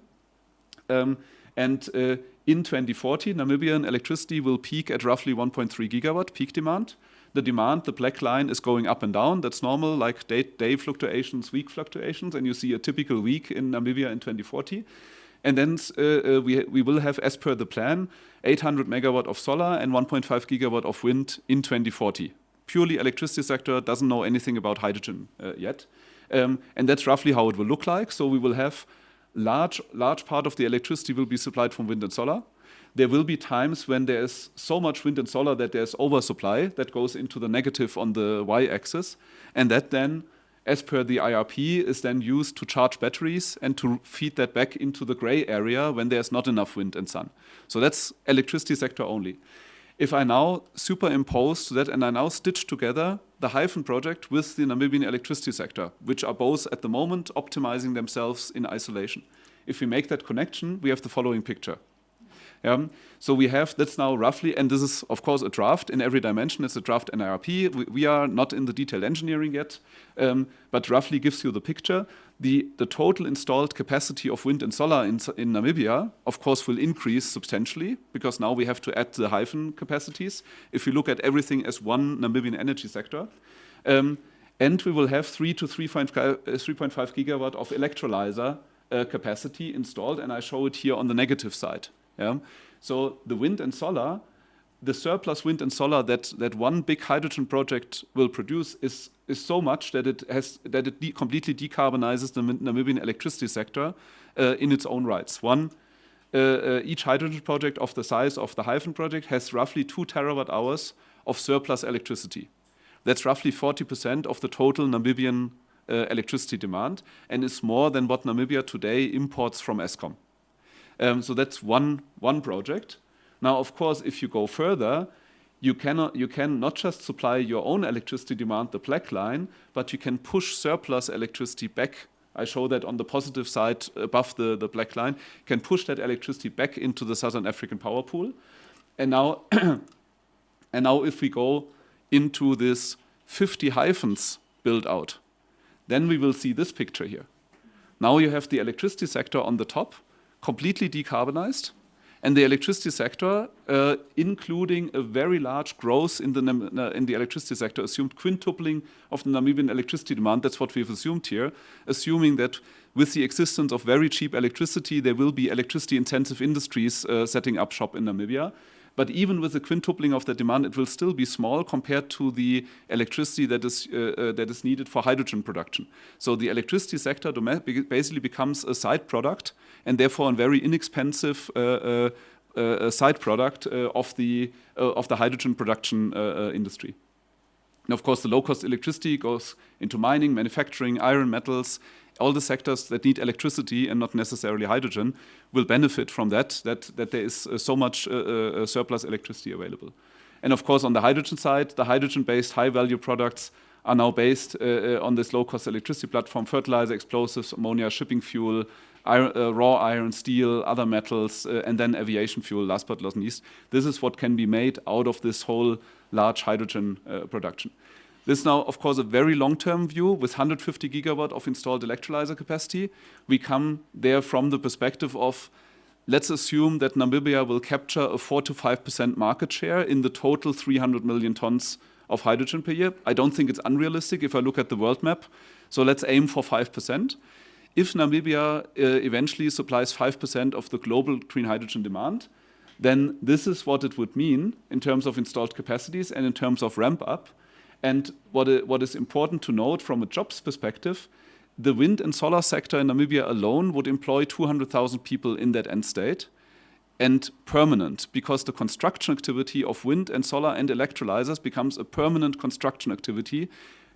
In 2040, Namibian electricity will peak at roughly 1.3 gigawatt peak demand. The demand, the black line, is going up and down. That's normal, like day fluctuations, week fluctuations, and you see a typical week in Namibia in 2040. And then we will have, as per the plan, 800 megawatt of solar and 1.5 gigawatt of wind in 2040. Purely electricity sector, doesn't know anything about hydrogen yet. And that's roughly how it will look like. So we will have large part of the electricity will be supplied from wind and solar. There will be times when there's so much wind and solar that there's oversupply that goes into the negative on the y-axis. And that then, as per the IRP, is then used to charge batteries and to feed that back into the gray area when there's not enough wind and sun. So that's electricity sector only. If I now superimpose that and I now stitch together the Hyphen project with the Namibian electricity sector, which are both at the moment optimizing themselves in isolation. If we make that connection, we have the following picture. So we have, that's now roughly, and this is of course a draft in every dimension, it's a draft NIRP. We are not in the detailed engineering yet, but roughly gives you the picture. The total installed capacity of wind and solar in Namibia, of course, will increase substantially because now we have to add the Hyphen capacities. If you look at everything as one Namibian energy sector, and we will have 3 to 3.5 gigawatt of electrolyzer capacity installed, and I show it here on the negative side. So the wind and solar, the surplus wind and solar that one big hydrogen project will produce is so much that it completely decarbonizes the Namibian electricity sector in its own rights. Each hydrogen project of the size of the Hyphen project has roughly 2 terawatt hours of surplus electricity. That's roughly 40% of the total Namibian electricity demand and is more than what Namibia today imports from Eskom. So that's one project. Now, of course, if you go further, you can not just supply your own electricity demand, the black line, but you can push surplus electricity back. I show that on the positive side above the black line. You can push that electricity back into the Southern African power pool. And now, if we go into this 50 Hyphens build out, then we will see this picture here. Now you have the electricity sector on the top, completely decarbonized, and the electricity sector, including a very large growth in the electricity sector, assumed quintupling of the Namibian electricity demand. That's what we've assumed here, assuming that with the existence of very cheap electricity, there will be electricity-intensive industries setting up shop in Namibia. But even with the quintupling of the demand, it will still be small compared to the electricity that is needed for hydrogen production. So the electricity sector basically becomes a side product, and therefore a very inexpensive side product of the hydrogen production industry. And of course, the low-cost electricity goes into mining, manufacturing, iron, metals. All the sectors that need electricity and not necessarily hydrogen will benefit from that there is so much surplus electricity available. And of course, on the hydrogen side, the hydrogen-based high-value products are now based on this low-cost electricity platform: fertilizer, explosives, ammonia, shipping fuel, raw iron, steel, other metals, and then aviation fuel, last but not least. This is what can be made out of this whole large hydrogen production. This is now, of course, a very long-term view with 150 gigawatt of installed electrolyzer capacity. We come there from the perspective of, let's assume that Namibia will capture a 4 to 5% market share in the total 300 million tons of hydrogen per year. I don't think it's unrealistic if I look at the world map. So let's aim for 5%. If Namibia eventually supplies 5% of the global green hydrogen demand, then this is what it would mean in terms of installed capacities and in terms of ramp up. And what is important to note from a jobs perspective, the wind and solar sector in Namibia alone would employ 200,000 people in that end state, and permanent, because the construction activity of wind and solar and electrolyzers becomes a permanent construction activity.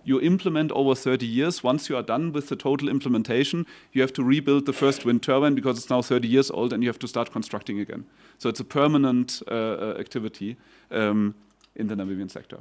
You implement over 30 years. Once you are done with the total implementation, you have to rebuild the first wind turbine because it's now 30 years old and you have to start constructing again. So it's a permanent activity in the Namibian sector.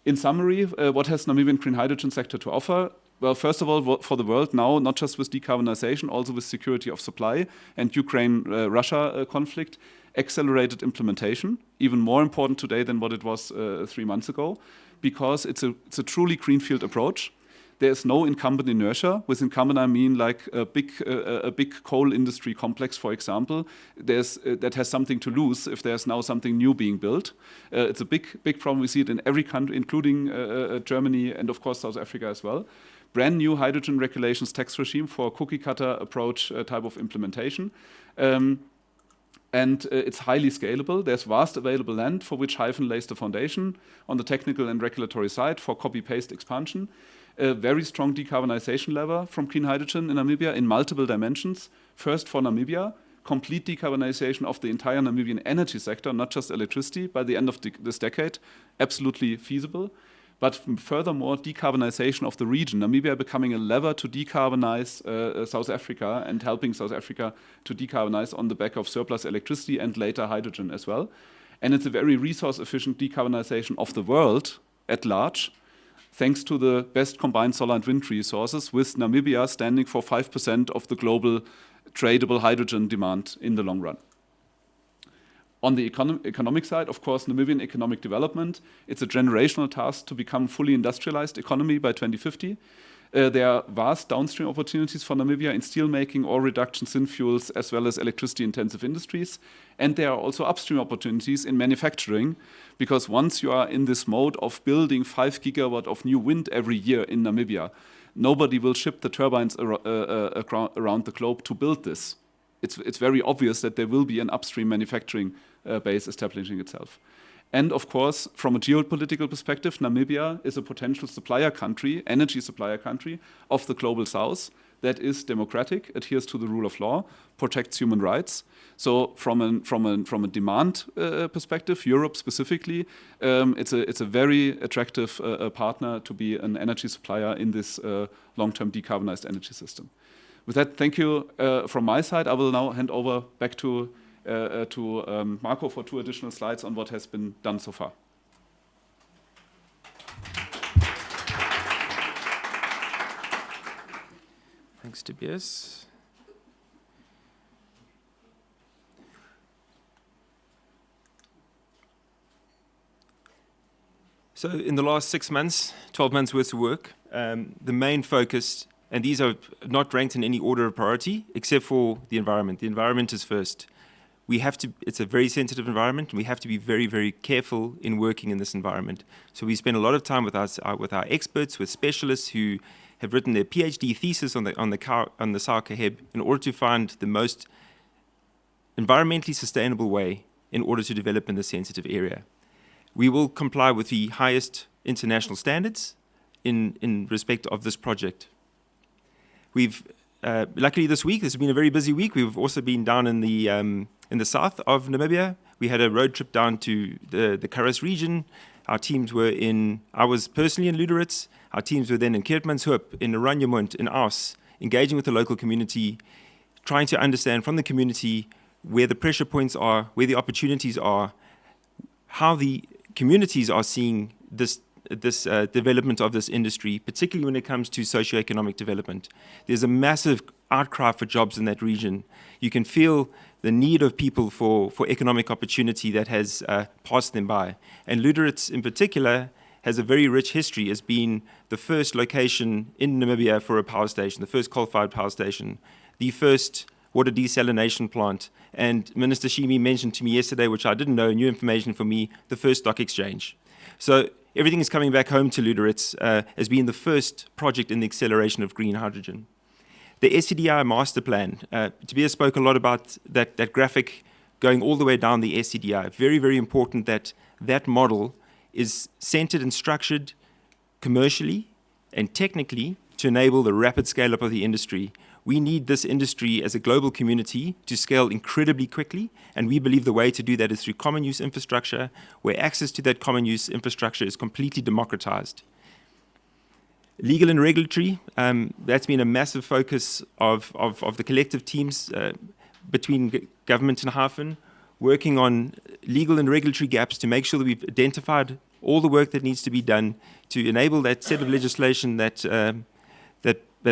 In summary, what has Namibian green hydrogen sector to offer? Well, first of all, for the world now, not just with decarbonization, also with security of supply and Ukraine-Russia conflict, accelerated implementation, even more important today than what it was 3 months ago, because it's a truly greenfield approach. There is no incumbent inertia. With incumbent, I mean like a big coal industry complex, for example. That has something to lose if there's now something new being built. It's a big problem. We see it in every country, including Germany and, of course, South Africa as well. Brand new hydrogen regulations tax regime for a cookie cutter approach type of implementation. And it's highly scalable. There's vast available land for which Hyphen lays the foundation on the technical and regulatory side for copy-paste expansion. A very strong decarbonization lever from green hydrogen in Namibia in multiple dimensions. First, for Namibia, complete decarbonization of the entire Namibian energy sector, not just electricity, by the end of this decade. Absolutely feasible. But furthermore, decarbonization of the region. Namibia becoming a lever to decarbonize South Africa and helping South Africa to decarbonize on the back of surplus electricity and later hydrogen as well. And it's a very resource-efficient decarbonization of the world at large, thanks to the best combined solar and wind resources, with Namibia standing for 5% of the global tradable hydrogen demand in the long run. On the economic side, of course, Namibian economic development, it's a generational task to become fully industrialized economy by 2050. There are vast downstream opportunities for Namibia in steelmaking, ore reduction, synfuels, as well as electricity-intensive industries. And there are also upstream opportunities in manufacturing, because once you are in this mode of building 5 gigawatt of new wind every year in Namibia, nobody will ship the turbines around the globe to build this. It's very obvious that there will be an upstream manufacturing base establishing itself. And of course, from a geopolitical perspective, Namibia is a potential supplier country, energy supplier country of the global south that is democratic, adheres to the rule of law, protects human rights. So from a demand perspective, Europe specifically, it's a very attractive partner to be an energy supplier in this long-term decarbonized energy system. With that, thank you from my side. I will now hand over back to Marco for 2 additional slides on what has been done so far.
Thanks, Tobias. So in the last 6 months, 12 months worth of work, the main focus, and these are not ranked in any order of priority, except for the environment. The environment is first. It's a very sensitive environment, and we have to be very, very careful in working in this environment. So we spend a lot of time with our experts, with specialists who have written their PhD thesis on the Saarkheb in order to find the most environmentally sustainable way in order to develop in this sensitive area. We will comply with the highest international standards in respect of this project. We've luckily this has been a very busy week. We've also been down in the south of Namibia. We had a road trip down to the Karas region. Our teams were I was personally in Luderitz. Our teams were then in Keertmanshoop, in Oranjemund, in Aus, engaging with the local community, trying to understand from the community where the pressure points are, where the opportunities are, how the communities are seeing this this development of this industry, particularly when it comes to socioeconomic development. There's a massive outcry for jobs in that region. You can feel the need of people for economic opportunity that has passed them by. And Lüderitz in particular has a very rich history as being the first location in Namibia for a power station, the first coal-fired power station, the first water desalination plant. And Minister Shimi mentioned to me yesterday, which I didn't know, new information for me, the first stock exchange. So everything is coming back home to Lüderitz as being the first project in the acceleration of green hydrogen. The SCDI master plan, Tobias spoke a lot about that graphic going all the way down the SCDI. Very, very important that that model is centered and structured commercially and technically to enable the rapid scale-up of the industry. We need this industry as a global community to scale incredibly quickly, and we believe the way to do that is through common use infrastructure, where access to that common use infrastructure is completely democratized. Legal and regulatory, that's been a massive focus of the collective teams between government and Hyphen, working on legal and regulatory gaps to make sure that we've identified all the work that needs to be done to enable that set of legislation that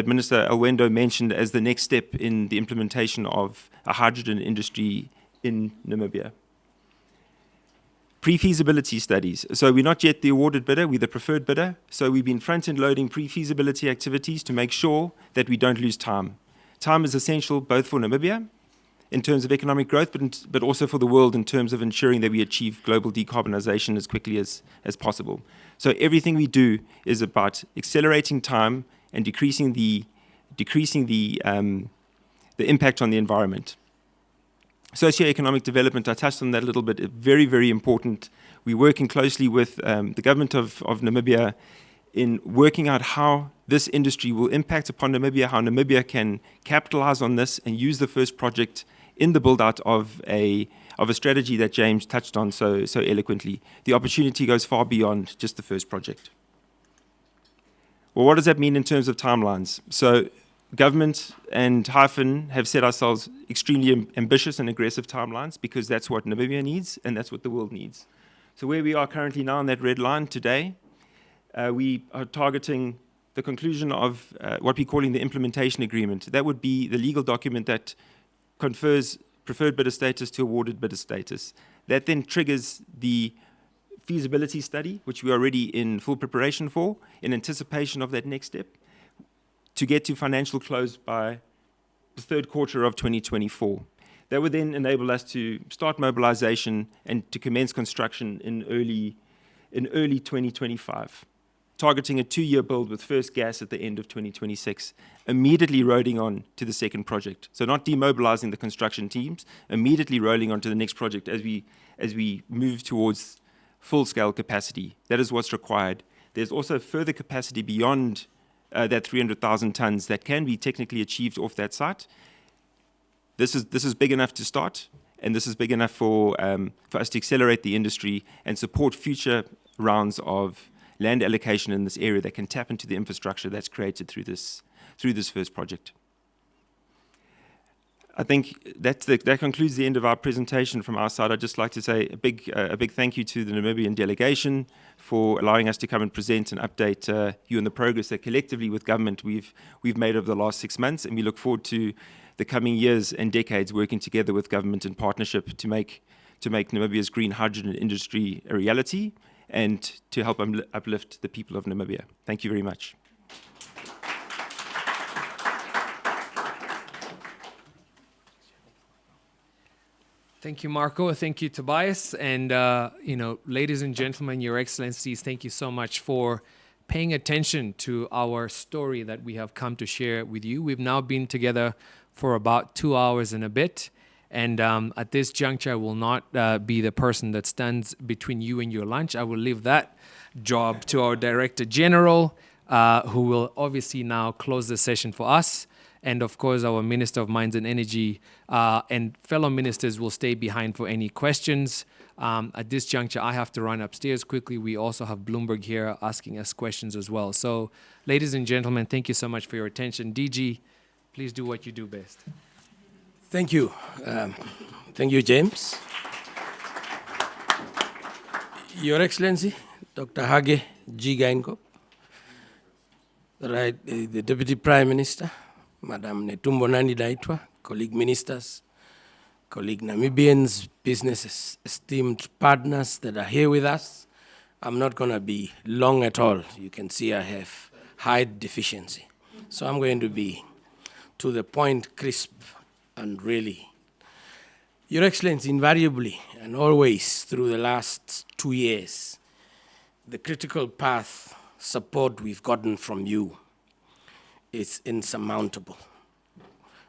Minister Alwendo mentioned as the next step in the implementation of a hydrogen industry in Namibia. Pre-feasibility studies. So we're not yet the awarded bidder, we're the preferred bidder. So we've been front-end loading pre-feasibility activities to make sure that we don't lose time. Time is essential both for Namibia in terms of economic growth, but also for the world in terms of ensuring that we achieve global decarbonization as quickly as possible. So everything we do is about accelerating time and decreasing the impact on the environment. Socioeconomic development, I touched on that a little bit, very, very important. We're working closely with the Government of Namibia in working out how this industry will impact upon Namibia, how Namibia can capitalize on this and use the first project in the build-out of a strategy that James touched on so eloquently. The opportunity goes far beyond just the first project. Well, what does that mean in terms of timelines? So government and Hyphen have set ourselves extremely ambitious and aggressive timelines because that's what Namibia needs and that's what the world needs. So where we are currently now on that red line today, we are targeting the conclusion of what we're calling the implementation agreement. That would be the legal document that confers preferred bidder status to awarded bidder status. That then triggers the feasibility study, which we are already in full preparation for, in anticipation of that next step, to get to financial close by the third quarter of 2024. That would then enable us to start mobilization and to commence construction in early 2025, targeting a 2-year build with first gas at the end of 2026, immediately rolling on to the second project. So not demobilizing the construction teams, immediately rolling on to the next project as we move towards full-scale capacity. That is what's required. There's also further capacity beyond that 300,000 tons that can be technically achieved off that site. This is big enough to start, and this is big enough for us to accelerate the industry and support future rounds of land allocation in this area that can tap into the infrastructure that's created through this first project. I think that concludes the end of our presentation from our side. I'd just like to say a big thank you to the Namibian delegation for allowing us to come and present and update you on the progress that collectively with government we've made over the last 6 months, and we look forward to the coming years and decades working together with government in partnership to make Namibia's green hydrogen industry a reality and to help uplift the people of Namibia. Thank you very much.
Thank you, Marco. Thank you, Tobias. And, ladies and gentlemen, Your Excellencies, thank you so much for paying attention to our story that we have come to share with you. We've now been together for about 2 hours and a bit. And at this juncture, I will not be the person that stands between you and your lunch. I will leave that job to our Director General, who will obviously now close the session for us. And of course, our Minister of Mines and Energy and fellow ministers will stay behind for any questions. At this juncture, I have to run upstairs quickly. We also have Bloomberg here asking us questions as well. So, ladies and gentlemen, thank you so much for your attention. DG, please do what you do best.
Thank you. Thank you, James. Your Excellency, Dr. Hage G. Geingob, right, the Deputy Prime Minister, Madam Netumbo Nandi-Ndaitwah, colleague ministers, colleague Namibians, business esteemed partners that are here with us. I'm not going to be long at all. You can see I have height deficiency. So I'm going to be to the point, crisp, and really. Your Excellency, invariably and always through the last 2 years, the critical path support we've gotten from you is insurmountable.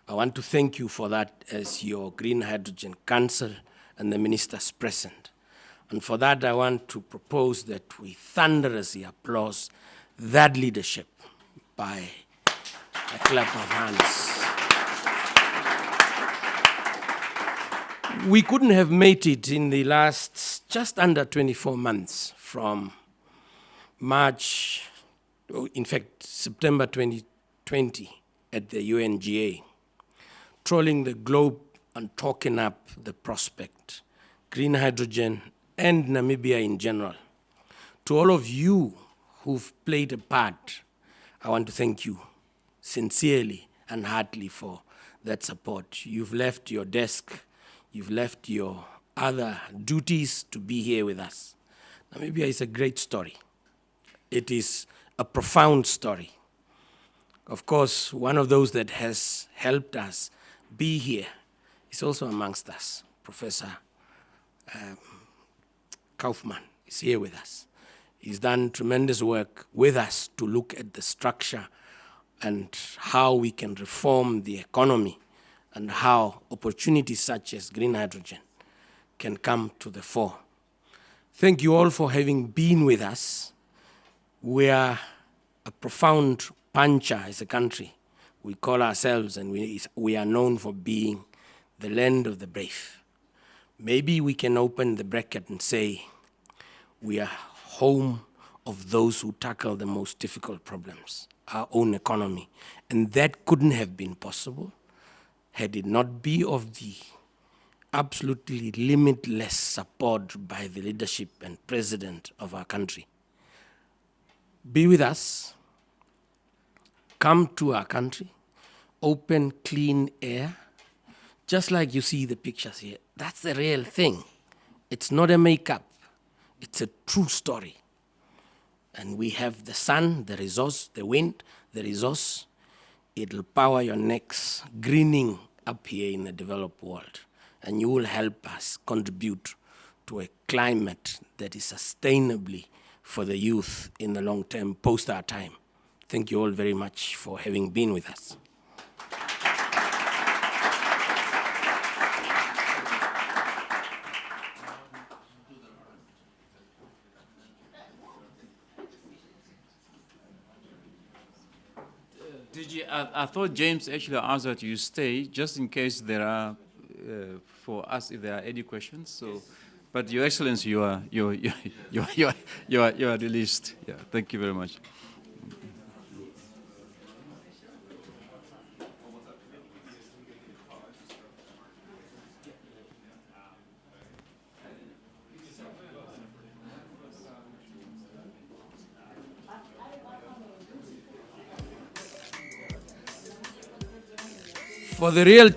I want to thank you for that as your Green Hydrogen Council and the ministers present. And for that, I want to propose that we thunderously applaud that leadership by a clap of hands. We couldn't have made it in the last just under 24 months from March, in fact, September 2020 at the UNGA, trolling the globe and talking up the prospect, green hydrogen, and Namibia in general. To all of you who've played a part, I want to thank you sincerely and heartily for that support. You've left your desk, you've left your other duties to be here with us. Namibia is a great story. It is a profound story. Of course, one of those that has helped us be here is also amongst us. Professor Kaufman is here with us. He's done tremendous work with us to look at the structure and how we can reform the economy and how opportunities such as green hydrogen can come to the fore. Thank you all for having been with us. We are a profound puncher as a country. We call ourselves, and we are known for being the land of the brave. Maybe we can open the bracket and say we are home of those who tackle the most difficult problems, our own economy. And that couldn't have been possible had it not been of the absolutely limitless support by the leadership and president of our country. Be with us, come to our country, open clean air, just like you see the pictures here. That's the real thing. It's not a makeup, it's a true story. And we have the sun, the resource, the wind, the resource. It'll power your necks, greening up here in the developed world. And you will help us contribute to a climate that is sustainably for the youth in the long term, post our time. Thank you all very much for having been with us.
DG, I thought James actually asked that you stay, just in case there are, for us, if there are any questions. So, but Your Excellency, you are released. Yeah, thank you very much.
For the real